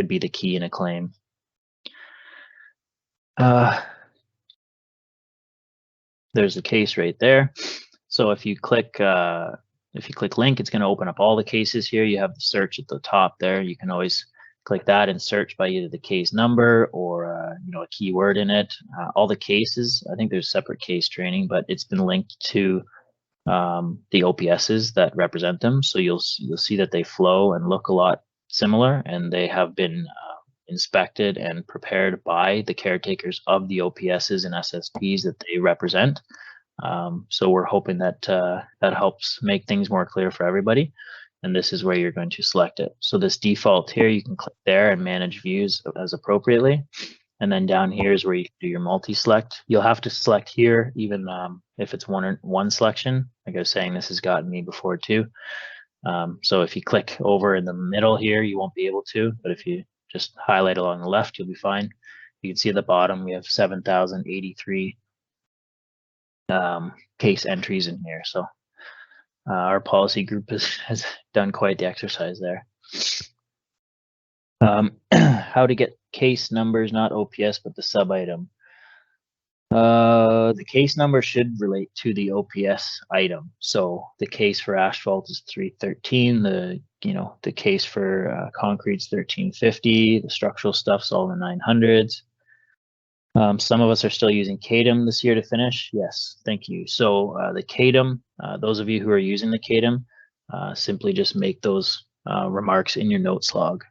be the key in a claim. There's the case right there. So if you click link, it's going to open up all the cases here. You have the search at the top there. You can always click that and search by either the case number or you know, a keyword in it. All the cases, I think there's separate case training, but it's been linked to the OPSs that represent them. So you'll see that they flow and look a lot similar, and they have been inspected and prepared by the caretakers of the OPSs and SSPs that they represent. So we're hoping that that helps make things more clear for everybody. And this is where you're going to select it. So this default here, you can click there and manage views as appropriately. And then down here is where you do your multi-select. You'll have to select here, even if it's one selection. Like I was saying, this has gotten me before too. So if you click over in the middle here, you won't be able to, but if you just highlight along the left, you'll be fine. You can see at the bottom, we have 7,083 case entries in here. So our policy group has done quite the exercise there. How to get case numbers, not OPS, but the sub item. The case number should relate to the OPS item. So the case for asphalt is 313. The case for concrete's 1350. The structural stuff's all in the 900s. Some of us are still using CADM this year to finish. Yes, thank you. So the CADM, those of you who are using the CADM, simply just make those remarks in your notes log,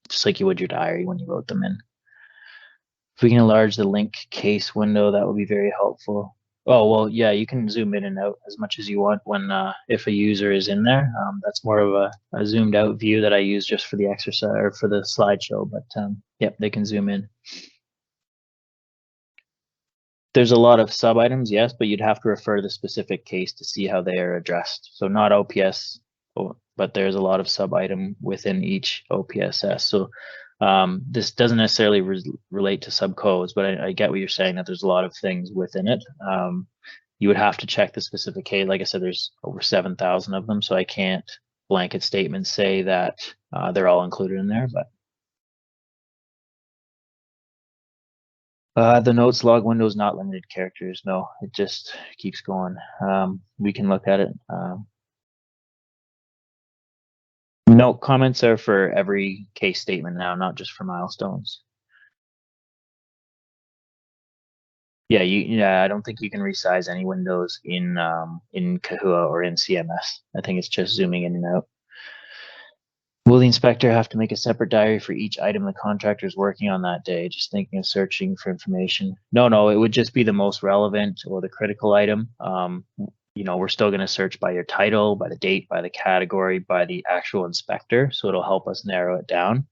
just like you would your diary when you wrote them in. If we can enlarge the link case window, that would be very helpful. Oh, well, yeah, you can zoom in and out as much as you want when if a user is in there. That's more of a zoomed out view that I use just for the exercise or for the slideshow, but yep, they can zoom in. There's a lot of sub items, yes, but you'd have to refer to the specific case to see how they are addressed. So not OPS, but there's a lot of sub item within each OPSS. So this doesn't necessarily relate to subcodes, but I get what you're saying, that there's a lot of things within it. You would have to check the specific case. Like I said, there's over 7,000 of them, so I can't blanket statement say that they're all included in there, but the notes log window is not limited characters. No, it just keeps going. We can look at it. Note comments are for every case statement now, not just for milestones. Yeah, I don't think you can resize any windows in Kahua or in CMS. I think it's just zooming in and out. Will the inspector have to make a separate diary for each item the contractor is working on that day? Just thinking of searching for information. No, it would just be the most relevant or the critical item. You know, we're still going to search by your title, by the date, by the category, by the actual inspector. So it'll help us narrow it down.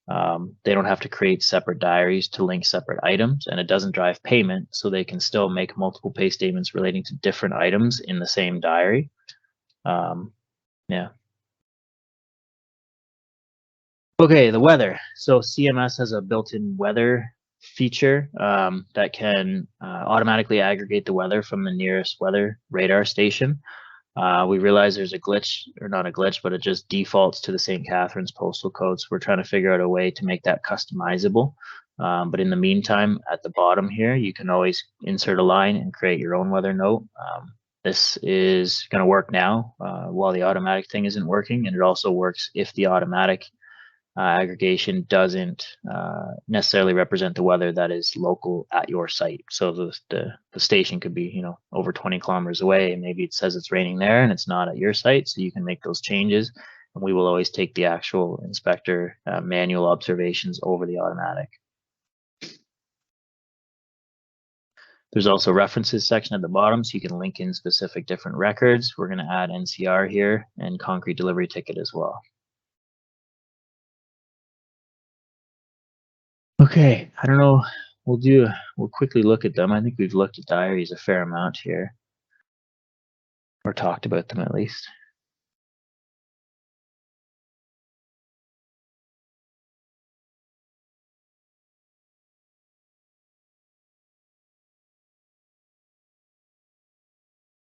They don't have to create separate diaries to link separate items, and it doesn't drive payment, so they can still make multiple pay statements relating to different items in the same diary. Yeah. Okay, the weather. So CMS has a built-in weather feature that can automatically aggregate the weather from the nearest weather radar station. We realize there's a glitch, or not a glitch, but it just defaults to the St. Catharines postal code. So we're trying to figure out a way to make that customizable. But in the meantime, at the bottom here, you can always insert a line and create your own weather note. This is going to work now while the automatic thing isn't working, and it also works if the automatic aggregation doesn't necessarily represent the weather that is local at your site. So the station could be, you know, over 20 kilometers away, and maybe it says it's raining there and it's not at your site. So you can make those changes, and we will always take the actual inspector manual observations over the automatic. There's also references section at the bottom, so you can link in specific different records. We're going to add NCR here and concrete delivery ticket as well. Okay, I don't know. We'll quickly look at them. I think we've looked at diaries a fair amount here, or talked about them at least.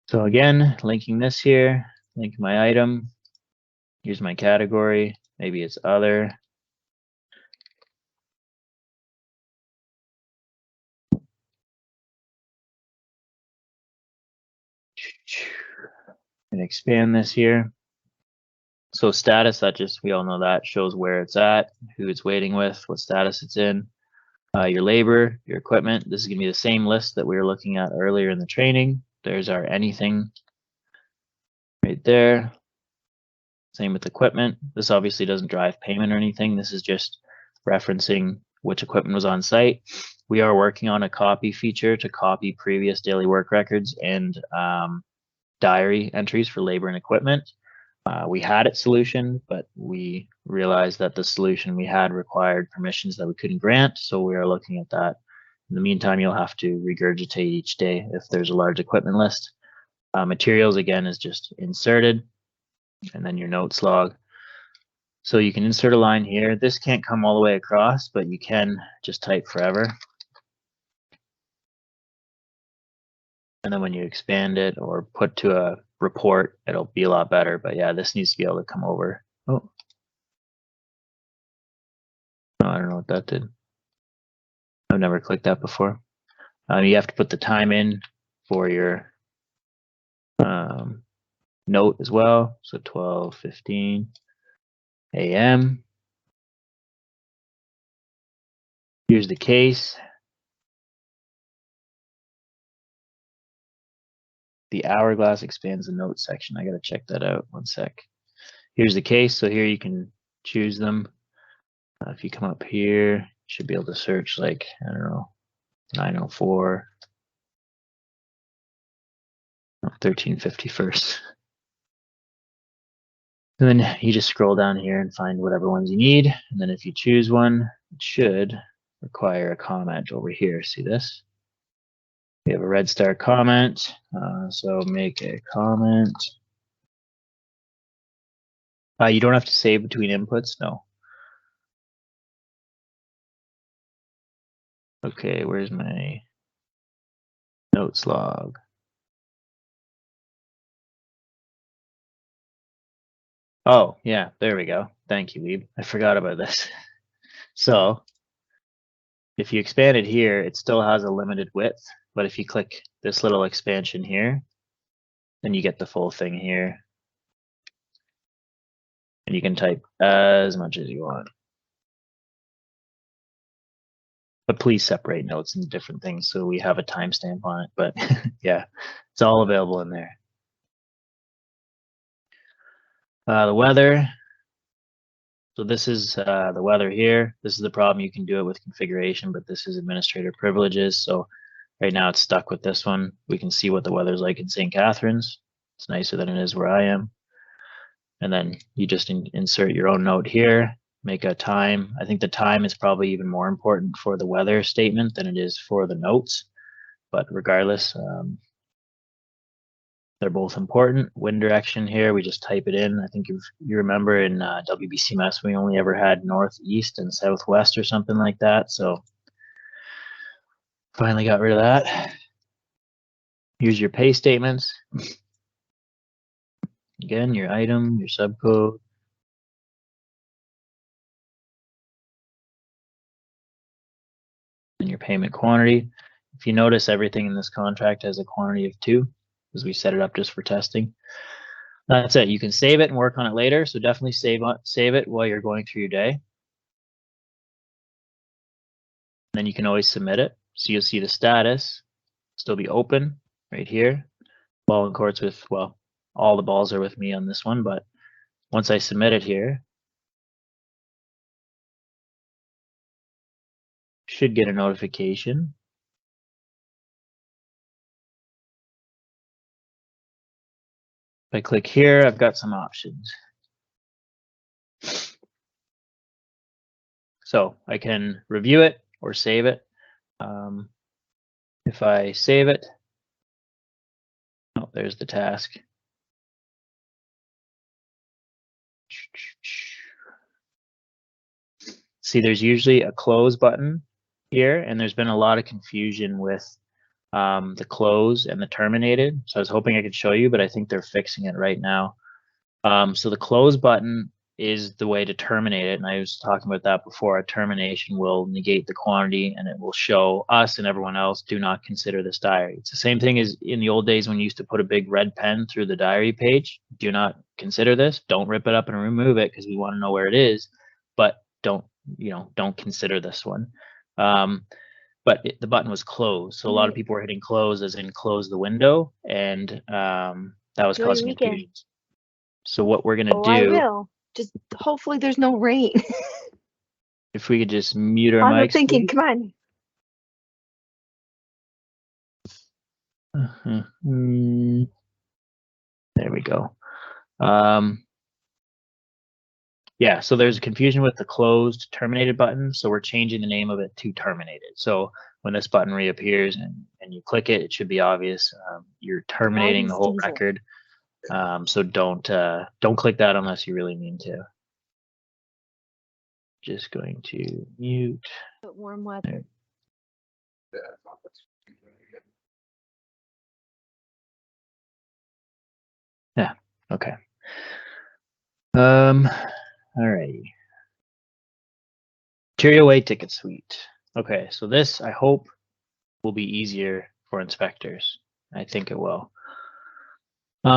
So again, linking this here, link my item. Here's my category. Maybe it's other. And expand this here. So status, that just, we all know that shows where it's at, who it's waiting with, what status it's in. Your labor, your equipment. This is going to be the same list that we were looking at earlier in the training. There's our anything right there. Same with equipment. This obviously doesn't drive payment or anything. This is just referencing which equipment was on site. We are working on a copy feature to copy previous daily work records and diary entries for labor and equipment. We had it solution, but we realized that the solution we had required permissions that we couldn't grant, so we are looking at that. In the meantime, you'll have to regurgitate each day if there's a large equipment list. Materials, again, is just inserted, and then your notes log. So you can insert a line here. This can't come all the way across, but you can just type forever. And then when you expand it or put to a report, it'll be a lot better. But yeah, this needs to be able to come over. Oh, I don't know what that did. I've never clicked that before. You have to put the time in for your note as well. So 12:15 a.m. Here's the case. The hourglass expands the note section. I got to check that out. One sec. Here's the case. So here you can choose them. If you come up here, you should be able to search like, I don't know, 904, 1351st. And then you just scroll down here and find whatever ones you need. And then if you choose one, it should require a comment over here. See this? We have a red star comment. So make a comment. You don't have to save between inputs. No. Okay, where's my notes log? Oh, yeah, there we go. Thank you, Weeb. I forgot about this. So if you expand it here, it still has a limited width, but if you click this little expansion here, then you get the full thing here. And you can type as much as you want. But please separate notes into different things so we have a timestamp on it. But yeah, it's all available in there. The weather. So this is the weather here. This is the problem. You can do it with configuration, but this is administrator privileges. So right now it's stuck with this one. We can see what the weather's like in St. Catharines. It's nicer than it is where I am. And then you just insert your own note here, make a time. I think the time is probably even more important for the weather statement than it is for the notes. But regardless, they're both important. Wind direction here, we just type it in. I think if you remember in WBCMS, we only ever had northeast and southwest or something like that. So finally got rid of that. Here's your pay statements. Again, your item, your subcode. And your payment quantity. If you notice, everything in this contract has a quantity of 2 because we set it up just for testing. That's it. You can save it and work on it later. So definitely save it while you're going through your day. Then you can always submit it. So you'll see the status still be open right here. Ball in courts with, well, all the balls are with me on this one, but once I submit it here, should get a notification. If I click here, I've got some options. So I can review it or save it. If I save it, oh, there's the task. See, there's usually a close button here, and there's been a lot of confusion with the close and the terminated. So I was hoping I could show you, but I think they're fixing it right now. So the close button is the way to terminate it. And I was talking about that before. A termination will negate the quantity and it will show us and everyone else, do not consider this diary. It's the same thing as in the old days when you used to put a big red pen through the diary page. Do not consider this. Don't rip it up and remove it because we want to know where it is, but don't consider this one. But the button was closed. So a lot of people were hitting close as in close the window, and that was causing confusion. So what we're going to do. I will. Just hopefully there's no rain. If we could just mute our I'm mics. thinking, please. come on. There we go. Yeah, so there's a confusion with the closed terminated button. So we're changing the name of it to terminated. So when this button reappears and you click it, it should be obvious. You're terminating the whole record. So don't click that unless you really mean to. Just going to mute. Warm weather. Yeah. Okay. All right. Material weight ticket suite. Okay, so this I hope will be easier for inspectors. I think it will.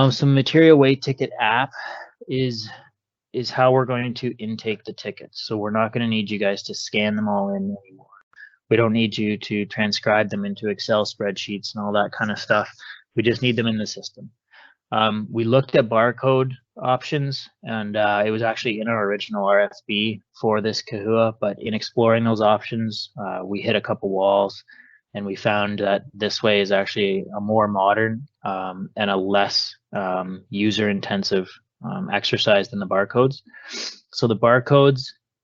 Some material weight ticket app is how we're going to intake the tickets. So we're not going to need you guys to scan them all in anymore. We don't need you to transcribe them into Excel spreadsheets and all that kind of stuff. We just need them in the system. We looked at barcode options, and it was actually in our original RFB for this Kahua, but in exploring those options, we hit a couple walls, and we found that this way is actually a more modern and a less user-intensive exercise than the barcodes. So the barcodes,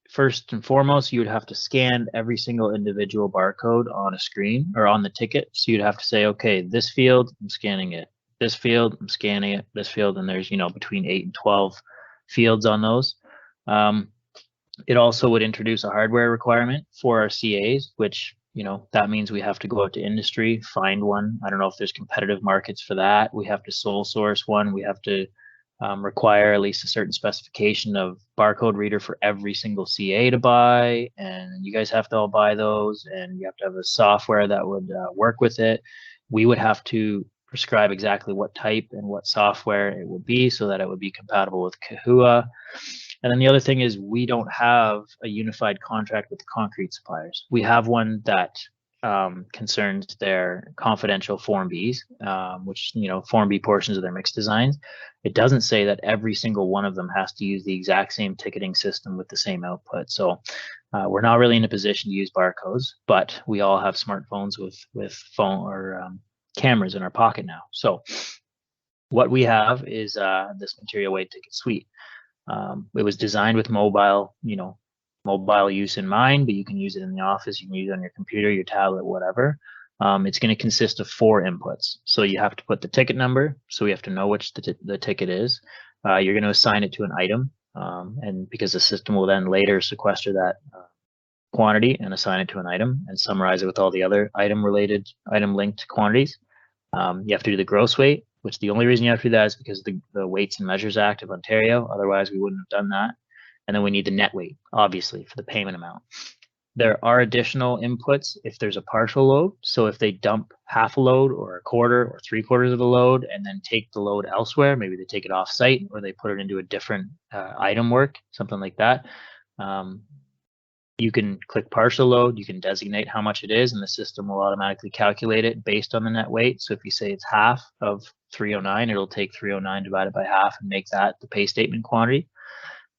first and foremost, you would have to scan every single individual barcode on a screen or on the ticket. So you'd have to say, okay, this field, I'm scanning it. This field, I'm scanning it. This field, and there's, between 8 and 12 fields on those. It also would introduce a hardware requirement for our CAs, which, that means we have to go out to industry, find one. I don't know if there's competitive markets for that. We have to sole source one. We have to require at least a certain specification of barcode reader for every single CA to buy, and you guys have to all buy those, and you have to have a software that would work with it. We would have to prescribe exactly what type and what software it would be so that it would be compatible with Kahua. And then the other thing is we don't have a unified contract with the concrete suppliers. We have one that concerns their confidential Form Bs, which, Form B portions of their mixed designs. It doesn't say that every single one of them has to use the exact same ticketing system with the same output. So we're not really in a position to use barcodes, but we all have smartphones with phone or cameras in our pocket now. So what we have is this material weight ticket suite. It was designed with mobile use in mind, but you can use it in the office, you can use it on your computer, your tablet, whatever. It's going to consist of 4 inputs. So you have to put the ticket number, so we have to know which the ticket is. You're going to assign it to an item, and because the system will then later sequester that quantity and assign it to an item and summarize it with all the other item linked quantities. You have to do the gross weight, which the only reason you have to do that is because of the Weights and Measures Act of Ontario. Otherwise, we wouldn't have done that. And then we need the net weight, obviously, for the payment amount. There are additional inputs if there's a partial load. So if they dump half a load or a quarter or 3/4 of the load and then take the load elsewhere, maybe they take it off site or they put it into a different item work, something like that. You can click partial load, you can designate how much it is, and the system will automatically calculate it based on the net weight. So if you say it's half of 309, it'll take 309 divided by half and make that the pay statement quantity.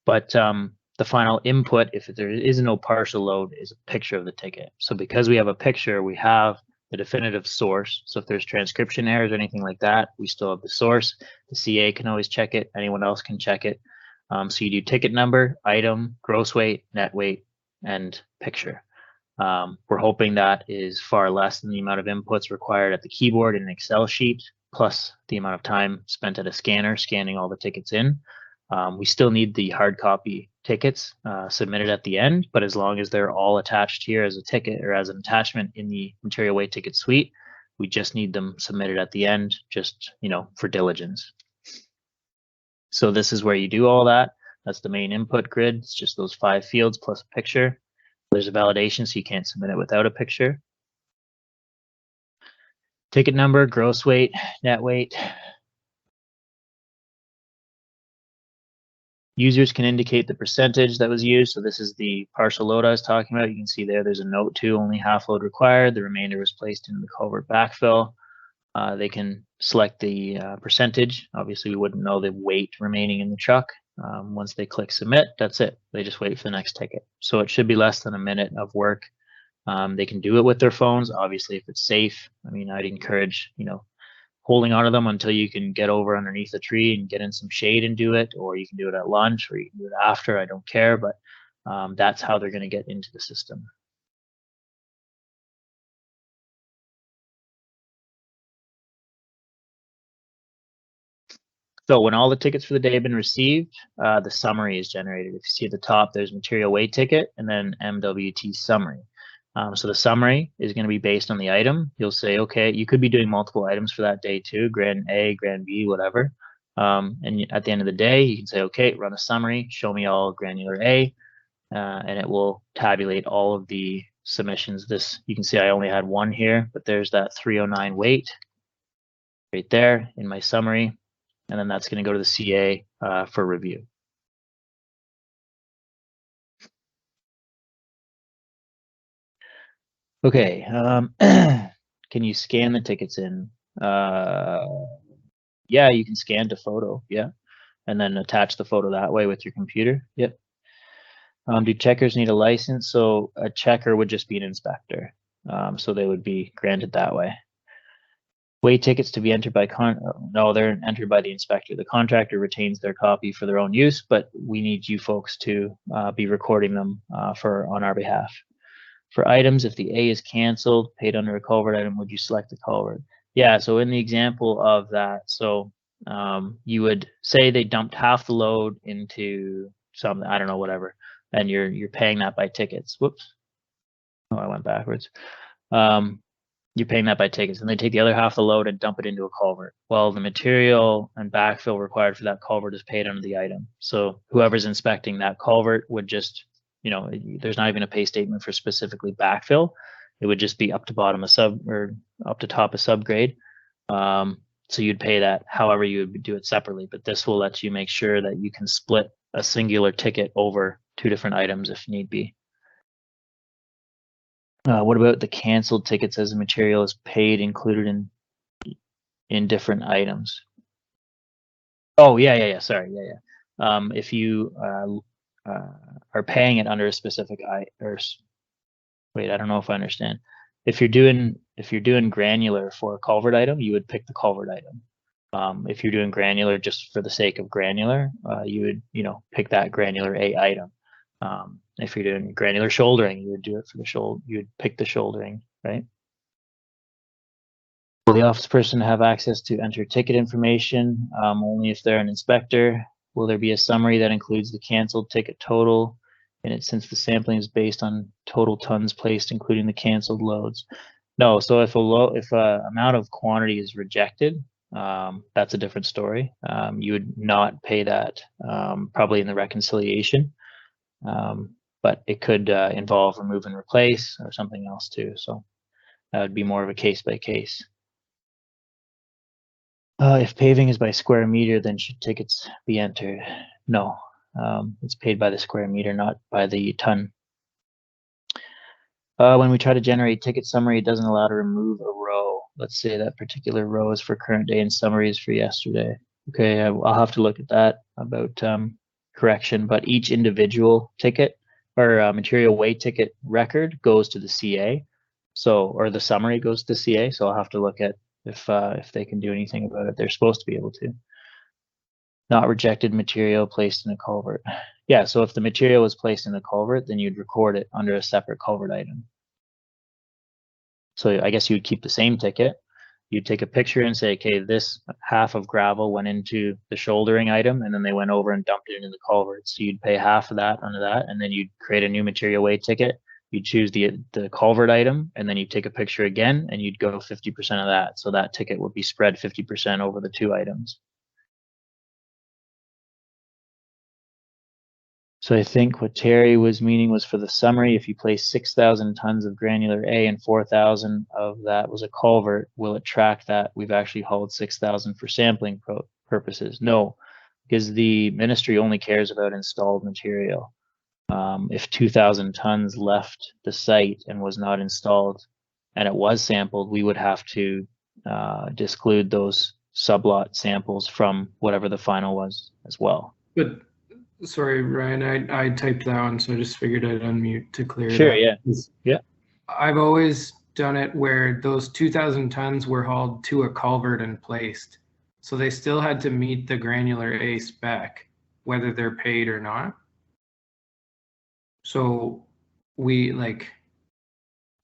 But the final input, if there is no partial load, is a picture of the ticket. So because we have a picture, we have the definitive source. So if there's transcription errors or anything like that, we still have the source. The CA can always check it. Anyone else can check it. So you do ticket number, item, gross weight, net weight, and picture. We're hoping that is far less than the amount of inputs required at the keyboard in an Excel sheet, plus the amount of time spent at a scanner scanning all the tickets in. We still need the hard copy tickets submitted at the end, but as long as they're all attached here as a ticket or as an attachment in the material weight ticket suite, we just need them submitted at the end, just for diligence. So this is where you do all that. That's the main input grid. It's just those 5 fields plus a picture. There's a validation, so you can't submit it without a picture. Ticket number, gross weight, net weight. Users can indicate the percentage that was used. So this is the partial load I was talking about. You can see there's a note to only half load required. The remainder was placed into the culvert backfill. They can select the percentage. Obviously, we wouldn't know the weight remaining in the truck. Once they click submit, that's it. They just wait for the next ticket. So it should be less than a minute of work. They can do it with their phones. Obviously, if it's safe, I mean, I'd encourage, holding onto them until you can get over underneath a tree and get in some shade and do it, or you can do it at lunch, or you can do it after. I don't care, but that's how they're going to get into the system. So when all the tickets for the day have been received, the summary is generated. If you see at the top, there's material weight ticket and then MWT summary. So the summary is going to be based on the item. You'll say, okay, you could be doing multiple items for that day too, Grand A, Grand B, whatever. And at the end of the day, you can say, okay, run a summary, show me all granular A, and it will tabulate all of the submissions. This, you can see I only had one here, but there's that 309 weight right there in my summary. And then that's going to go to the CA for review. Okay, can you scan the tickets in? Yeah, you can scan to photo, yeah. And then attach the photo that way with your computer, yep. Do checkers need a license? So a checker would just be an inspector. So they would be granted that way. Weight tickets to be entered by no, they're entered by the inspector. The contractor retains their copy for their own use, but we need you folks to be recording them on our behalf. For items, if the A is canceled, paid under a culvert item, would you select the culvert? Yeah, so in the example of that, so you would say they dumped half the load into some, I don't know, whatever, and you're paying that by tickets. Whoops. Oh, I went backwards. You're paying that by tickets, and they take the other half of the load and dump it into a culvert. Well, the material and backfill required for that culvert is paid under the item. So whoever's inspecting that culvert would just, there's not even a pay statement for specifically backfill. It would just be up to bottom of sub or up to top of subgrade. So you'd pay that however you would do it separately, but this will let you make sure that you can split a singular ticket over 2 different items if need be. What about the canceled tickets as the material is paid included in different items? Oh, yeah. Sorry, yeah. If you are paying it under a specific wait, I don't know if I understand. If you're doing granular for a culvert item, you would pick the culvert item. If you're doing granular just for the sake of granular, you would pick that granular A item. If you're doing granular shouldering, you would do it for the shoulder. You would pick the shouldering, right? Will the office person have access to enter ticket information only if they're an inspector? Will there be a summary that includes the canceled ticket total in it, since the sampling is based on total tons placed, including the canceled loads? No. So if a amount of quantity is rejected, that's a different story. You would not pay that probably in the reconciliation. But it could involve remove and replace or something else too. So that would be more of a case by case. If paving is by square meter, then should tickets be entered? No, it's paid by the square meter, not by the ton. When we try to generate ticket summary, it doesn't allow to remove a row. Let's say that particular row is for current day and summary is for yesterday. Okay, I'll have to look at that about correction, but each individual ticket or material weight ticket record goes to the CA, or the summary goes to the CA. So I'll have to look at if they can do anything about it. They're supposed to be able to. Not rejected material placed in a culvert. Yeah, so if the material was placed in a culvert, then you'd record it under a separate culvert item. So I guess you'd keep the same ticket. You'd take a picture and say, okay, this half of gravel went into the shouldering item, and then they went over and dumped it into the culvert. So you'd pay half of that under that, and then you'd create a new material weight ticket. You'd choose the culvert item, and then you'd take a picture again, and you'd go 50% of that. So that ticket would be spread 50% over the 2 items. So I think what Terry was meaning was for the summary, if you place 6,000 tons of granular A and 4,000 of that was a culvert, will it track that we've actually hauled 6,000 for sampling purposes? No, because the ministry only cares about installed material. If 2,000 tons left the site and was not installed and it was sampled, we would have to disclude those sublot samples from whatever the final was as well. But sorry, Ryan, I typed that one, so I just figured I'd unmute to clear Sure, that. yeah. Yeah. I've always done it where those 2,000 tons were hauled to a culvert and placed. So they still had to meet the granular A spec, whether they're paid or not. So we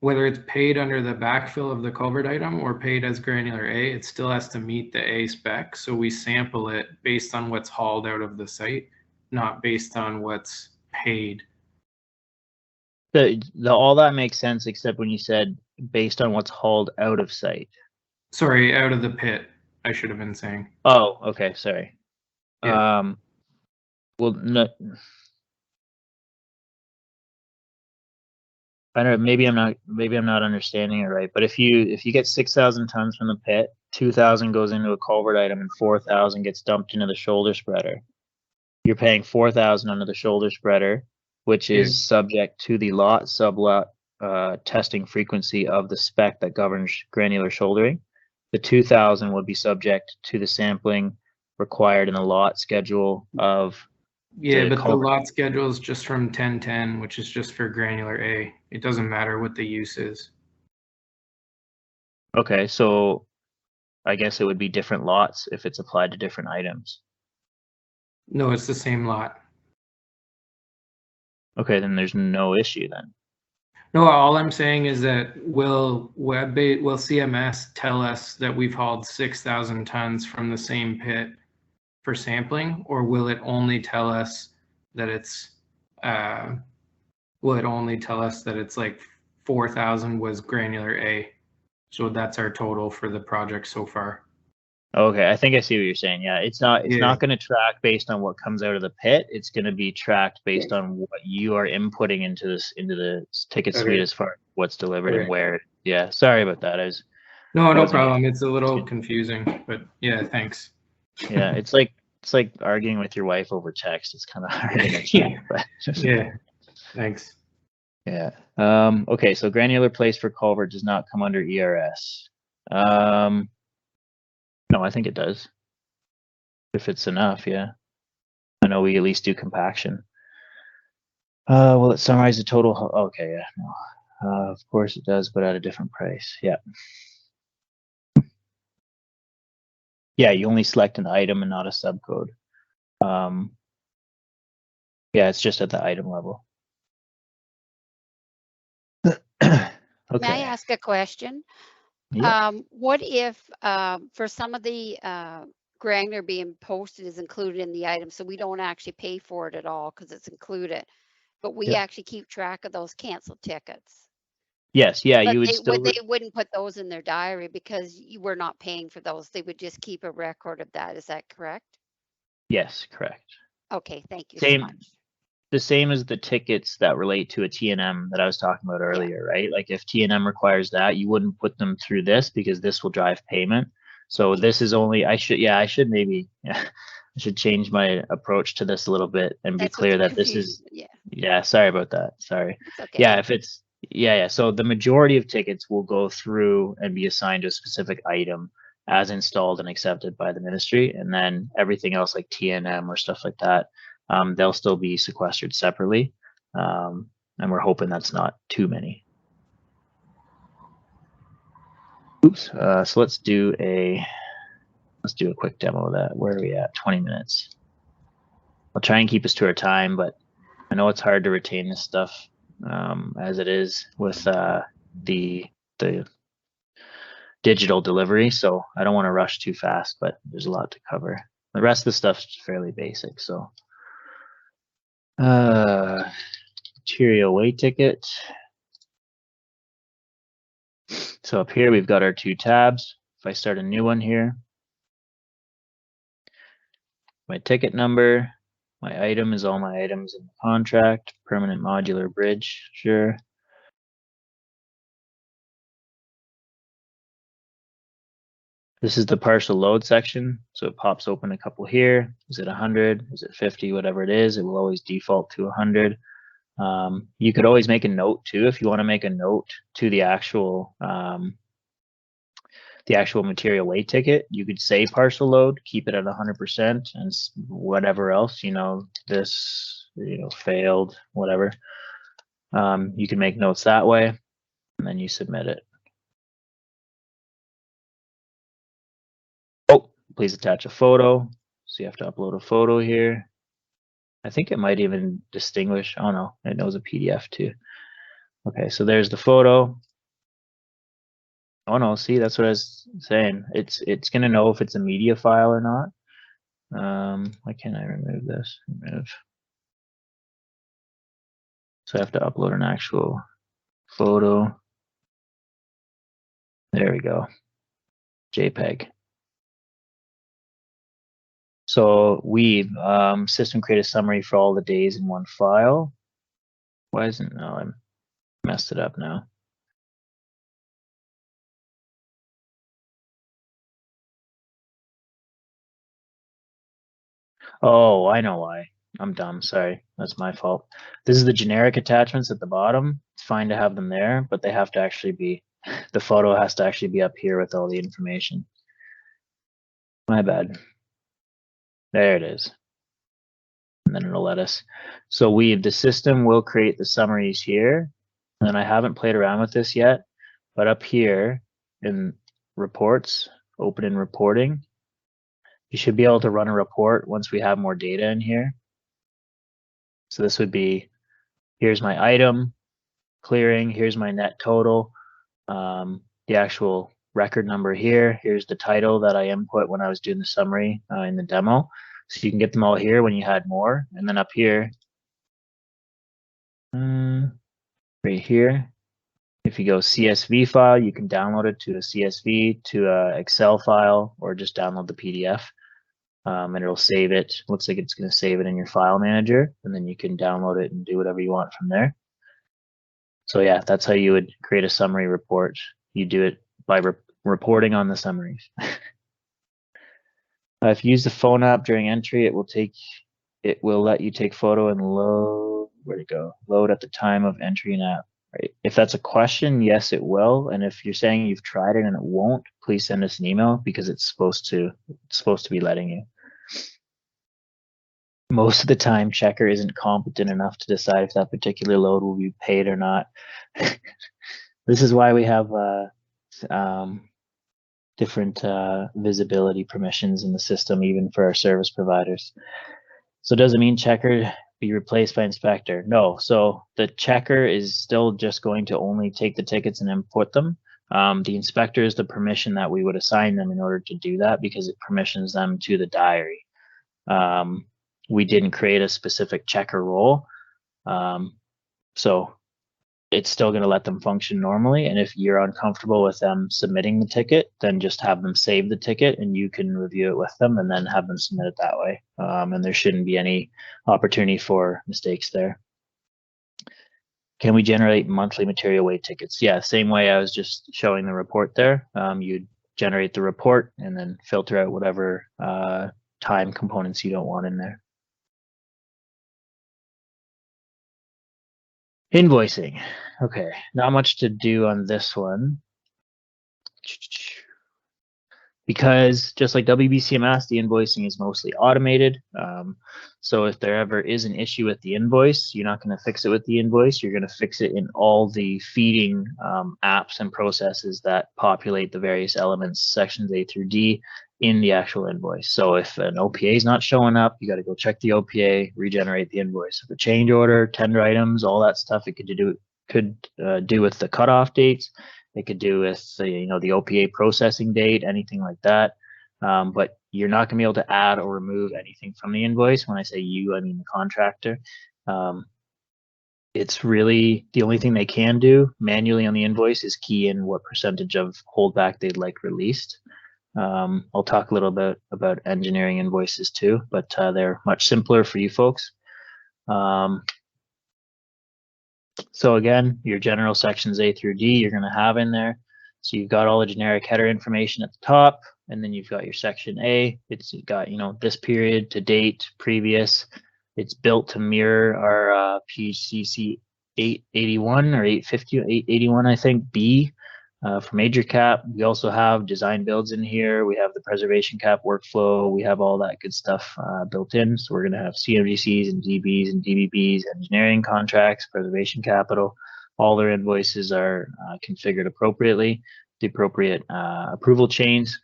whether it's paid under the backfill of the culvert item or paid as granular A, it still has to meet the A spec. So we sample it based on what's hauled out of the site, not based on what's paid. All that makes sense except when you said based on what's hauled out of site. Sorry, out of the pit, I should have been saying. Oh, okay, sorry. Yeah. Well, no, I don't know, maybe I'm not understanding it right, but if you get 6,000 tons from the pit, 2,000 goes into a culvert item and 4,000 gets dumped into the shoulder spreader. You're paying 4,000 under the shoulder spreader, which is subject to the lot sublot testing frequency of the spec that governs granular shouldering. The 2,000 would be subject to the sampling required in the lot schedule of. Yeah, but the lot schedule is just from 1010, which is just for granular A. It doesn't matter what the use is. Okay, so I guess it would be different lots if it's applied to different items. No, it's the same lot. Okay, then there's no issue then. No, all I'm saying is that will CMS tell us that we've hauled 6,000 tons from the same pit for sampling, or will it only tell us that it's like 4,000 was granular A? So that's our total for the project so far. Okay, I think I see what you're saying. Yeah, it's not going to track based on what comes out of the pit. It's going to be tracked based on what you are inputting into the ticket suite as far as what's delivered and where. Yeah, sorry about that. No problem. It's a little confusing, but yeah, thanks. Yeah, it's like arguing with your wife over text. It's kind of hard to understand. But yeah, thanks. Yeah. Okay, so granular place for culvert does not come under ERS. No, I think it does. If it's enough, yeah. I know we at least do compaction. Will it summarize the total? Okay, yeah. No. Of course it does, but at a different price. Yeah. Yeah, you only select an item and not a subcode. Yeah, it's just at the item level. Okay. May I ask a question? Yeah. What if for some of the granular being posted is included in the item, so we don't actually pay for it at all because it's included, but we actually keep track of those canceled tickets? Yes, yeah, But you would they, still. they wouldn't put those in their diary because you were not paying for those. They would just keep a record of that. Is that correct? Yes, correct. Okay, thank you so much. The same as the tickets that relate to a TNM that I was talking about earlier, right? Like if TNM requires that, you wouldn't put them through this because this will drive payment. So this is only, I should change my approach to this a little bit and be clear that this is, sorry about that. Sorry. It's okay. Yeah, if it's, so the majority of tickets will go through and be assigned to a specific item as installed and accepted by the ministry. And then everything else like TNM or stuff like that, they'll still be sequestered separately. And we're hoping that's not too many. Oops. So let's do a quick demo of that. Where are we at? 20 minutes. I'll try and keep us to our time, but I know it's hard to retain this stuff as it is with the digital delivery. So I don't want to rush too fast, but there's a lot to cover. The rest of the stuff's fairly basic. So material weight ticket. So up here we've got our two tabs. If I start a new one here, my ticket number, My item is all my items in the contract. Permanent modular bridge, sure. This is the partial load section. So it pops open a couple here. Is it 100? Is it 50? Whatever it is, it will always default to 100. You could always make a note too if you want to make a note to the actual material weight ticket. You could say partial load, keep it at 100%, and whatever else, you know, this, you know, failed, whatever. You can make notes that way, and then you submit it. Oh, please attach a photo. So you have to upload a photo here. I think it might even distinguish. Oh no, it knows a PDF too. Okay, so there's the photo. Oh no, see, that's what I was saying. It's gonna know if it's a media file or not. Why can't I remove this? Remove. So I have to upload an actual photo. There we go. JPEG. So we system create a summary for all the days in one file. Why isn't, no, I messed it up now. Oh, I know why. I'm dumb, sorry. That's my fault. This is the generic attachments at the bottom. It's fine to have them there, but they have to actually be, the photo has to actually be up here with all the information. My bad. There it is. And then it'll let us. So the system will create the summaries here. And I haven't played around with this yet, but up here in reports, open in reporting, you should be able to run a report once we have more data in here. So this would be, here's my item clearing, here's my net total, the actual record number here, here's the title that I input when I was doing the summary in the demo. So you can get them all here when you had more. And then up here, right here, if you go CSV file, you can download it to a CSV, to a Excel file, or just download the PDF. And it'll save it. Looks like it's going to save it in your file manager, and then you can download it and do whatever you want from there. So yeah, that's how you would create a summary report. You do it by reporting on the summaries. If you use the phone app during entry, it will let you take photo and load. Where'd it go? Load at the time of entry in app. Right. If that's a question, yes, it will. And if you're saying you've tried it and it won't, please send us an email, because it's supposed to be letting you. Most of the time, Checker isn't competent enough to decide if that particular load will be paid or not. This is why we have different visibility permissions in the system, even for our service providers. So does it mean Checker be replaced by Inspector? No. So the Checker is still just going to only take the tickets and import them. The Inspector is the permission that we would assign them in order to do that, because it permissions them to the diary. We didn't create a specific Checker role. So it's still going to let them function normally. And if you're uncomfortable with them submitting the ticket, then just have them save the ticket and you can review it with them and then have them submit it that way. And there shouldn't be any opportunity for mistakes there. Can we generate monthly material weight tickets? Yeah, same way I was just showing the report there. You'd generate the report and then filter out whatever time components you don't want in there. Invoicing. Okay, not much to do on this one. Because just like WBCMS, the invoicing is mostly automated. So if there ever is an issue with the invoice, you're not going to fix it with the invoice. You're going to fix it in all the feeding apps and processes that populate the various elements, sections A through D, in the actual invoice. So if an OPA is not showing up, you got to go check the OPA, regenerate the invoice. If a change order, tender items, all that stuff, it could do with the cutoff dates. It could do with the OPA processing date, anything like that. But you're not going to be able to add or remove anything from the invoice. When I say you, I mean the contractor. It's really the only thing they can do manually on the invoice is key in what percentage of holdback they'd like released. I'll talk a little bit about engineering invoices too, but they're much simpler for you folks. So again, your general sections A through D you're going to have in there. So you've got all the generic header information at the top, and then you've got your section A. It's got, you know, this period to date, previous. It's built to mirror our PCC 881 or 850, 881, I think, B. For major cap, we also have design builds in here. We have the preservation cap workflow. We have all that good stuff built in. So we're going to have CMDCs and DBs and DBBs, engineering contracts, preservation capital. All their invoices are configured appropriately. The appropriate approval chains.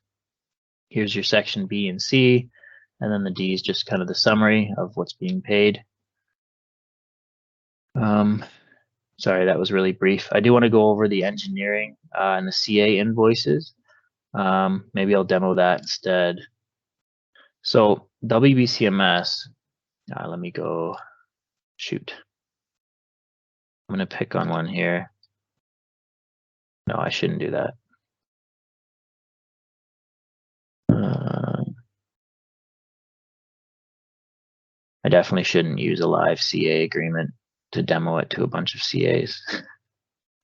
Here's your section B and C. And then the D is just kind of the summary of what's being paid. Sorry, that was really brief. I do want to go over the engineering and the CA invoices. Maybe I'll demo that instead. So WBCMS, let me go, shoot. I'm going to pick on one here. No, I shouldn't do that. I definitely shouldn't use a live CA agreement to demo it to a bunch of CAs.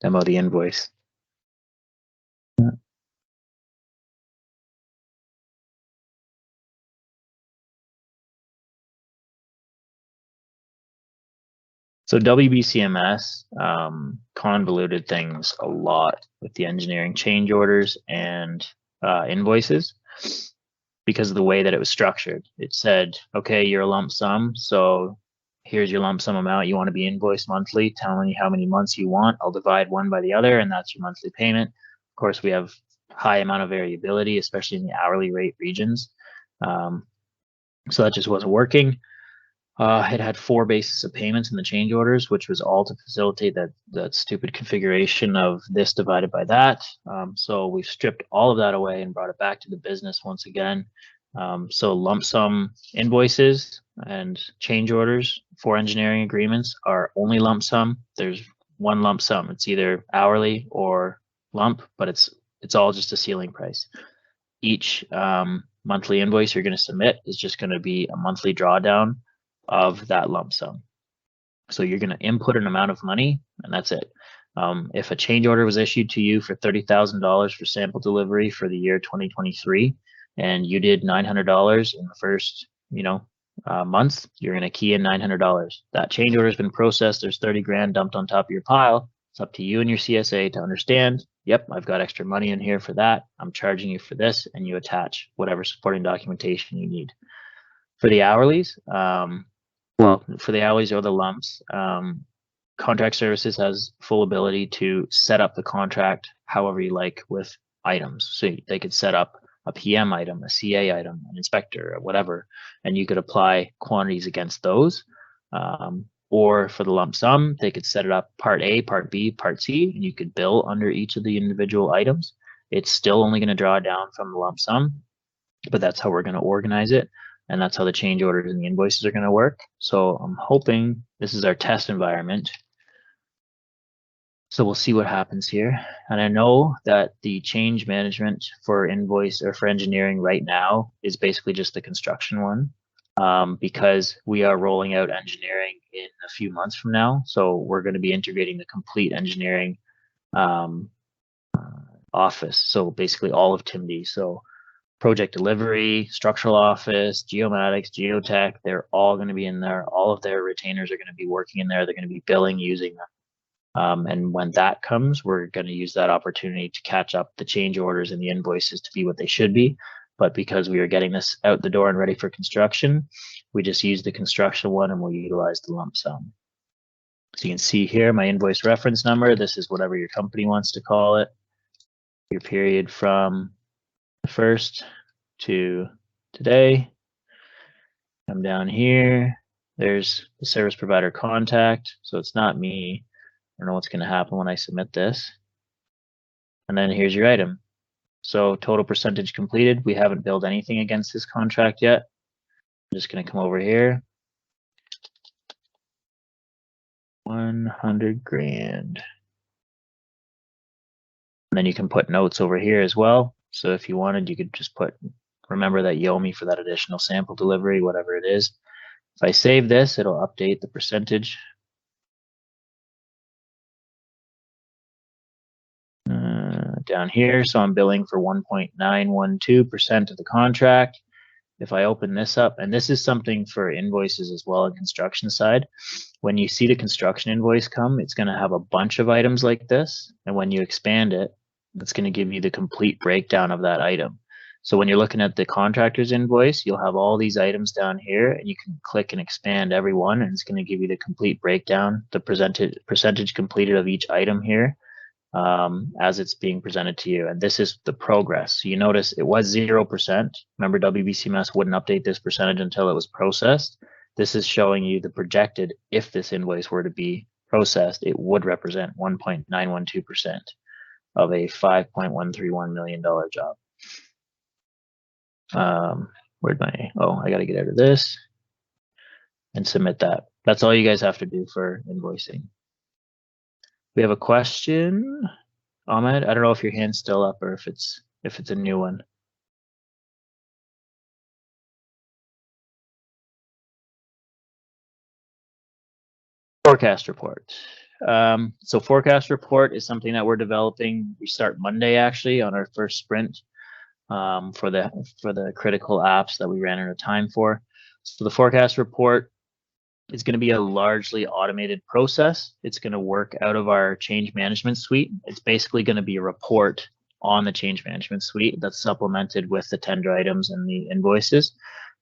Demo the invoice. So WBCMS convoluted things a lot with the engineering change orders and invoices because of the way that it was structured. It said, okay, you're a lump sum, so here's your lump sum amount. You want to be invoiced monthly. Tell me how many months you want. I'll divide one by the other, and that's your monthly payment. Of course, we have high amount of variability, especially in the hourly rate regions. So that just wasn't working. It had 4 bases of payments in the change orders, which was all to facilitate that stupid configuration of this divided by that. So we've stripped all of that away and brought it back to the business once again. So lump sum invoices and change orders for engineering agreements are only lump sum. There's one lump sum. It's either hourly or lump, but it's all just a ceiling price. Each monthly invoice you're going to submit is just going to be a monthly drawdown of that lump sum. So you're going to input an amount of money, and that's it. If a change order was issued to you for $30,000 for sample delivery for the year 2023, and you did $900 in the first, month, you're going to key in $900. That change order has been processed. There's 30 grand dumped on top of your pile. It's up to you and your CSA to understand, yep, I've got extra money in here for that. I'm charging you for this, and you attach whatever supporting documentation you need. For the hourlies, for the hourlies or the lumps, Contract Services has full ability to set up the contract however you like with items. So they could set up a PM item, a CA item, an inspector, or whatever, and you could apply quantities against those. Or for the lump sum, they could set it up part A, part B, part C, and you could bill under each of the individual items. It's still only going to draw down from the lump sum, but that's how we're going to organize it. And that's how the change orders and the invoices are going to work. So I'm hoping this is our test environment. So we'll see what happens here. And I know that the change management for invoice or for engineering right now is basically just the construction one, because we are rolling out engineering in a few months from now. So we're going to be integrating the complete engineering office. So basically all of TIMD. So project delivery, structural office, geomatics, geotech, they're all going to be in there. All of their retainers are going to be working in there. They're going to be billing using them. And when that comes, we're going to use that opportunity to catch up the change orders and the invoices to be what they should be. But because we are getting this out the door and ready for construction, we just use the construction one and we'll utilize the lump sum. So you can see here my invoice reference number. This is whatever your company wants to call it. Your period from first to today. Come down here. There's the service provider contact. So it's not me. I don't know what's going to happen when I submit this. And then here's your item. So total percentage completed. We haven't billed anything against this contract yet. I'm just going to come over here. 100 grand. And then you can put notes over here as well. So if you wanted, you could just put, remember that you owe me for that additional sample delivery, whatever it is. If I save this, it'll update the percentage. Down here, so I'm billing for 1.912% of the contract. If I open this up, and this is something for invoices as well on construction side, when you see the construction invoice come, it's going to have a bunch of items like this. And when you expand it, it's going to give you the complete breakdown of that item. So when you're looking at the contractor's invoice, you'll have all these items down here, and you can click and expand every one, and it's going to give you the complete breakdown, the percentage completed of each item here. As it's being presented to you. And this is the progress. So you notice it was 0%. Remember, WBCMS wouldn't update this percentage until it was processed. This is showing you the projected, if this invoice were to be processed, it would represent 1.912% of a $5.131 million job. Where'd my, oh, I got to get out of this and submit that. That's all you guys have to do for invoicing. We have a question, Ahmed. I don't know if your hand's still up or if it's a new one. Forecast report. So forecast report is something that we're developing. We start Monday actually on our first sprint for the critical apps that we ran out of time for. So the forecast report is going to be a largely automated process. It's going to work out of our change management suite. It's basically going to be a report on the change management suite that's supplemented with the tender items and the invoices.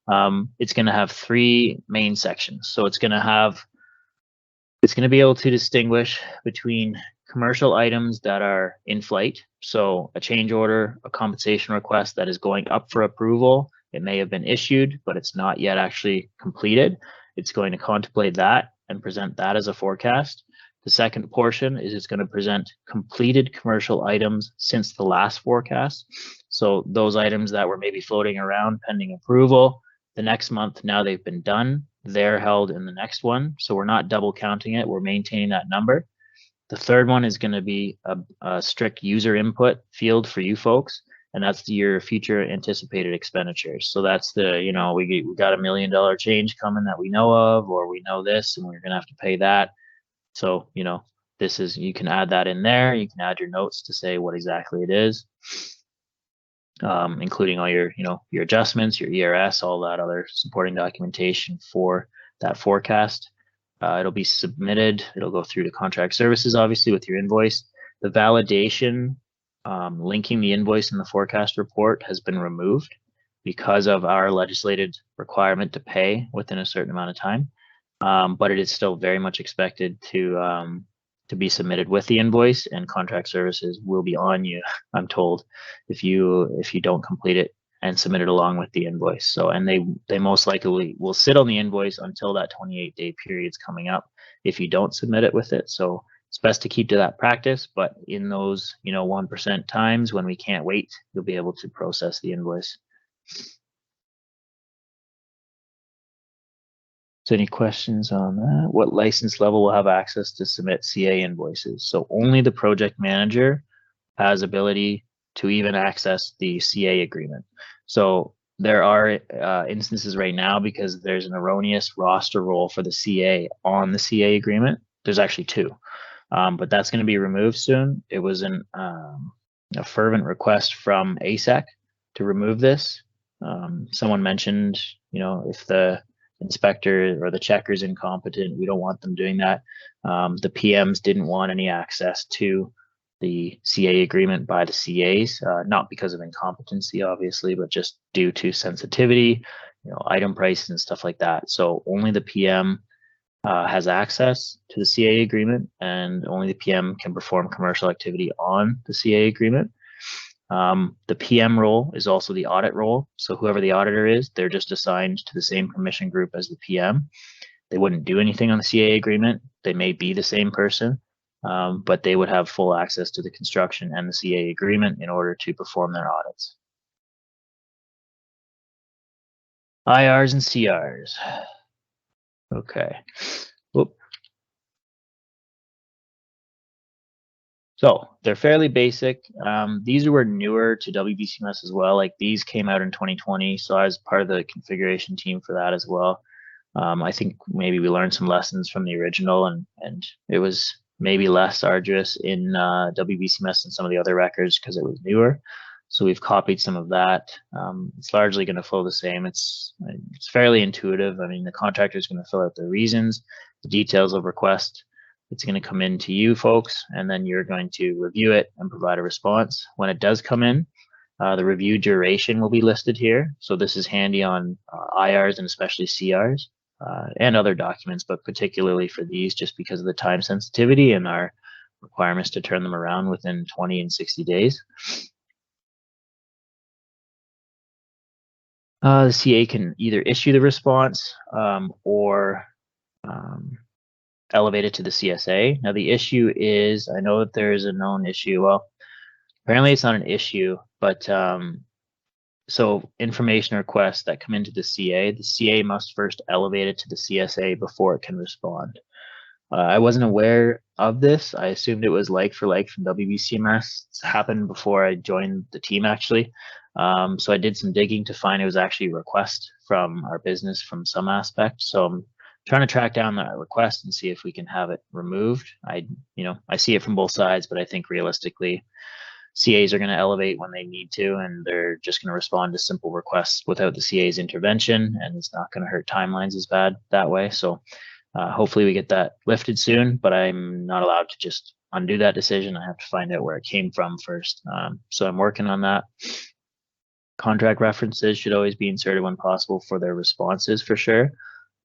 It's going to have three main sections. So it's going to be able to distinguish between commercial items that are in flight. So a change order, a compensation request that is going up for approval. It may have been issued, but it's not yet actually completed. It's going to contemplate that and present that as a forecast. The second portion is it's going to present completed commercial items since the last forecast. So those items that were maybe floating around pending approval, the next month, now they've been done, they're held in the next one. So we're not double counting it, we're maintaining that number. The third one is going to be a strict user input field for you folks. And that's your future anticipated expenditures. So that's the, you know, we got $1 million change coming that we know of, or we know this and we're going to have to pay that. So, you know, this is, you can add that in there. You can add your notes to say what exactly it is, including all your, you know, your adjustments, your ERS, all that other supporting documentation for that forecast. It'll be submitted. It'll go through to contract services, obviously, with your invoice. The validation linking the invoice in the forecast report has been removed because of our legislated requirement to pay within a certain amount of time. But it is still very much expected to be submitted with the invoice, and contract services will be on you, I'm told, if you don't complete it and submit it along with the invoice. So, and they most likely will sit on the invoice until that 28-day period is coming up if you don't submit it with it. So it's best to keep to that practice, but in those, you know, 1% times when we can't wait, you'll be able to process the invoice. So any questions on that? What license level will have access to submit CA invoices? So only the project manager has ability to even access the CA agreement. So there are instances right now, because there's an erroneous roster role for the CA on the CA agreement. There's actually two. But that's going to be removed soon. It was a fervent request from ASEC to remove this. Someone mentioned, you know, if the inspector or the checker is incompetent, we don't want them doing that. The PMs didn't want any access to the CA agreement by the CAs, not because of incompetency, obviously, but just due to sensitivity, you know, item prices and stuff like that. So only the PM has access to the CA agreement, and only the PM can perform commercial activity on the CA agreement. The PM role is also the audit role. So whoever the auditor is, they're just assigned to the same permission group as the PM. They wouldn't do anything on the CA agreement. They may be the same person, but they would have full access to the construction and the CA agreement in order to perform their audits. IRs and CRs. Okay. Whoop. So they're fairly basic. These were newer to WBCMS as well. Like these came out in 2020, so I was part of the configuration team for that as well. I think maybe we learned some lessons from the original, and it was maybe less arduous in WBCMS than some of the other records because it was newer. So we've copied some of that. It's largely going to flow the same. It's fairly intuitive. I mean, the contractor is going to fill out the reasons, the details of request. It's going to come in to you folks, and then you're going to review it and provide a response. When it does come in, the review duration will be listed here. So this is handy on IRs and especially CRs and other documents, but particularly for these just because of the time sensitivity and our requirements to turn them around within 20 and 60 days. The CA can either issue the response or elevate it to the CSA. Now the issue is, I know that there is a known issue. Well, apparently it's not an issue, but so information requests that come into the CA must first elevate it to the CSA before it can respond. I wasn't aware of this. I assumed it was like for like from WBCMS. It's happened before I joined the team actually. So I did some digging to find it was actually a request from our business from some aspect. So I'm trying to track down that request and see if we can have it removed. I see it from both sides, but I think realistically, CAs are going to elevate when they need to, and they're just going to respond to simple requests without the CA's intervention, and it's not going to hurt timelines as bad that way. So hopefully we get that lifted soon, but I'm not allowed to just undo that decision. I have to find out where it came from first. So I'm working on that. Contract references should always be inserted when possible for their responses for sure.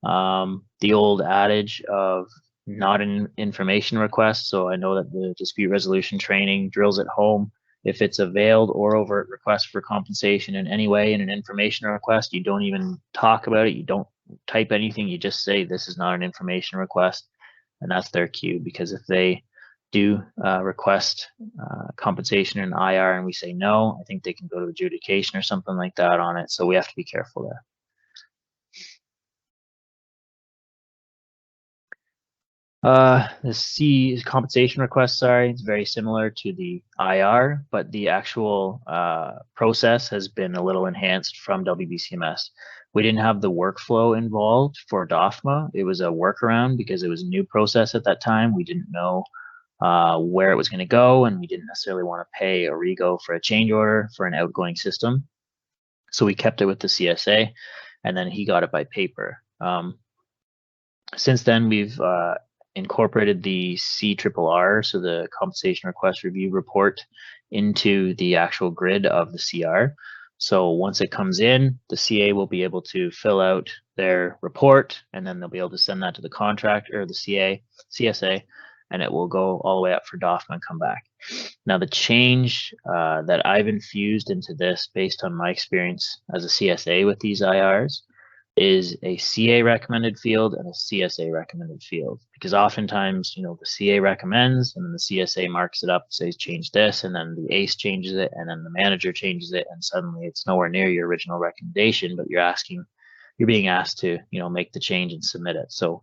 The old adage of not an information request. So I know that the dispute resolution training drills at home. If it's a veiled or overt request for compensation in any way in an information request, you don't even talk about it. You don't type anything. You just say this is not an information request, and that's their cue. Because if they do request compensation in IR and we say no, I think they can go to adjudication or something like that on it. So we have to be careful there. The C compensation request, sorry, it's very similar to the IR, but the actual process has been a little enhanced from WBCMS. We didn't have the workflow involved for DOFMA. It was a workaround because it was a new process at that time. We didn't know where it was going to go, and we didn't necessarily want to pay a rego for a change order for an outgoing system. So we kept it with the CSA, and then he got it by paper. Since then, we've incorporated the CRRR, so the compensation request review report, into the actual grid of the CR. So once it comes in, the CA will be able to fill out their report, and then they'll be able to send that to the contractor or the CSA, and it will go all the way up for DOFMA and come back. Now the change that I've infused into this based on my experience as a CSA with these IRs is a CA recommended field and a CSA recommended field, because oftentimes, the CA recommends and then the CSA marks it up, says change this, and then the ACE changes it, and then the manager changes it, and suddenly it's nowhere near your original recommendation, but you're being asked to, make the change and submit it. So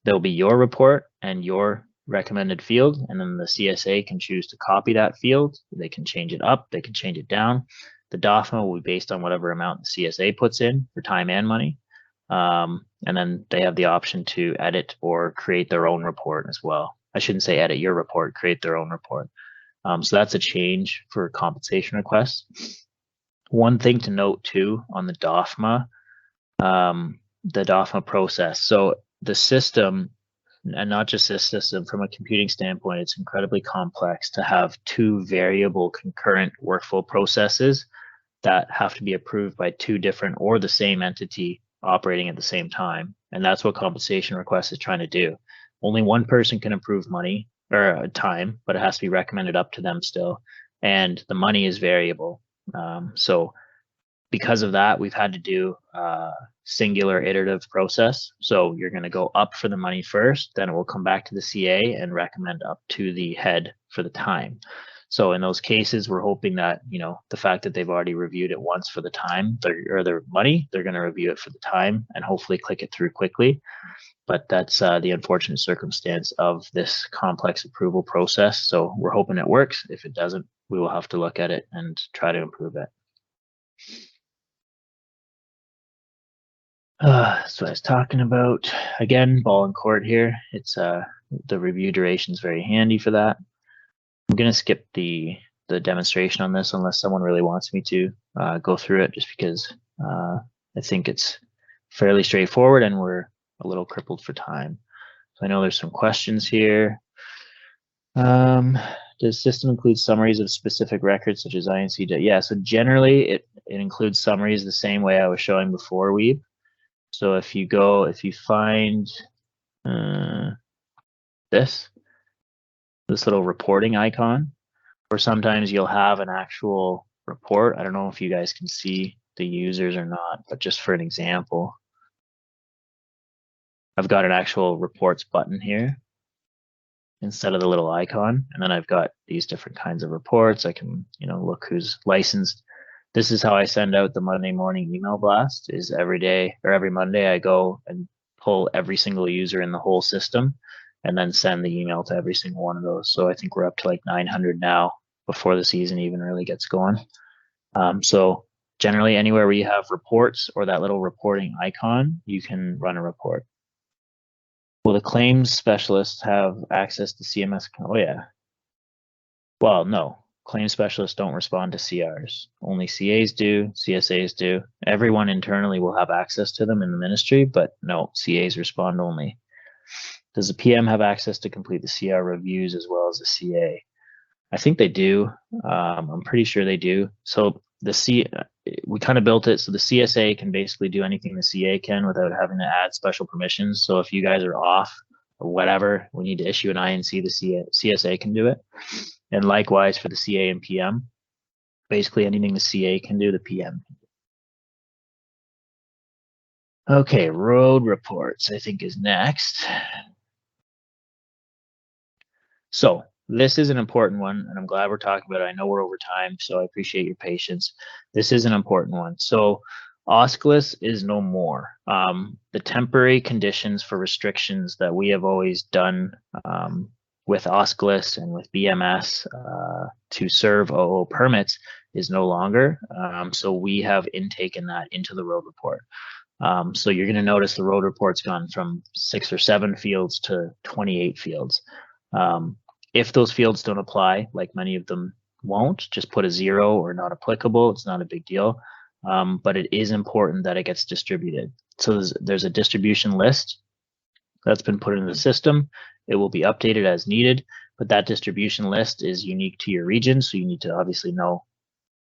there'll be your report and your recommended field, and then the CSA can choose to copy that field. They can change it up, they can change it down. The DOFMA will be based on whatever amount the CSA puts in for time and money. And then they have the option to edit or create their own report as well. I shouldn't say edit your report, create their own report. So that's a change for compensation requests. One thing to note too on the DOFMA process. So the system, and not just this system, from a computing standpoint, it's incredibly complex to have two variable concurrent workflow processes that have to be approved by two different or the same entity operating at the same time. And that's what compensation request is trying to do. Only one person can approve money or time, but it has to be recommended up to them still. And the money is variable. So because of that, we've had to do a singular iterative process. So you're going to go up for the money first, then it will come back to the CA and recommend up to the head for the time. So in those cases, we're hoping that, you know, the fact that they've already reviewed it once for the time or their money, they're going to review it for the time and hopefully click it through quickly. But that's the unfortunate circumstance of this complex approval process. So we're hoping it works. If it doesn't, we will have to look at it and try to improve it. So I was talking about, again, ball in court here. It's the review duration is very handy for that. I'm going to skip the demonstration on this unless someone really wants me to go through it, just because I think it's fairly straightforward and we're a little crippled for time. So I know there's some questions here. Does system include summaries of specific records such as INC? Yeah, so generally it includes summaries the same way I was showing before, Weeb. So if you find this little reporting icon, or sometimes you'll have an actual report. I don't know if you guys can see the users or not, but just for an example, I've got an actual reports button here instead of the little icon. And then I've got these different kinds of reports. I can, you know, look who's licensed. This is how I send out the Monday morning email blast, is every day or every Monday I go and pull every single user in the whole system and then send the email to every single one of those. So I think we're up to like 900 now before the season even really gets going. So generally anywhere where you have reports or that little reporting icon, you can run a report. Will the claims specialists have access to CMS? Oh yeah. Well, no. Claims specialists don't respond to CRs. Only CAs do, CSAs do. Everyone internally will have access to them in the ministry, but no, CAs respond only. Does the PM have access to complete the CR reviews as well as the CA? I think they do. I'm pretty sure they do. So we kind of built it so the CSA can basically do anything the CA can without having to add special permissions. So if you guys are off or whatever, we need to issue an INC, the CSA can do it. And likewise for the CA and PM, basically anything the CA can do, the PM can do. Okay, road reports, I think, is next. So this is an important one, and I'm glad we're talking about it. I know we're over time, so I appreciate your patience. This is an important one. So Osculus is no more. The temporary conditions for restrictions that we have always done with Osculus and with BMS to serve OO permits is no longer. So we have intaken that into the road report. So you're going to notice the road report's gone from 6 or 7 fields to 28 fields. If those fields don't apply, like many of them won't, just put a 0 or not applicable. It's not a big deal, but it is important that it gets distributed. So there's a distribution list that's been put into the system. It will be updated as needed, but that distribution list is unique to your region. So you need to obviously know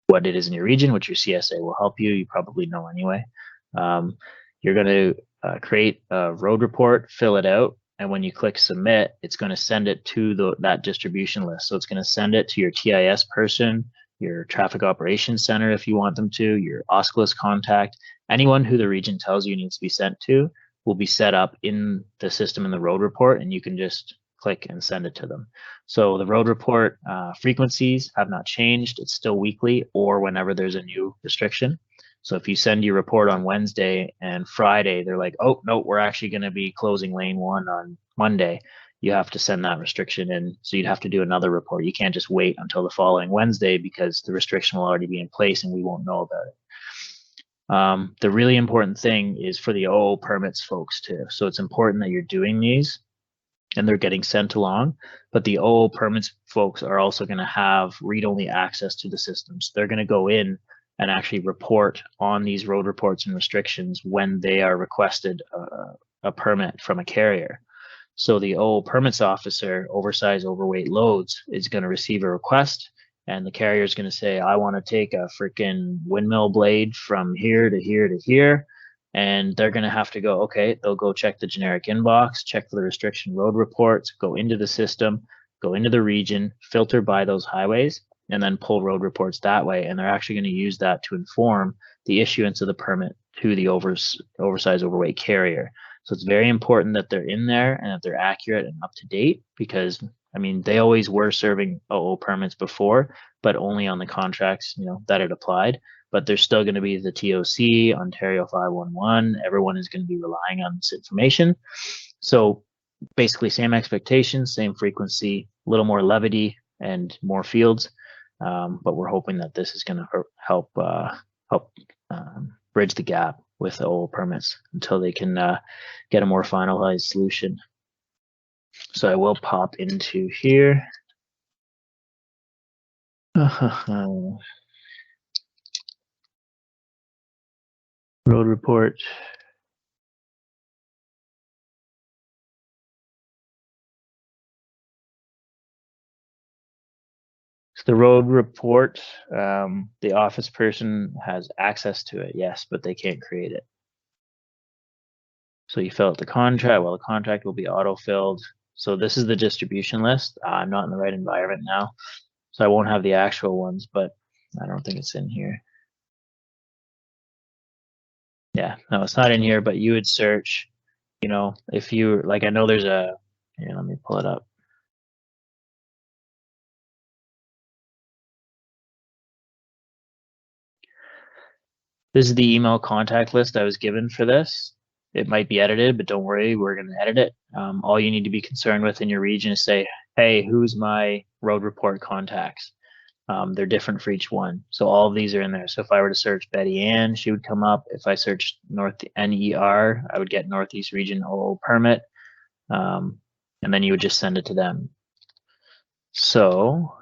what it is in your region, which your CSA will help you. You probably know anyway. You're going to create a road report, fill it out, and when you click submit, it's going to send it to that distribution list. So it's going to send it to your TIS person, your traffic operations center if you want them to, your Osculus contact, anyone who the region tells you needs to be sent to will be set up in the system in the road report, and you can just click and send it to them. So the road report frequencies have not changed. It's still weekly or whenever there's a new restriction. So if you send your report on Wednesday and Friday, they're like, oh, no, we're actually going to be closing lane 1 on Monday. You have to send that restriction in. So you'd have to do another report. You can't just wait until the following Wednesday because the restriction will already be in place and we won't know about it. The really important thing is for the OO permits folks too. So it's important that you're doing these and they're getting sent along, but the OO permits folks are also going to have read-only access to the systems. They're going to go in and actually report on these road reports and restrictions when they are requested a permit from a carrier. So the OO permits officer, oversized overweight loads, is going to receive a request, and the carrier is going to say, I want to take a freaking windmill blade from here to here to here. And they're going to have to go, okay, they'll go check the generic inbox, check for the restriction road reports, go into the system, go into the region, filter by those highways, and then pull road reports that way. And they're actually going to use that to inform the issuance of the permit to the oversized overweight carrier. So it's very important that they're in there and that they're accurate and up to date, because I mean, they always were serving OO permits before, but only on the contracts, that it applied. But there's still going to be the TOC, Ontario 511. Everyone is going to be relying on this information. So basically same expectations, same frequency, a little more levity and more fields. But we're hoping that this is going to help bridge the gap with the OO permits until they can get a more finalized solution. So I will pop into here. Road report. So the road report, the office person has access to it, yes, but they can't create it. So you fill out the contract. Well, the contract will be auto-filled. So this is the distribution list. I'm not in the right environment now, so I won't have the actual ones, but I don't think it's in here. Yeah, no, it's not in here, but you would search, if you, like, I know there's here, let me pull it up. This is the email contact list I was given for this. It might be edited, but don't worry, we're going to edit it. All you need to be concerned with in your region is say, hey, who's my road report contacts? They're different for each one. So all of these are in there. So if I were to search Betty Ann, she would come up. If I searched North NER, I would get Northeast Region OO permit. And then you would just send it to them. So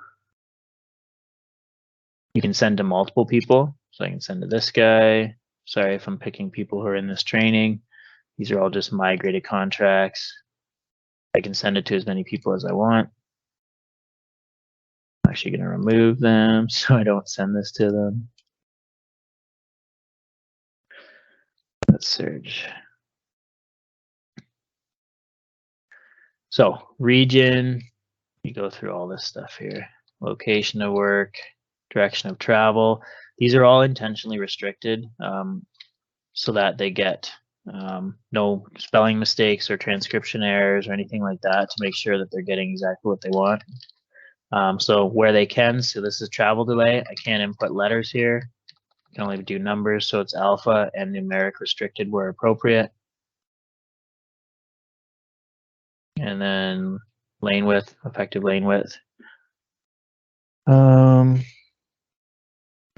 you can send to multiple people. So I can send to this guy. Sorry if I'm picking people who are in this training. These are all just migrated contracts. I can send it to as many people as I want. I'm actually going to remove them so I don't send this to them. Let's search. So region, you go through all this stuff here. Location of work, direction of travel. These are all intentionally restricted so that they get no spelling mistakes or transcription errors or anything like that to make sure that they're getting exactly what they want. So where they can, so this is travel delay. I can't input letters here. I can only do numbers, so it's alpha and numeric restricted where appropriate. And then lane width, effective lane width.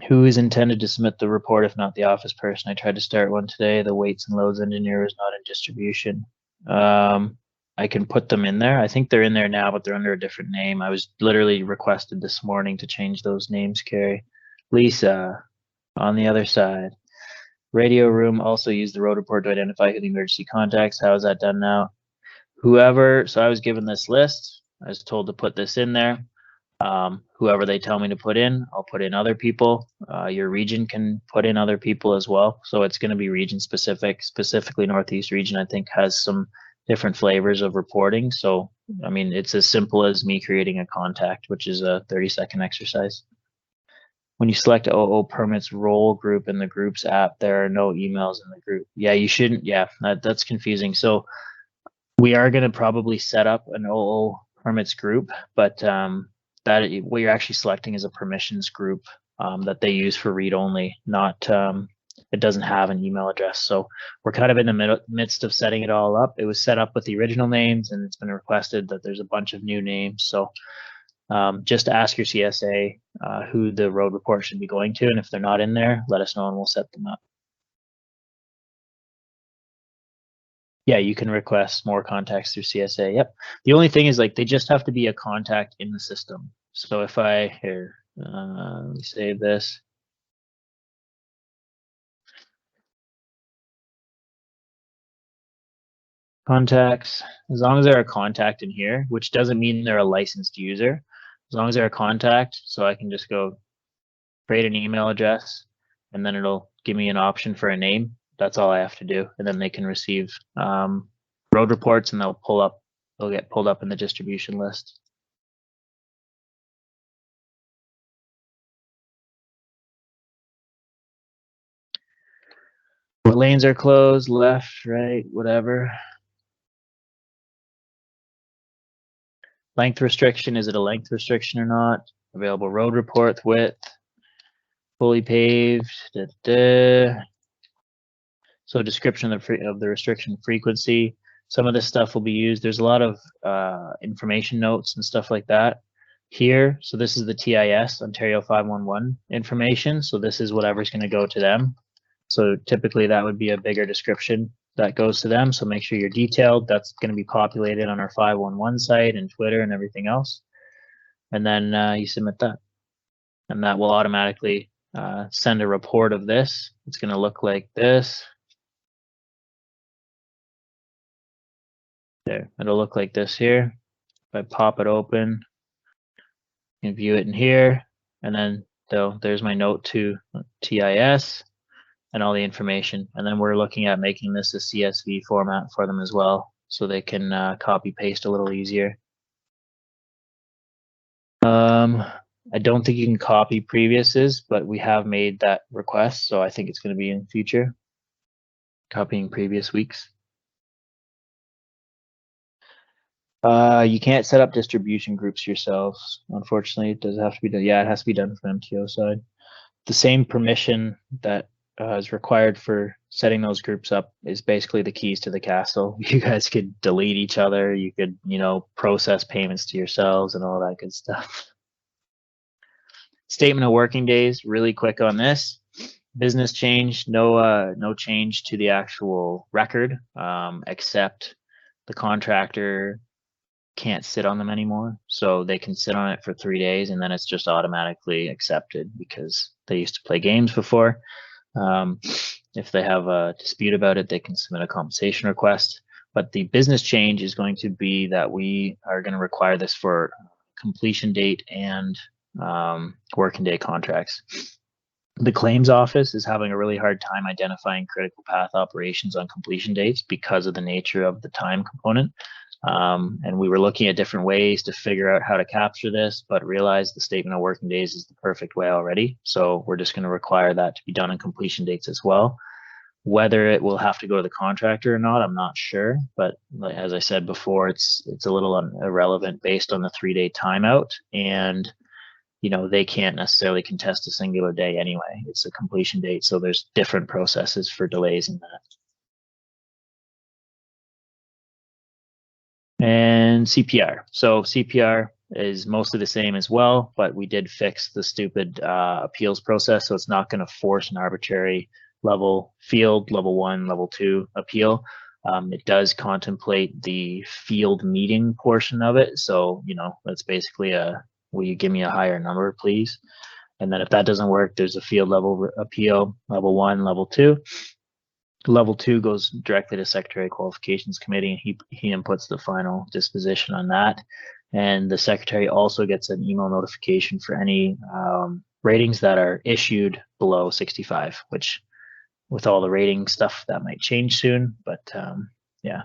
Who is intended to submit the report if not the office person? I tried to start one today. The weights and loads engineer is not in distribution. I can put them in there. I think they're in there now, but they're under a different name. I was literally requested this morning to change those names, Carrie. Lisa, on the other side. Radio room also use the road report to identify who the emergency contacts. How is that done now? Whoever, so I was given this list. I was told to put this in there. Whoever they tell me to put in, I'll put in other people. Your region can put in other people as well. So it's going to be region specific. Specifically Northeast region, I think, has some different flavors of reporting. So, I mean, it's as simple as me creating a contact, which is a 30-second exercise. When you select OO permits role group in the groups app, there are no emails in the group. Yeah, you shouldn't. Yeah, that's confusing. So we are going to probably set up an OO permits group, but that what you're actually selecting is a permissions group that they use for read only, not it doesn't have an email address. So we're kind of in the midst of setting it all up. It was set up with the original names, and it's been requested that there's a bunch of new names. So just ask your CSA who the road report should be going to, and if they're not in there, let us know and we'll set them up. Yeah, you can request more contacts through CSA. Yep. The only thing is, like, they just have to be a contact in the system. So if I here, let me save this. Contacts, as long as they're a contact in here, which doesn't mean they're a licensed user, as long as they're a contact, so I can just go create an email address, and then it'll give me an option for a name. That's all I have to do, and then they can receive road reports, and they'll get pulled up in the distribution list. What lanes are closed, left, right, whatever. Length restriction, is it a length restriction or not? Available road report width, fully paved. So description of the restriction frequency. Some of this stuff will be used. There's a lot of information notes and stuff like that here. So this is the TIS, Ontario 511 information. So this is whatever's going to go to them. So typically that would be a bigger description that goes to them. So make sure you're detailed. That's going to be populated on our 511 site and Twitter and everything else. And then you submit that. And that will automatically send a report of this. It's going to look like this. There, it'll look like this here. If I pop it open, you can view it in here. And then there's my note to TIS and all the information. And then we're looking at making this a CSV format for them as well, so they can copy paste a little easier. I don't think you can copy previous's, but we have made that request, so I think it's going to be in the future, copying previous weeks. You can't set up distribution groups yourselves. Unfortunately, it does have to be done. Yeah, it has to be done from MTO side. The same permission that is required for setting those groups up is basically the keys to the castle. You guys could delete each other. You could, process payments to yourselves and all that good stuff. Statement of working days, really quick on this. Business change, no change to the actual record, except the contractor can't sit on them anymore. So they can sit on it for 3 days and then it's just automatically accepted because they used to play games before. If they have a dispute about it, they can submit a compensation request. But the business change is going to be that we are going to require this for completion date and working day contracts. The claims office is having a really hard time identifying critical path operations on completion dates because of the nature of the time component. And we were looking at different ways to figure out how to capture this, but realized the statement of working days is the perfect way already. So we're just going to require that to be done on completion dates as well. Whether it will have to go to the contractor or not, I'm not sure. But as I said before, it's a little irrelevant based on the 3-day timeout. And they can't necessarily contest a singular day anyway. It's a completion date. So there's different processes for delays in that. And CPR. So CPR is mostly the same as well, but we did fix the stupid appeals process. So it's not going to force an arbitrary level 1, level 2 appeal. It does contemplate the field meeting portion of it. So, that's basically will you give me a higher number, please? And then if that doesn't work, there's a field level appeal, level 1, level 2. Level 2 goes directly to Secretary Qualifications Committee, and he inputs the final disposition on that. And the Secretary also gets an email notification for any ratings that are issued below 65, which with all the rating stuff that might change soon, but yeah.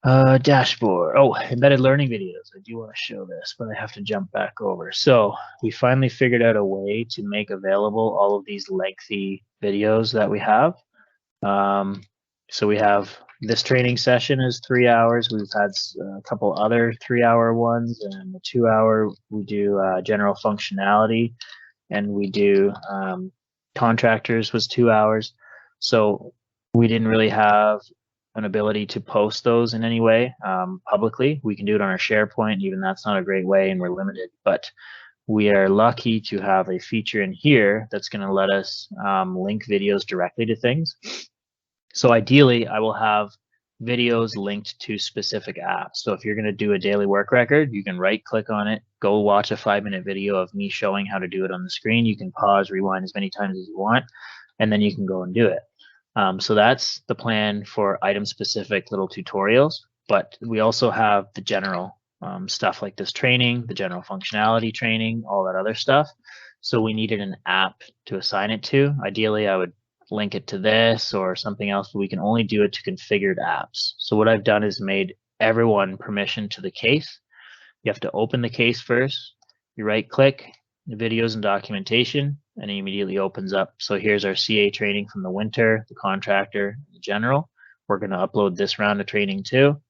Dashboard. Oh, embedded learning videos. I do want to show this, but I have to jump back over. So we finally figured out a way to make available all of these lengthy videos that we have. So we have this training session is 3 hours. We've had a couple other 3-hour ones, and the 2-hour we do general functionality, and we do contractors was 2 hours. So we didn't really have an ability to post those in any way publicly. We can do it on our SharePoint. Even that's not a great way, and we're limited. But we are lucky to have a feature in here that's going to let us link videos directly to things. So ideally, I will have videos linked to specific apps. So if you're going to do a daily work record, you can right-click on it, go watch a 5-minute video of me showing how to do it on the screen. You can pause, rewind as many times as you want, and then you can go and do it. So that's the plan for item-specific little tutorials, but we also have the general stuff like this training, the general functionality training, all that other stuff. So we needed an app to assign it to. Ideally, I would link it to this or something else, but we can only do it to configured apps. So what I've done is made everyone permission to the case. You have to open the case first. You right-click, the videos and documentation, and it immediately opens up. So here's our CA training from the winter, the contractor, the general. We're going to upload this round of training too.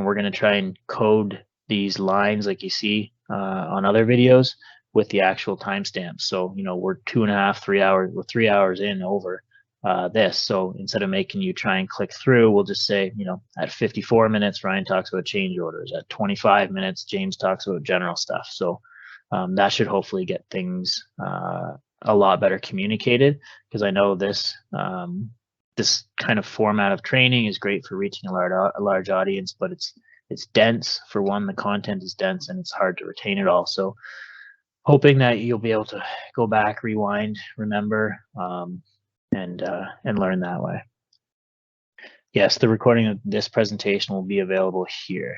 we're going to try and code these lines like you see on other videos with the actual timestamps. So, you know, we're 2.5, 3 hours, we're 3 hours in over this. So instead of making you try and click through, we'll just say, you know, at 54 minutes, Ryan talks about change orders. At 25 minutes, James talks about general stuff. So that should hopefully get things a lot better communicated, because I know this this kind of format of training is great for reaching a large audience, but it's dense. For one, the content is dense and it's hard to retain it all. So hoping that you'll be able to go back, rewind, remember, and learn that way. Yes, the recording of this presentation will be available here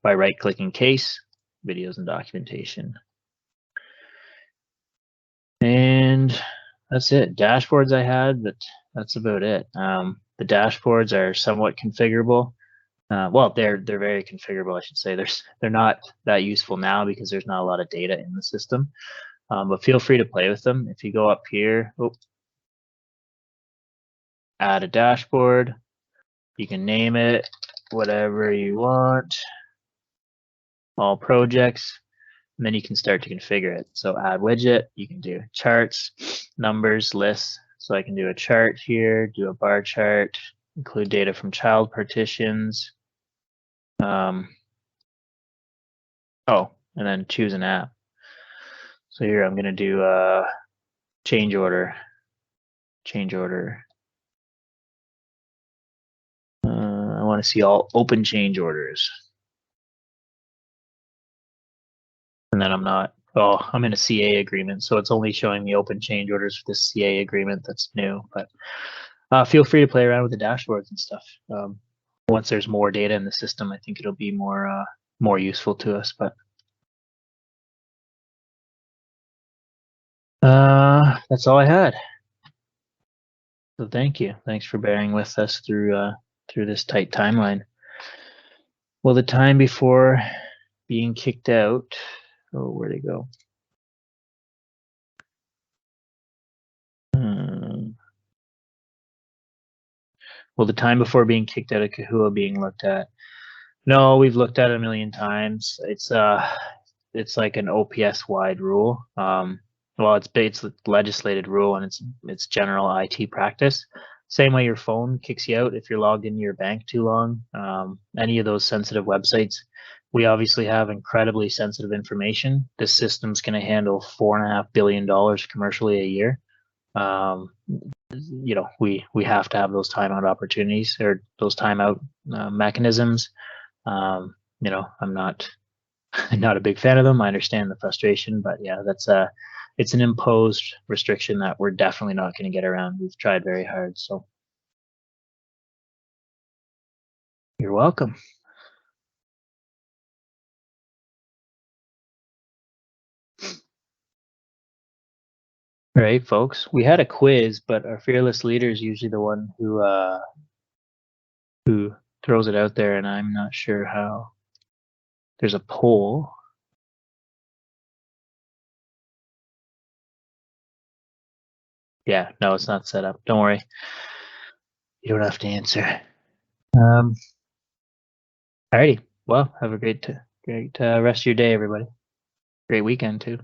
by right-clicking Case, Videos and Documentation. And that's it. Dashboards I had, but that's about it. The dashboards are somewhat configurable. Well, they're very configurable, I should say. They're not that useful now because there's not a lot of data in the system. But feel free to play with them. If you go up here, add a dashboard, you can name it whatever you want, all projects, and then you can start to configure it. So add widget, you can do charts, numbers, lists. So I can do a chart here, do a bar chart, include data from child partitions. Oh, and then choose an app. So here I'm going to do a change order. I want to see all open change orders. And then I'm in a CA agreement, so it's only showing me open change orders for this CA agreement that's new. But feel free to play around with the dashboards and stuff. Once there's more data in the system, I think it'll be more useful to us. But that's all I had. So thank you. Thanks for bearing with us through this tight timeline. Well, the time before being kicked out. Oh, where'd it go? Well, the time before being kicked out of Kahua being looked at. No, we've looked at it a million times. It's like an OPS wide rule. Well, it's a legislated rule and it's general IT practice. Same way your phone kicks you out if you're logged into your bank too long. Any of those sensitive websites. We obviously have incredibly sensitive information. This system's going to handle $4.5 billion commercially a year. You know, we have to have those timeout opportunities or those timeout mechanisms. You know, I'm not a big fan of them. I understand the frustration, but yeah, it's an imposed restriction that we're definitely not going to get around. We've tried very hard, so you're welcome. All right, folks, we had a quiz, but our fearless leader is usually the one who throws it out there, and I'm not sure how. There's a poll. Yeah, no, it's not set up. Don't worry. You don't have to answer. Alrighty. Well, have a great rest of your day, everybody. Great weekend too.